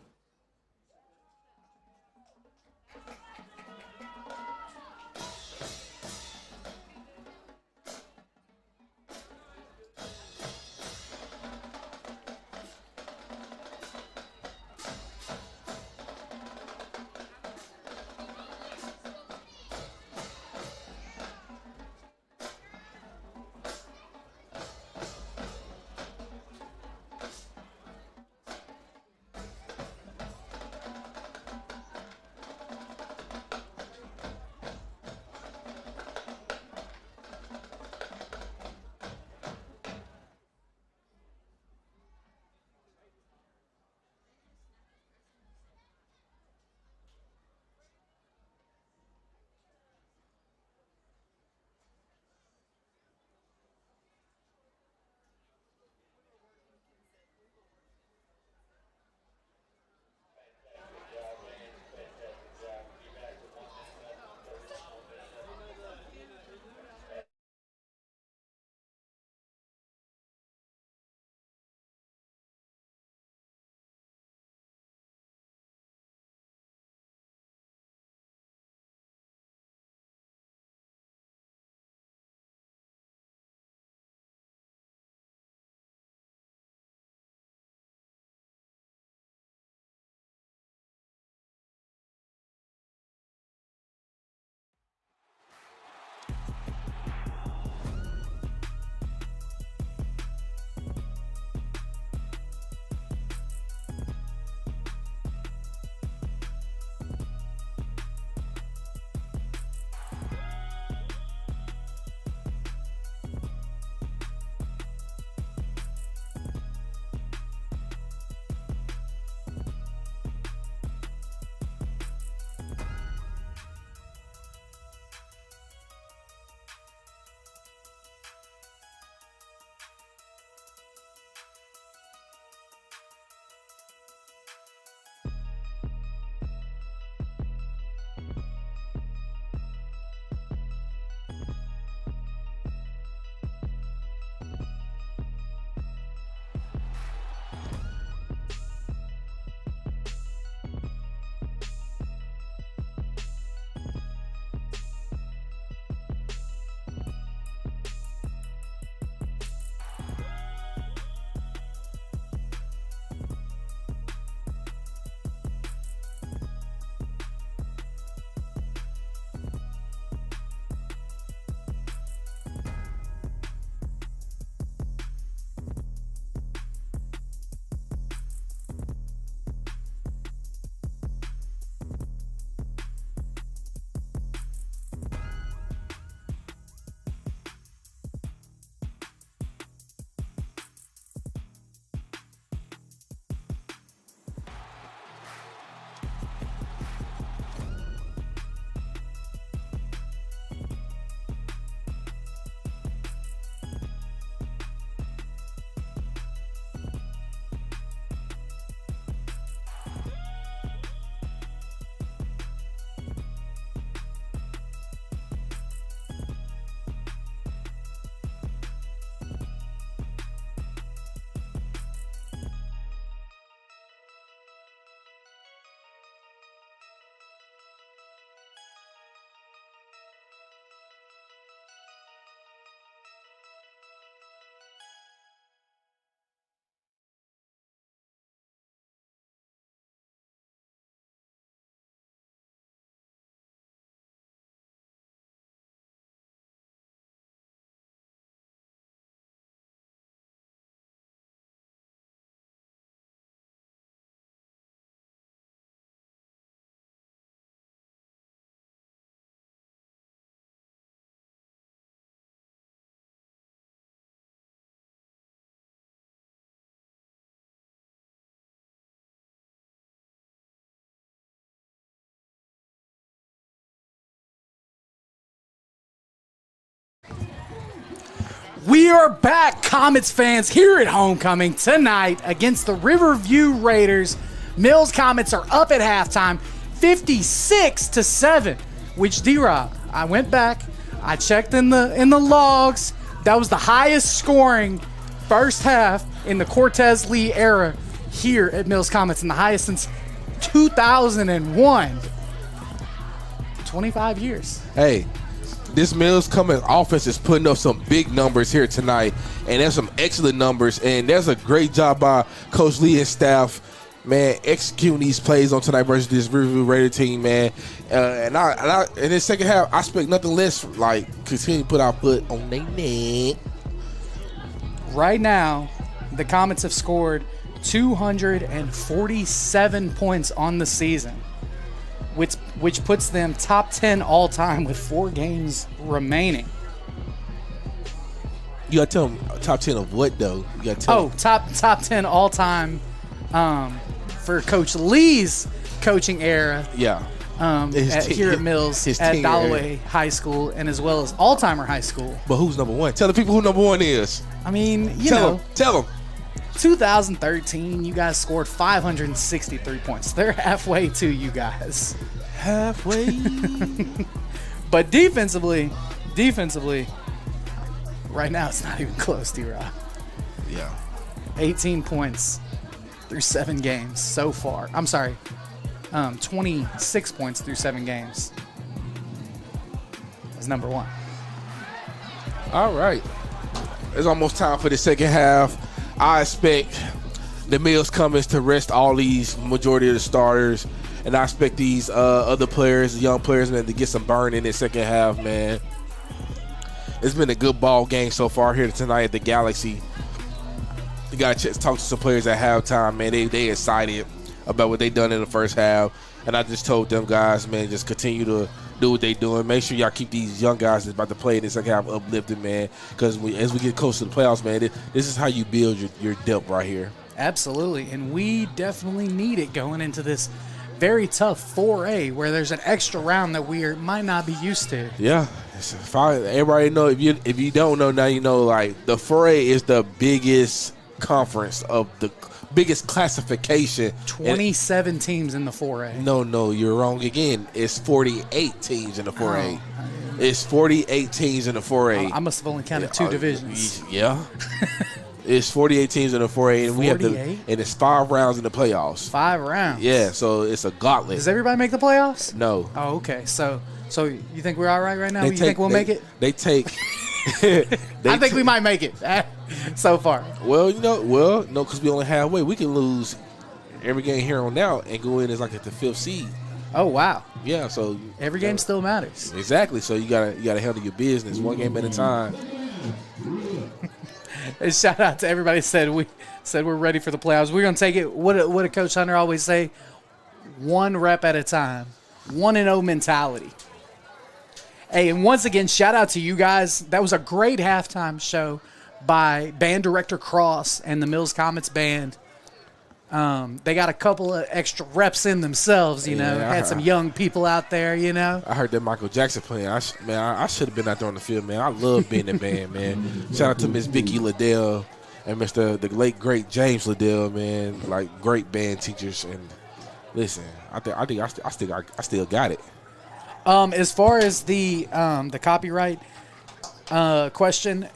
We are back, Comets fans, here at homecoming tonight against the Riverview Raiders. Mills Comets are up at halftime, 56-7. Which, D-Rob, I went back, I checked in the logs. That was the highest scoring first half in the Cortez Lee era here at Mills Comets, and the highest since 2001. 25 years. Hey, this Mills Comets offense is putting up some big numbers here tonight, and there's some excellent numbers, and there's a great job by Coach Lee and staff, man, executing these plays on tonight versus this Riverview Raider team, man. And I in the second half, I expect nothing less, like, continue to put our foot on their neck. Right now, the Comets have scored 247 points on the season, which puts them top 10 all time with 4 games remaining. You gotta tell them top 10 of what though? You gotta tell them. top 10 all time for Coach Lee's coaching era. Yeah. Here at Mills, at Dalloway High School, and as well as Altimer High School. But who's number one? Tell the people who number one is. I mean, tell them. 2013, you guys scored 563 points. They're halfway to you guys. Halfway. But defensively, right now it's not even close, D-Rob. Yeah. 18 points through 7 games so far. I'm sorry, 26 points through 7 games. That's number one. All right. It's almost time for the second half. I expect the Mills Comets to rest all these majority of the starters, and I expect these other players, the young players, man, to get some burn in the second half, man. It's been a good ball game so far here tonight at the Galaxy. You got to talk to some players at halftime, man. They excited about what they done in the first half, and I just told them guys, man, just continue to do what they doing. Make sure y'all keep these young guys that's about to play in the second half uplifted, man, because as we get close to the playoffs, man, this is how you build your depth right here. Absolutely, and we definitely need it going into this very tough 4A where there's an extra round that we might not be used to. Yeah, everybody know. If you don't know now, you know. Like the 4A is the biggest conference of the biggest classification. 27 teams in the 4A. No, you're wrong again. It's 48 teams in the 4A. Oh. It's 48 teams in the 4A. I must have only counted 2 divisions. Yeah. It's 48 teams in the 4A, and 48? And it's 5 rounds in the playoffs. 5 rounds. Yeah, so it's a gauntlet. Does everybody make the playoffs? No. Oh, okay. So you think we're all right now? You think we'll make it? They take. I think we might make it so far. Well, no, because we only halfway. We can lose every game here on out and go in as like at the 5th seed. Oh wow! Yeah, so every game still matters. Exactly. So you gotta handle your business one game at a time. And shout out to everybody said we're ready for the playoffs. We're gonna take it. What did Coach Hunter always say? 1 rep at a time. 1-0 mentality. Hey, and once again, shout out to you guys. That was a great halftime show by band director Cross and the Mills Comets band. They got a couple of extra reps in themselves, had some young people out there, I heard that Michael Jackson playing. I should have been out there on the field, man. I love being in band, man. Shout out to Miss Vicky Liddell and the late great James Liddell, man. Like great band teachers. And listen, I think I still got it. As far as the copyright question,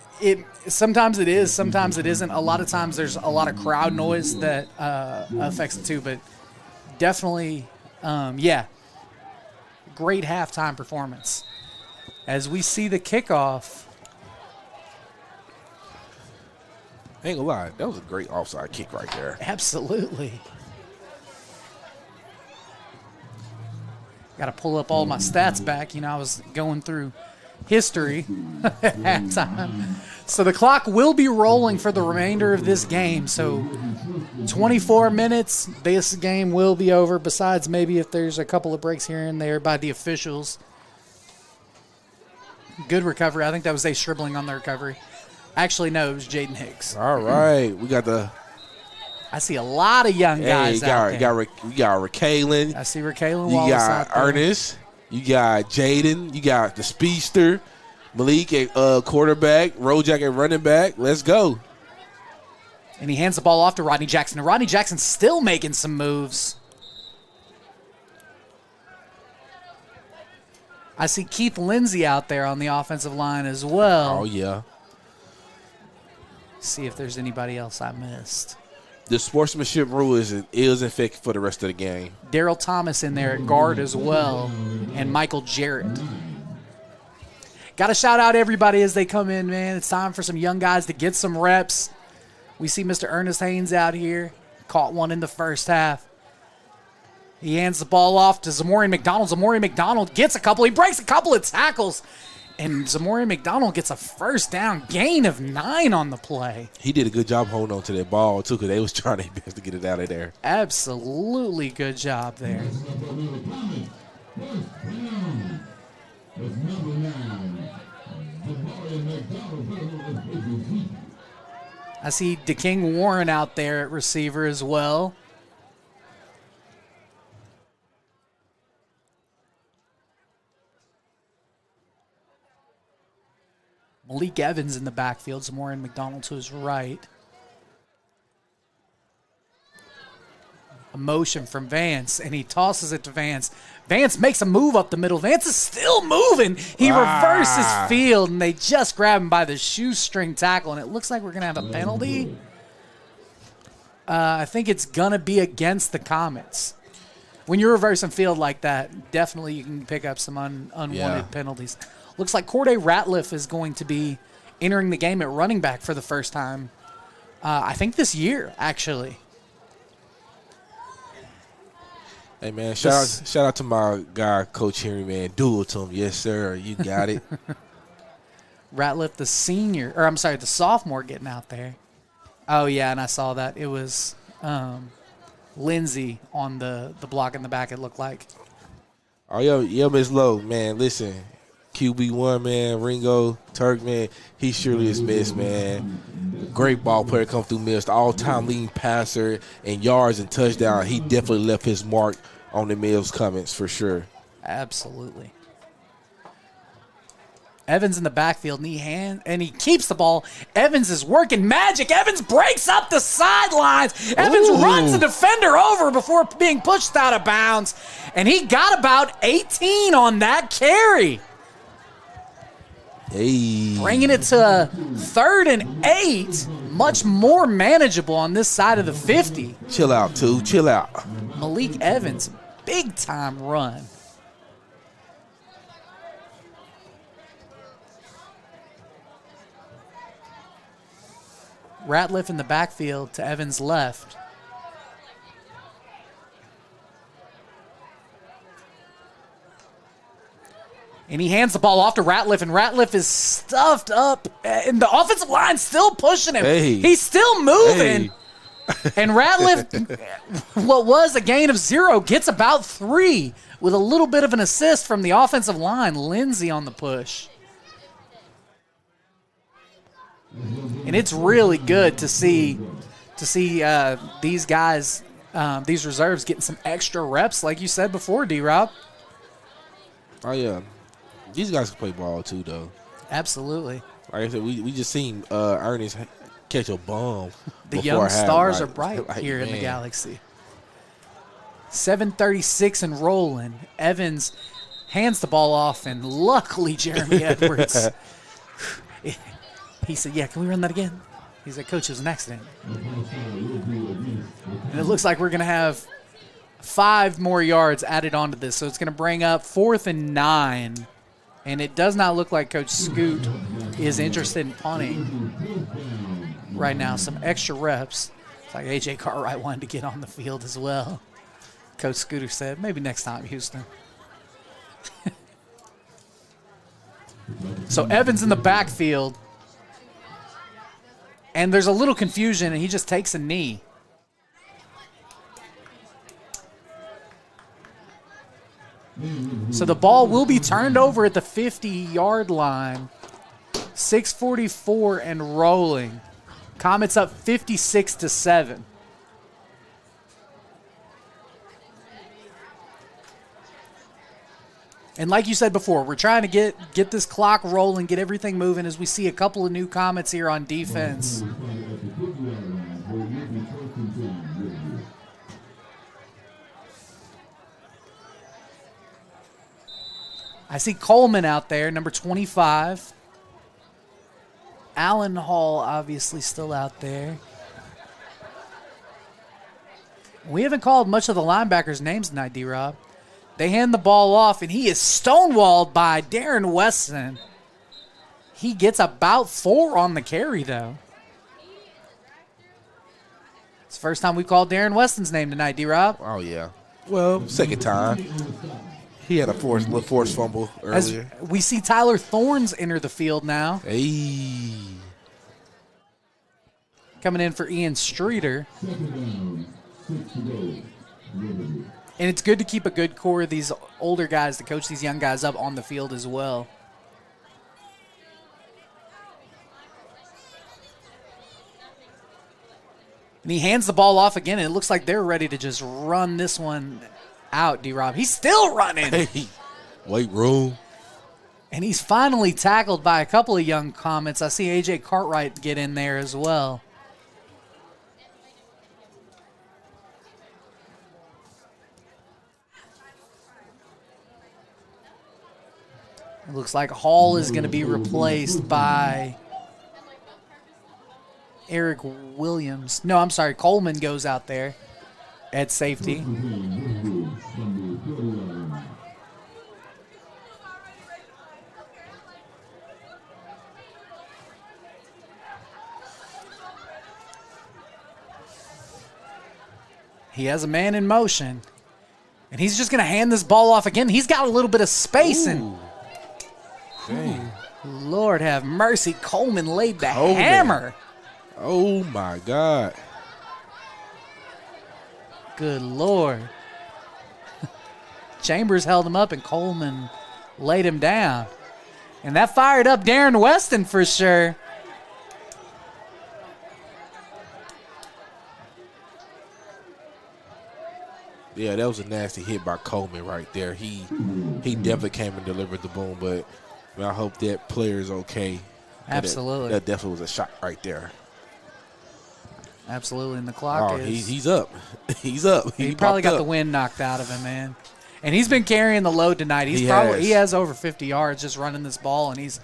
sometimes it is, sometimes it isn't. A lot of times there's a lot of crowd noise that affects it too, but definitely, great halftime performance. As we see the kickoff. I ain't gonna lie, that was a great offside kick right there. Absolutely. Got to pull up all my stats back. I was going through history at halftime. So the clock will be rolling for the remainder of this game. So 24 minutes, this game will be over, besides maybe if there's a couple of breaks here and there by the officials. Good recovery. I think that was Ace Shribling on the recovery. Actually, no, it was Jaden Hicks. All right. We got I see a lot of young guys out there. You got Raquelin. I see Raquelin Wallace out there. You got Ernest. You got Jaden. You got the Speedster. Malik at quarterback, Rojak at running back. Let's go. And he hands the ball off to Rodney Jackson. And Rodney Jackson's still making some moves. I see Keith Lindsay out there on the offensive line as well. Oh, yeah. See if there's anybody else I missed. The sportsmanship rule is in effect for the rest of the game. Daryl Thomas in there at guard as well, and Michael Jarrett. Got to shout out everybody as they come in, man. It's time for some young guys to get some reps. We see Mr. Ernest Haynes out here. Caught one in the first half. He hands the ball off to Zamorian McDonald. Zamorian McDonald gets a couple. He breaks a couple of tackles. And Zamorian McDonald gets a first down, gain of 9 on the play. He did a good job holding on to that ball, too, because they was trying their best to get it out of there. Absolutely good job there. I see DeKing Warren out there at receiver as well. Malik Evans in the backfield, Zamorian McDonald to his right. A motion from Vance, and he tosses it to Vance. Vance makes a move up the middle. Vance is still moving. He reverses field, and they just grab him by the shoestring tackle, and it looks like we're going to have a penalty. I think it's going to be against the Comets. When you're reversing field like that, definitely you can pick up some unwanted penalties. Looks like Corday Ratliff is going to be entering the game at running back for the first time, I think this year, actually. Hey, man, shout out to my guy, Coach Henry, man. Do it to him. Yes, sir. You got it. Ratliff, the sophomore getting out there. Oh, yeah, and I saw that. It was Lindsay on the block in the back, it looked like. Oh, yo, Miss Lowe, man, listen. QB1, man, Ringo, Turk, man, he surely is missed, man. Great ball player come through Mills, all-time leading passer and yards and touchdown. He definitely left his mark on the Mills Comets for sure. Absolutely. Evans in the backfield, and he keeps the ball. Evans is working magic. Evans breaks up the sidelines. Evans runs the defender over before being pushed out of bounds, and he got about 18 on that carry. Hey. Bringing it to 3rd and 8. Much more manageable on this side of the 50. Chill out, too. Chill out. Malik Evans, big-time run. Ratliff in the backfield to Evans' left. And he hands the ball off to Ratliff, and Ratliff is stuffed up, and the offensive line still pushing him. Hey. He's still moving. Hey. And Ratliff, what was a gain of 0, gets about 3 with a little bit of an assist from the offensive line. Lindsay on the push. And it's really good to see these guys, these reserves getting some extra reps, like you said before, D-Rob. Oh, yeah. These guys can play ball, too, though. Absolutely. Like I said, we just seen Ernest catch a bomb. The young stars are bright here in the Galaxy. 7:36 and rolling. Evans hands the ball off, and luckily Jeremy Edwards. He said, yeah, can we run that again? He said, Coach, it was an accident. And it looks like we're going to have 5 more yards added onto this. So it's going to bring up 4th and 9. And it does not look like Coach Scoot is interested in punting right now. Some extra reps. It's like A.J. Cartwright wanted to get on the field as well. Coach Scooter said, maybe next time, Houston. So Evans in the backfield. And there's a little confusion, and he just takes a knee. So the ball will be turned over at the 50-yard line. 6:44 and rolling. Comets up 56-7. And like you said before, we're trying to get this clock rolling, get everything moving as we see a couple of new Comets here on defense. I see Coleman out there, number 25. Allen Hall obviously still out there. We haven't called much of the linebackers' names tonight, D-Rob. They hand the ball off, and he is stonewalled by Darren Weston. He gets about 4 on the carry, though. It's the first time we called Darren Weston's name tonight, D-Rob. Oh, yeah. Well, second time. He had a forced fumble earlier. As we see Tyler Thorns enter the field now. Hey. Coming in for Ian Streeter. And it's good to keep a good core of these older guys to coach these young guys up on the field as well. And he hands the ball off again, and it looks like they're ready to just run this one out, D-Rob. He's still running. Hey, weight room. And he's finally tackled by a couple of young Comets. I see A.J. Cartwright get in there as well. It looks like Hall is going to be replaced by Eric Williams. No, I'm sorry. Coleman goes out there at safety. He has a man in motion, and he's just going to hand this ball off again. He's got a little bit of space. Ooh. And Lord have mercy, Coleman laid the hammer. Oh, my God. Good Lord. Chambers held him up, and Coleman laid him down. And that fired up Darren Weston for sure. Yeah, that was a nasty hit by Coleman right there. He definitely came and delivered the boom, but I hope that player is okay. Absolutely. That definitely was a shot right there. Absolutely, and the clock is... He's up. He's up. He probably got the wind knocked out of him, man. And he's been carrying the load tonight. He has over 50 yards just running this ball, and he's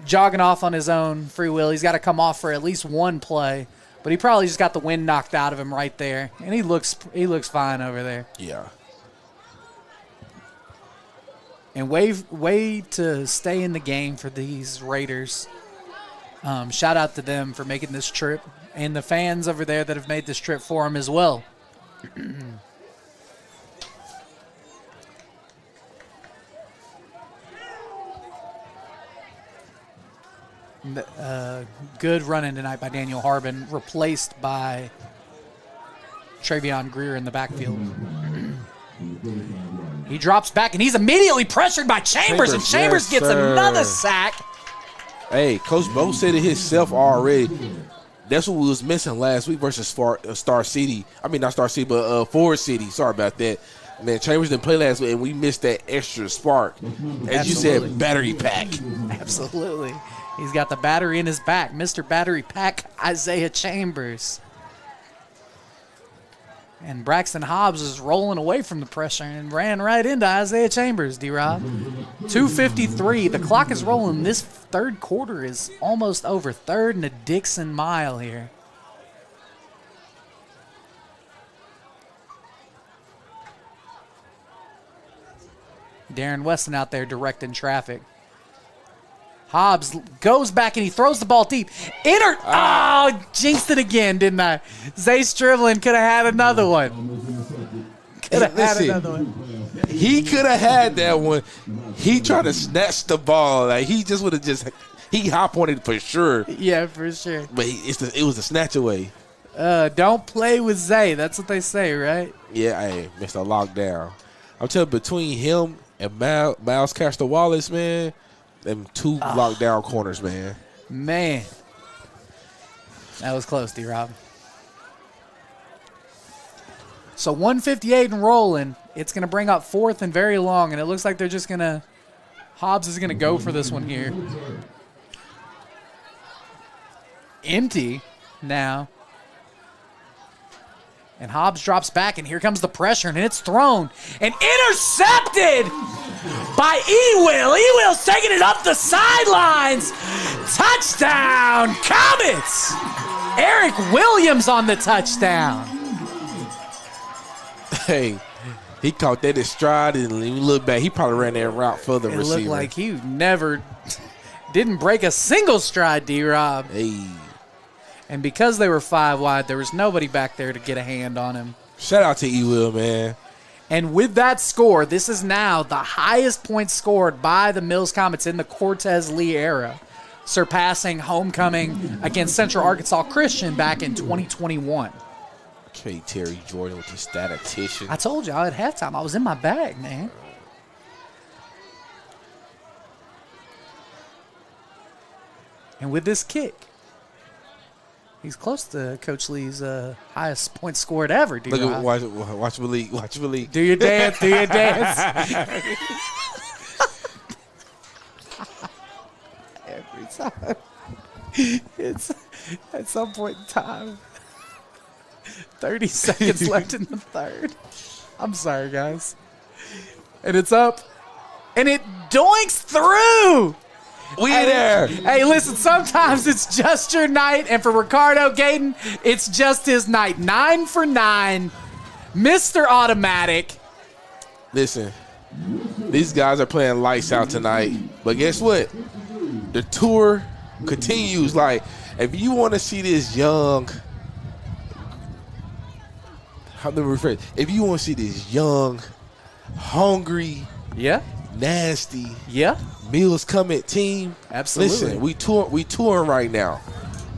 jogging off on his own free will. He's got to come off for at least one play, but he probably just got the wind knocked out of him right there, and he looks fine over there. Yeah. And way to stay in the game for these Raiders. Shout out to them for making this trip, and the fans over there that have made this trip for them as well. Good running tonight by Daniel Harbin, replaced by Travion Greer in the backfield. He drops back, and he's immediately pressured by Chambers, and Chambers gets another sack. Hey, Coach Bo said it himself already. That's what we was missing last week versus Star City. I mean, not Star City, but Forest City. Sorry about that. Man, Chambers didn't play last week, and we missed that extra spark. As you said, battery pack. Absolutely. He's got the battery in his back. Mr. Battery Pack, Isaiah Chambers. And Braxton Hobbs is rolling away from the pressure and ran right into Isaiah Chambers, D-Rob. 2:53. The clock is rolling. This third quarter is almost over. Third and a Dixon mile here. Darren Weston out there directing traffic. Hobbs goes back and he throws the ball deep. Jinxed it again, didn't I? Zay Striblin could have had another one. He could have had that one. He tried to snatch the ball. Like he just would have he hop on it for sure. Yeah, for sure. But it was a snatch away. Don't play with Zay. That's what they say, right? Yeah, hey, Mr. Lockdown. I'm telling you, between him and Miles Castor Wallace, man, them two lockdown corners, man. Man. That was close, D-Rob. So 158 and rolling. It's going to bring up 4th and very long, and it looks like they're just going to – Hobbs is going to go for this one here. Empty now. And Hobbs drops back, and here comes the pressure, and it's thrown and intercepted by E-Will. E-Will's taking it up the sidelines. Touchdown, Comets! Eric Williams on the touchdown. Hey, he caught that in stride, and when you look back, he probably ran that route for the It receiver. looked like he never didn't break a single stride, D-Rob. Hey. And because they were 5 wide, there was nobody back there to get a hand on him. Shout out to E-Will, man. And with that score, this is now the highest points scored by the Mills Comets in the Cortez Lee era, surpassing homecoming against Central Arkansas Christian back in 2021. Okay, Terry Jordan with the statistician. I told y'all at halftime I was in my bag, man. And with this kick, he's close to Coach Lee's highest points scored ever. Look at watch Malik. Watch Malik. Do your dance. Do your dance. Every time. It's at some point in time. 30 seconds left in the third. I'm sorry, guys. And it's up. And it doinks through. We there. Hey, listen, sometimes it's just your night. And for Ricardo Gayton, it's just his night. 9 for 9. Mr. Automatic. Listen, these guys are playing lights out tonight. But guess what? The tour continues. Like, if you want to see this young, if you want to see this young, hungry, nasty, Mills Comet team, absolutely. Listen, we touring right now.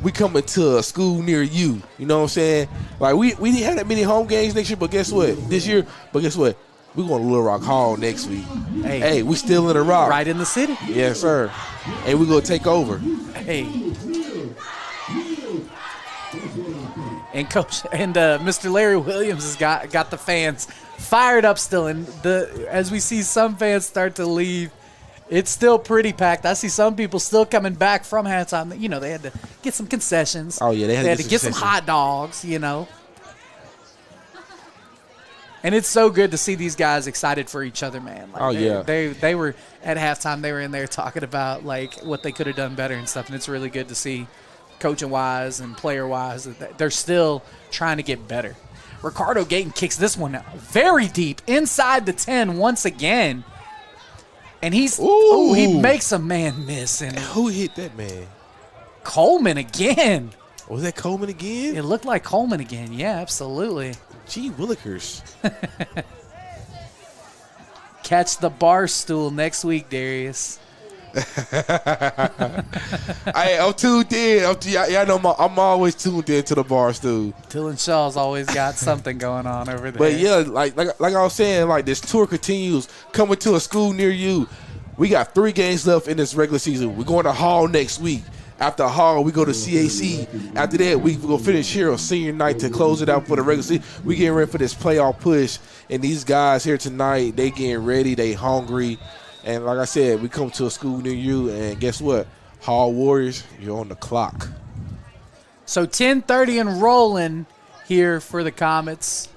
We coming to a school near you. You know what I'm saying? Like we didn't have that many home games next year, but guess what? We're going to Little Rock Hall next week. Hey, we still in the Rock. Right in the city. Yes, sir. And we're going to take over. Hey. And Coach and Mr. Larry Williams has got the fans fired up still. And as we see some fans start to leave, it's still pretty packed. I see some people still coming back from halftime. You know, they had to get some concessions. Oh, yeah. They had to get some hot dogs, you know. And it's so good to see these guys excited for each other, man. Like they were at halftime. They were in there talking about like what they could have done better and stuff. And it's really good to see, coaching wise and player wise, that they're still trying to get better. Ricardo Gayton kicks this one very deep inside the 10 once again, and he makes a man miss. And who hit that man? Coleman again. Was that Coleman again? It looked like Coleman again. Yeah, absolutely. Gee willikers. Catch the bar stool next week, Darius. I'm tuned in. Y'all know I'm always tuned in to the bar stool. Dylan Shaw's always got something going on over there. But yeah, like I was saying, like this tour continues, coming to a school near you. We got 3 games left in this regular season. We're going to Hall next week. After Hall, we go to CAC. After that, we go finish here on senior night to close it out for the regular season. We getting ready for this playoff push. And these guys here tonight, they getting ready. They hungry. And like I said, we come to a school near you. And guess what? Hall Warriors, you're on the clock. So 10:30 and rolling here for the Comets.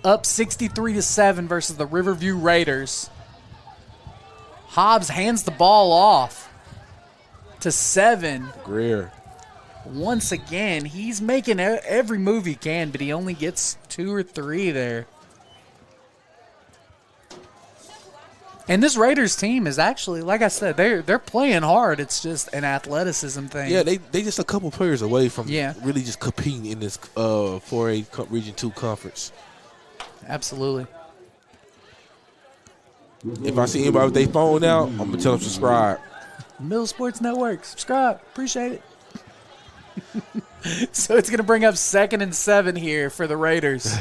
Up 63-7 versus the Riverview Raiders. Hobbs hands the ball off to 7. Greer. Once again, he's making every move he can, but he only gets 2 or 3 there. And this Raiders team is actually, like I said, they're playing hard. It's just an athleticism thing. Yeah, they just a couple players away from really just competing in this 4A Region 2 conference. Absolutely. If I see anybody with their phone out, I'm going to tell them subscribe. Middle Sports Network. Subscribe. Appreciate it. So it's going to bring up 2nd and 7 here for the Raiders.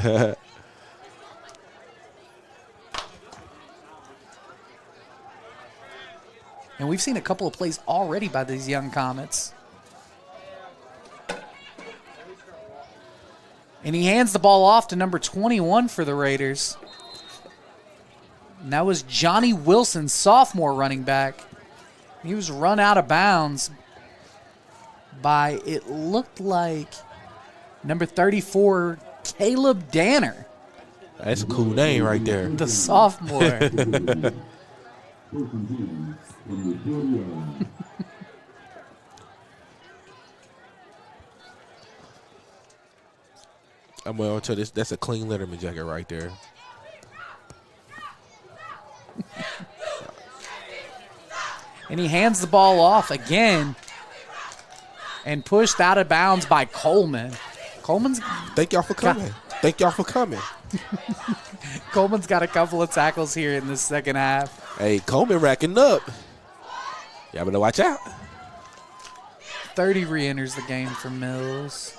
And we've seen a couple of plays already by these young Comets. And he hands the ball off to number 21 for the Raiders. And that was Johnny Wilson, sophomore running back. He was run out of bounds by, it looked like, number 34, Caleb Danner. That's a cool name right there. The sophomore. I'm going to tell this. That's a clean Letterman jacket right there. And he hands the ball off again and pushed out of bounds by Coleman. Coleman's Thank y'all for coming. Thank y'all for coming. Coleman's got a couple of tackles here in the second half. Hey, Coleman racking up. Y'all better watch out. 30 re-enters the game for Mills.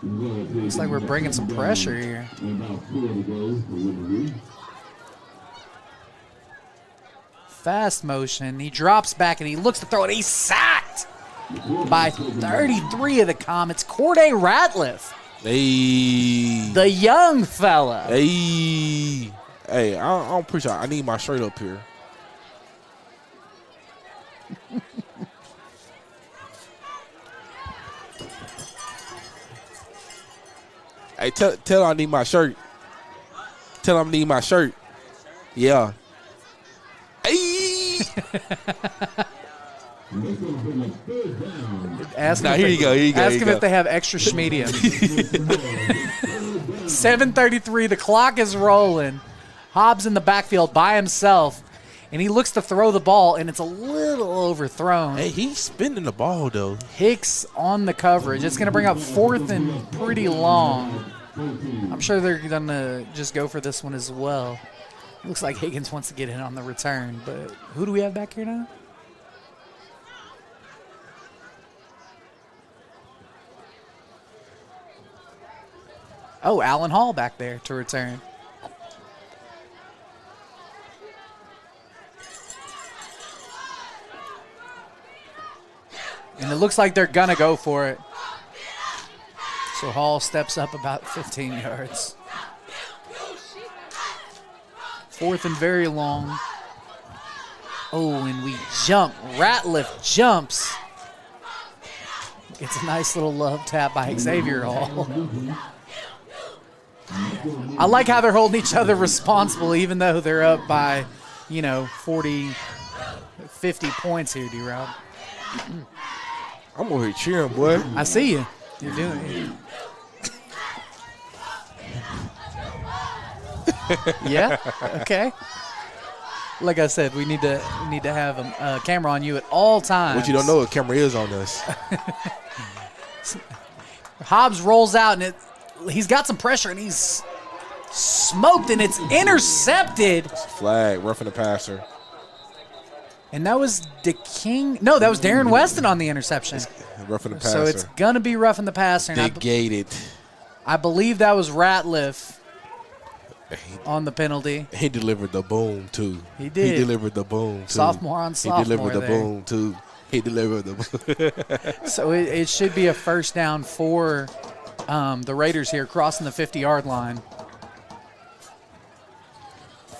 Looks like we're bringing some pressure here. Fast motion. He drops back and he looks to throw it. He's sacked by 33 of the Comets. Corday Ratliff. Hey. The young fella. Hey. Hey, I don't appreciate it. I need my shirt up here. Hey, tell I need my shirt. Tell him I need my shirt. Yeah. Hey. Ask now, here you go. Here you go. Ask him if they have extra schmedium. 7:33. The clock is rolling. Hobbs in the backfield by himself, and he looks to throw the ball, and it's a little overthrown. Hey, he's spinning the ball, though. Hicks on the coverage. It's going to bring up 4th and pretty long. I'm sure they're going to just go for this one as well. Looks like Higgins wants to get in on the return, but who do we have back here now? Oh, Allen Hall back there to return. And it looks like they're going to go for it. So Hall steps up about 15 yards. 4th and very long. Oh, and we jump. Ratliff jumps. It's a nice little love tap by Xavier Hall. I like how they're holding each other responsible even though they're up by, 40, 50 points here, D-Rob. I'm over here cheering, boy. I see you. You're doing it. Yeah? Okay. Like I said, we need to have a camera on you at all times. What you don't know, a camera is on us. Hobbs rolls out, and he's got some pressure, and he's smoked, and it's intercepted. It's a flag, roughing the passer. And that was DeKing. No, that was Darren Weston on the interception. Roughing the passer. So it's going to be roughing the passer. Negated. I believe that was Ratliff on the penalty. He delivered the boom, too. He did. He delivered the boom, too. Sophomore on sophomore. He delivered the there. boom, too. He delivered the boom. So it should be a first down for the Raiders here, crossing the 50-yard line.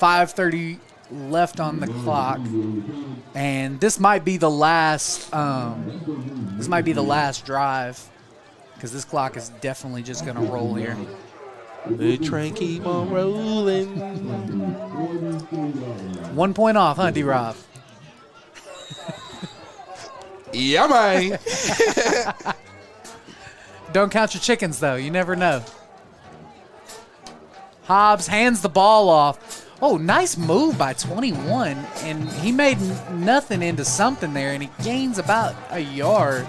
5:30 left on the clock, and this might be the last. This might be the last drive, because this clock is definitely just going to roll here. The train keep on rolling. 1 point off, huh, D-Rob? Yeah, man. Don't count your chickens, though. You never know. Hobbs hands the ball off. Oh, nice move by 21, and he made nothing into something there, and he gains about a yard.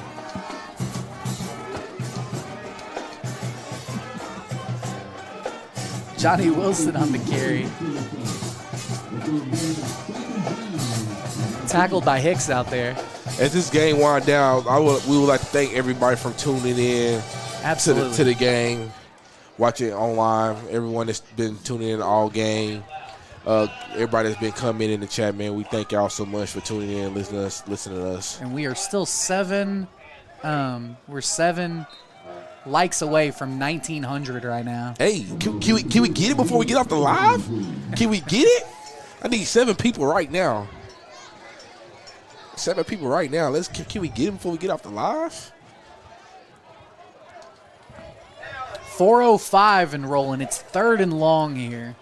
Johnny Wilson on the carry. Tackled by Hicks out there. As this game winds down, we would like to thank everybody for tuning in Absolutely. to the game, watching it online. Everyone that's been tuning in all game. everybody that's been coming in the chat, man. We thank y'all so much for tuning in and listening to us. And we are still 7 likes away from 1,900 right now. Hey, can we get it before we get off the live? Can we get it? I need 7 people right now. 7 people right now. Can we get it before we get off the live? 4:05 and rolling. It's 3rd and long here.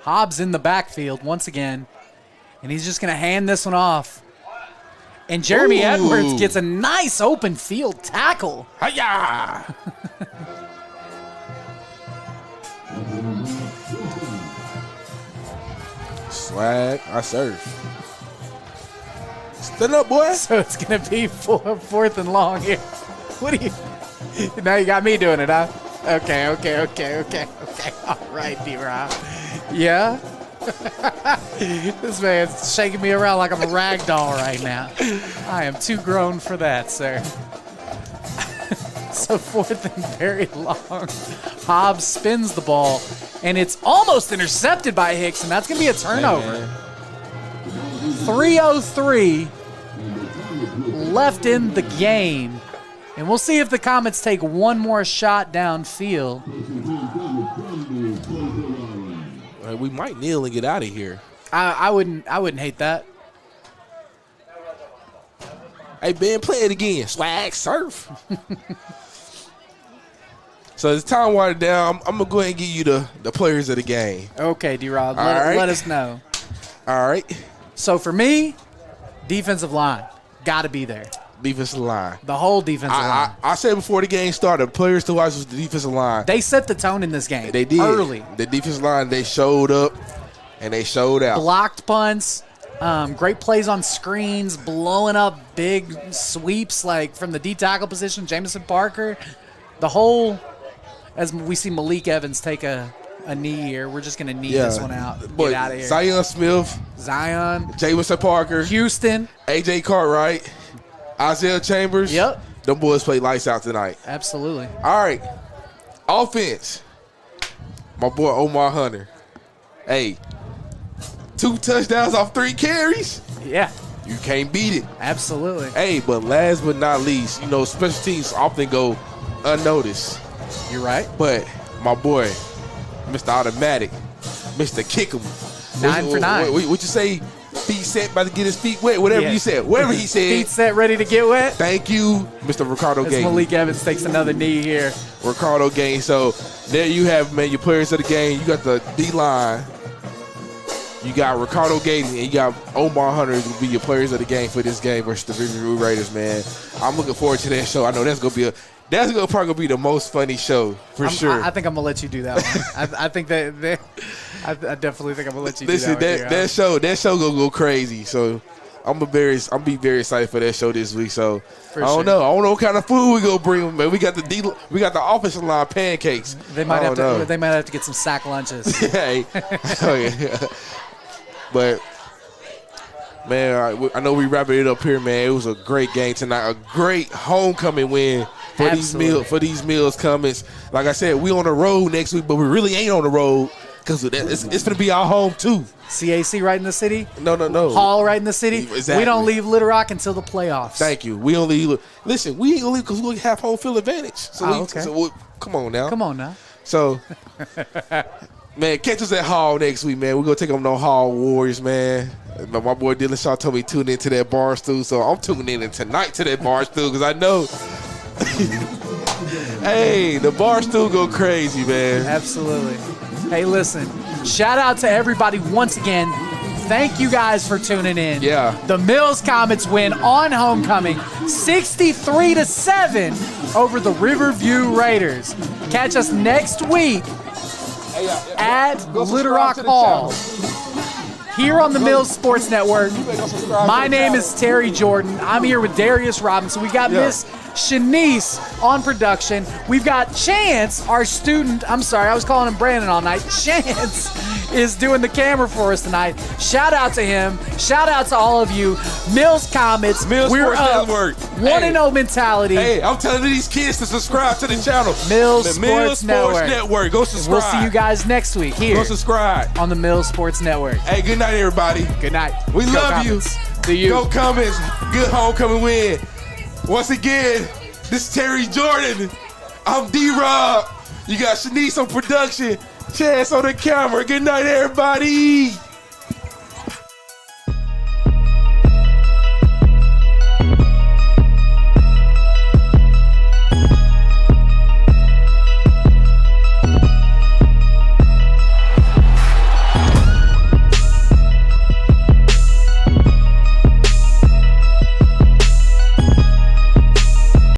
Hobbs in the backfield once again, and he's just going to hand this one off. And Jeremy Edwards gets a nice open field tackle. Hi-ya! Swag, I serve. Stand up, boy. So it's going to be 4th and long here. What do you... Now you got me doing it, huh? Okay. All right, D-Rob. Yeah? This man's shaking me around like I'm a rag doll right now. I am too grown for that, sir. So 4th and very long. Hobbs spins the ball, and it's almost intercepted by Hicks, and that's going to be a turnover. 3:03 left in the game. And we'll see if the Comets take one more shot downfield. We might kneel and get out of here. I wouldn't hate that. Hey, Ben, play it again. Swag, surf. So it's time to wind it down. I'm going to go ahead and give you the players of the game. Okay, D-Rob, let us know. All right. So for me, defensive line, got to be there. Defensive line. The whole defensive line. I said before the game started, players to watch was the defensive line. They set the tone in this game. They did. Early. The defensive line, they showed up and they showed out. Blocked punts, great plays on screens, blowing up big sweeps like from the D tackle position, Jamison Parker. The whole, as we see Malik Evans take a knee here, we're just going to knee this one out. Get out of here. Zion Smith. Jamison Parker. Houston. A.J. Cartwright. Isaiah Chambers. Yep. Them boys play lights out tonight. Absolutely. All right. Offense. My boy Omar Hunter. Hey, 2 touchdowns off 3 carries. Yeah. You can't beat it. Absolutely. Hey, but last but not least, special teams often go unnoticed. You're right. But my boy, Mr. Automatic, Mr. Kickem. 9 for 9. What you say? Feet set, about to get his feet wet. Whatever you said. Whatever he said. Feet set, ready to get wet. Thank you, Mr. Ricardo Gaines. Malik Evans takes another knee here. Ricardo Gaines. So there you have, man, your players of the game. You got the D-line. You got Ricardo Gaines, and you got Omar Hunter to be your players of the game for this game versus the Riverview Raiders, man. I'm looking forward to that show. I know that's probably gonna be the most funny show for sure. I think I'm gonna let you do that one. I think that I definitely think I'm gonna let you do that one. that show gonna go crazy. So I'm be very excited for that show this week. So I don't know what kind of food we gonna bring, man. We got the offensive line pancakes. They might have to get some sack lunches. Hey. Oh, yeah. But man, I know we wrapping it up here, man. It was a great game tonight, a great homecoming win for these Mills Comets. Like I said, we on the road next week, but we really ain't on the road because it's gonna be our home too. CAC right in the city? No. Hall right in the city? Exactly. We don't leave Little Rock until the playoffs. Thank you. We only listen. We ain't gonna leave because we have home field advantage. So come on now. So. Man, catch us at Hall next week, man. We're going to take on the Hall Warriors, man. My boy Dylan Shaw told me to tune into that bar stool, so I'm tuning in tonight to that bar stool because I know. Hey, the bar stool go crazy, man. Absolutely. Hey, listen, shout out to everybody once again. Thank you guys for tuning in. Yeah. The Mills Comets win on homecoming 63-7 over the Riverview Raiders. Catch us next week at Little Rock Hall here on the Mills Sports Network. My name is Terry Jordan. I'm here with Darius Robinson. We got Miss Shanice on production. We've got Chance, our student. I'm sorry, I was calling him Brandon all night. Chance is doing the camera for us tonight. Shout out to him. Shout out to all of you. Mills Comets. We're up. Network. 1-0 mentality. Hey, I'm telling these kids to subscribe to the channel. Mills Sports Network. Go subscribe. We'll see you guys next week here. Go subscribe on the Mills Sports Network. Hey, good night, everybody. Good night. We Go love Comets. you. To you. Go Comets. Good homecoming win. Once again, this is Terry Jordan. I'm D-Rob. You got Shanice on production. Chance on the camera. Good night, everybody.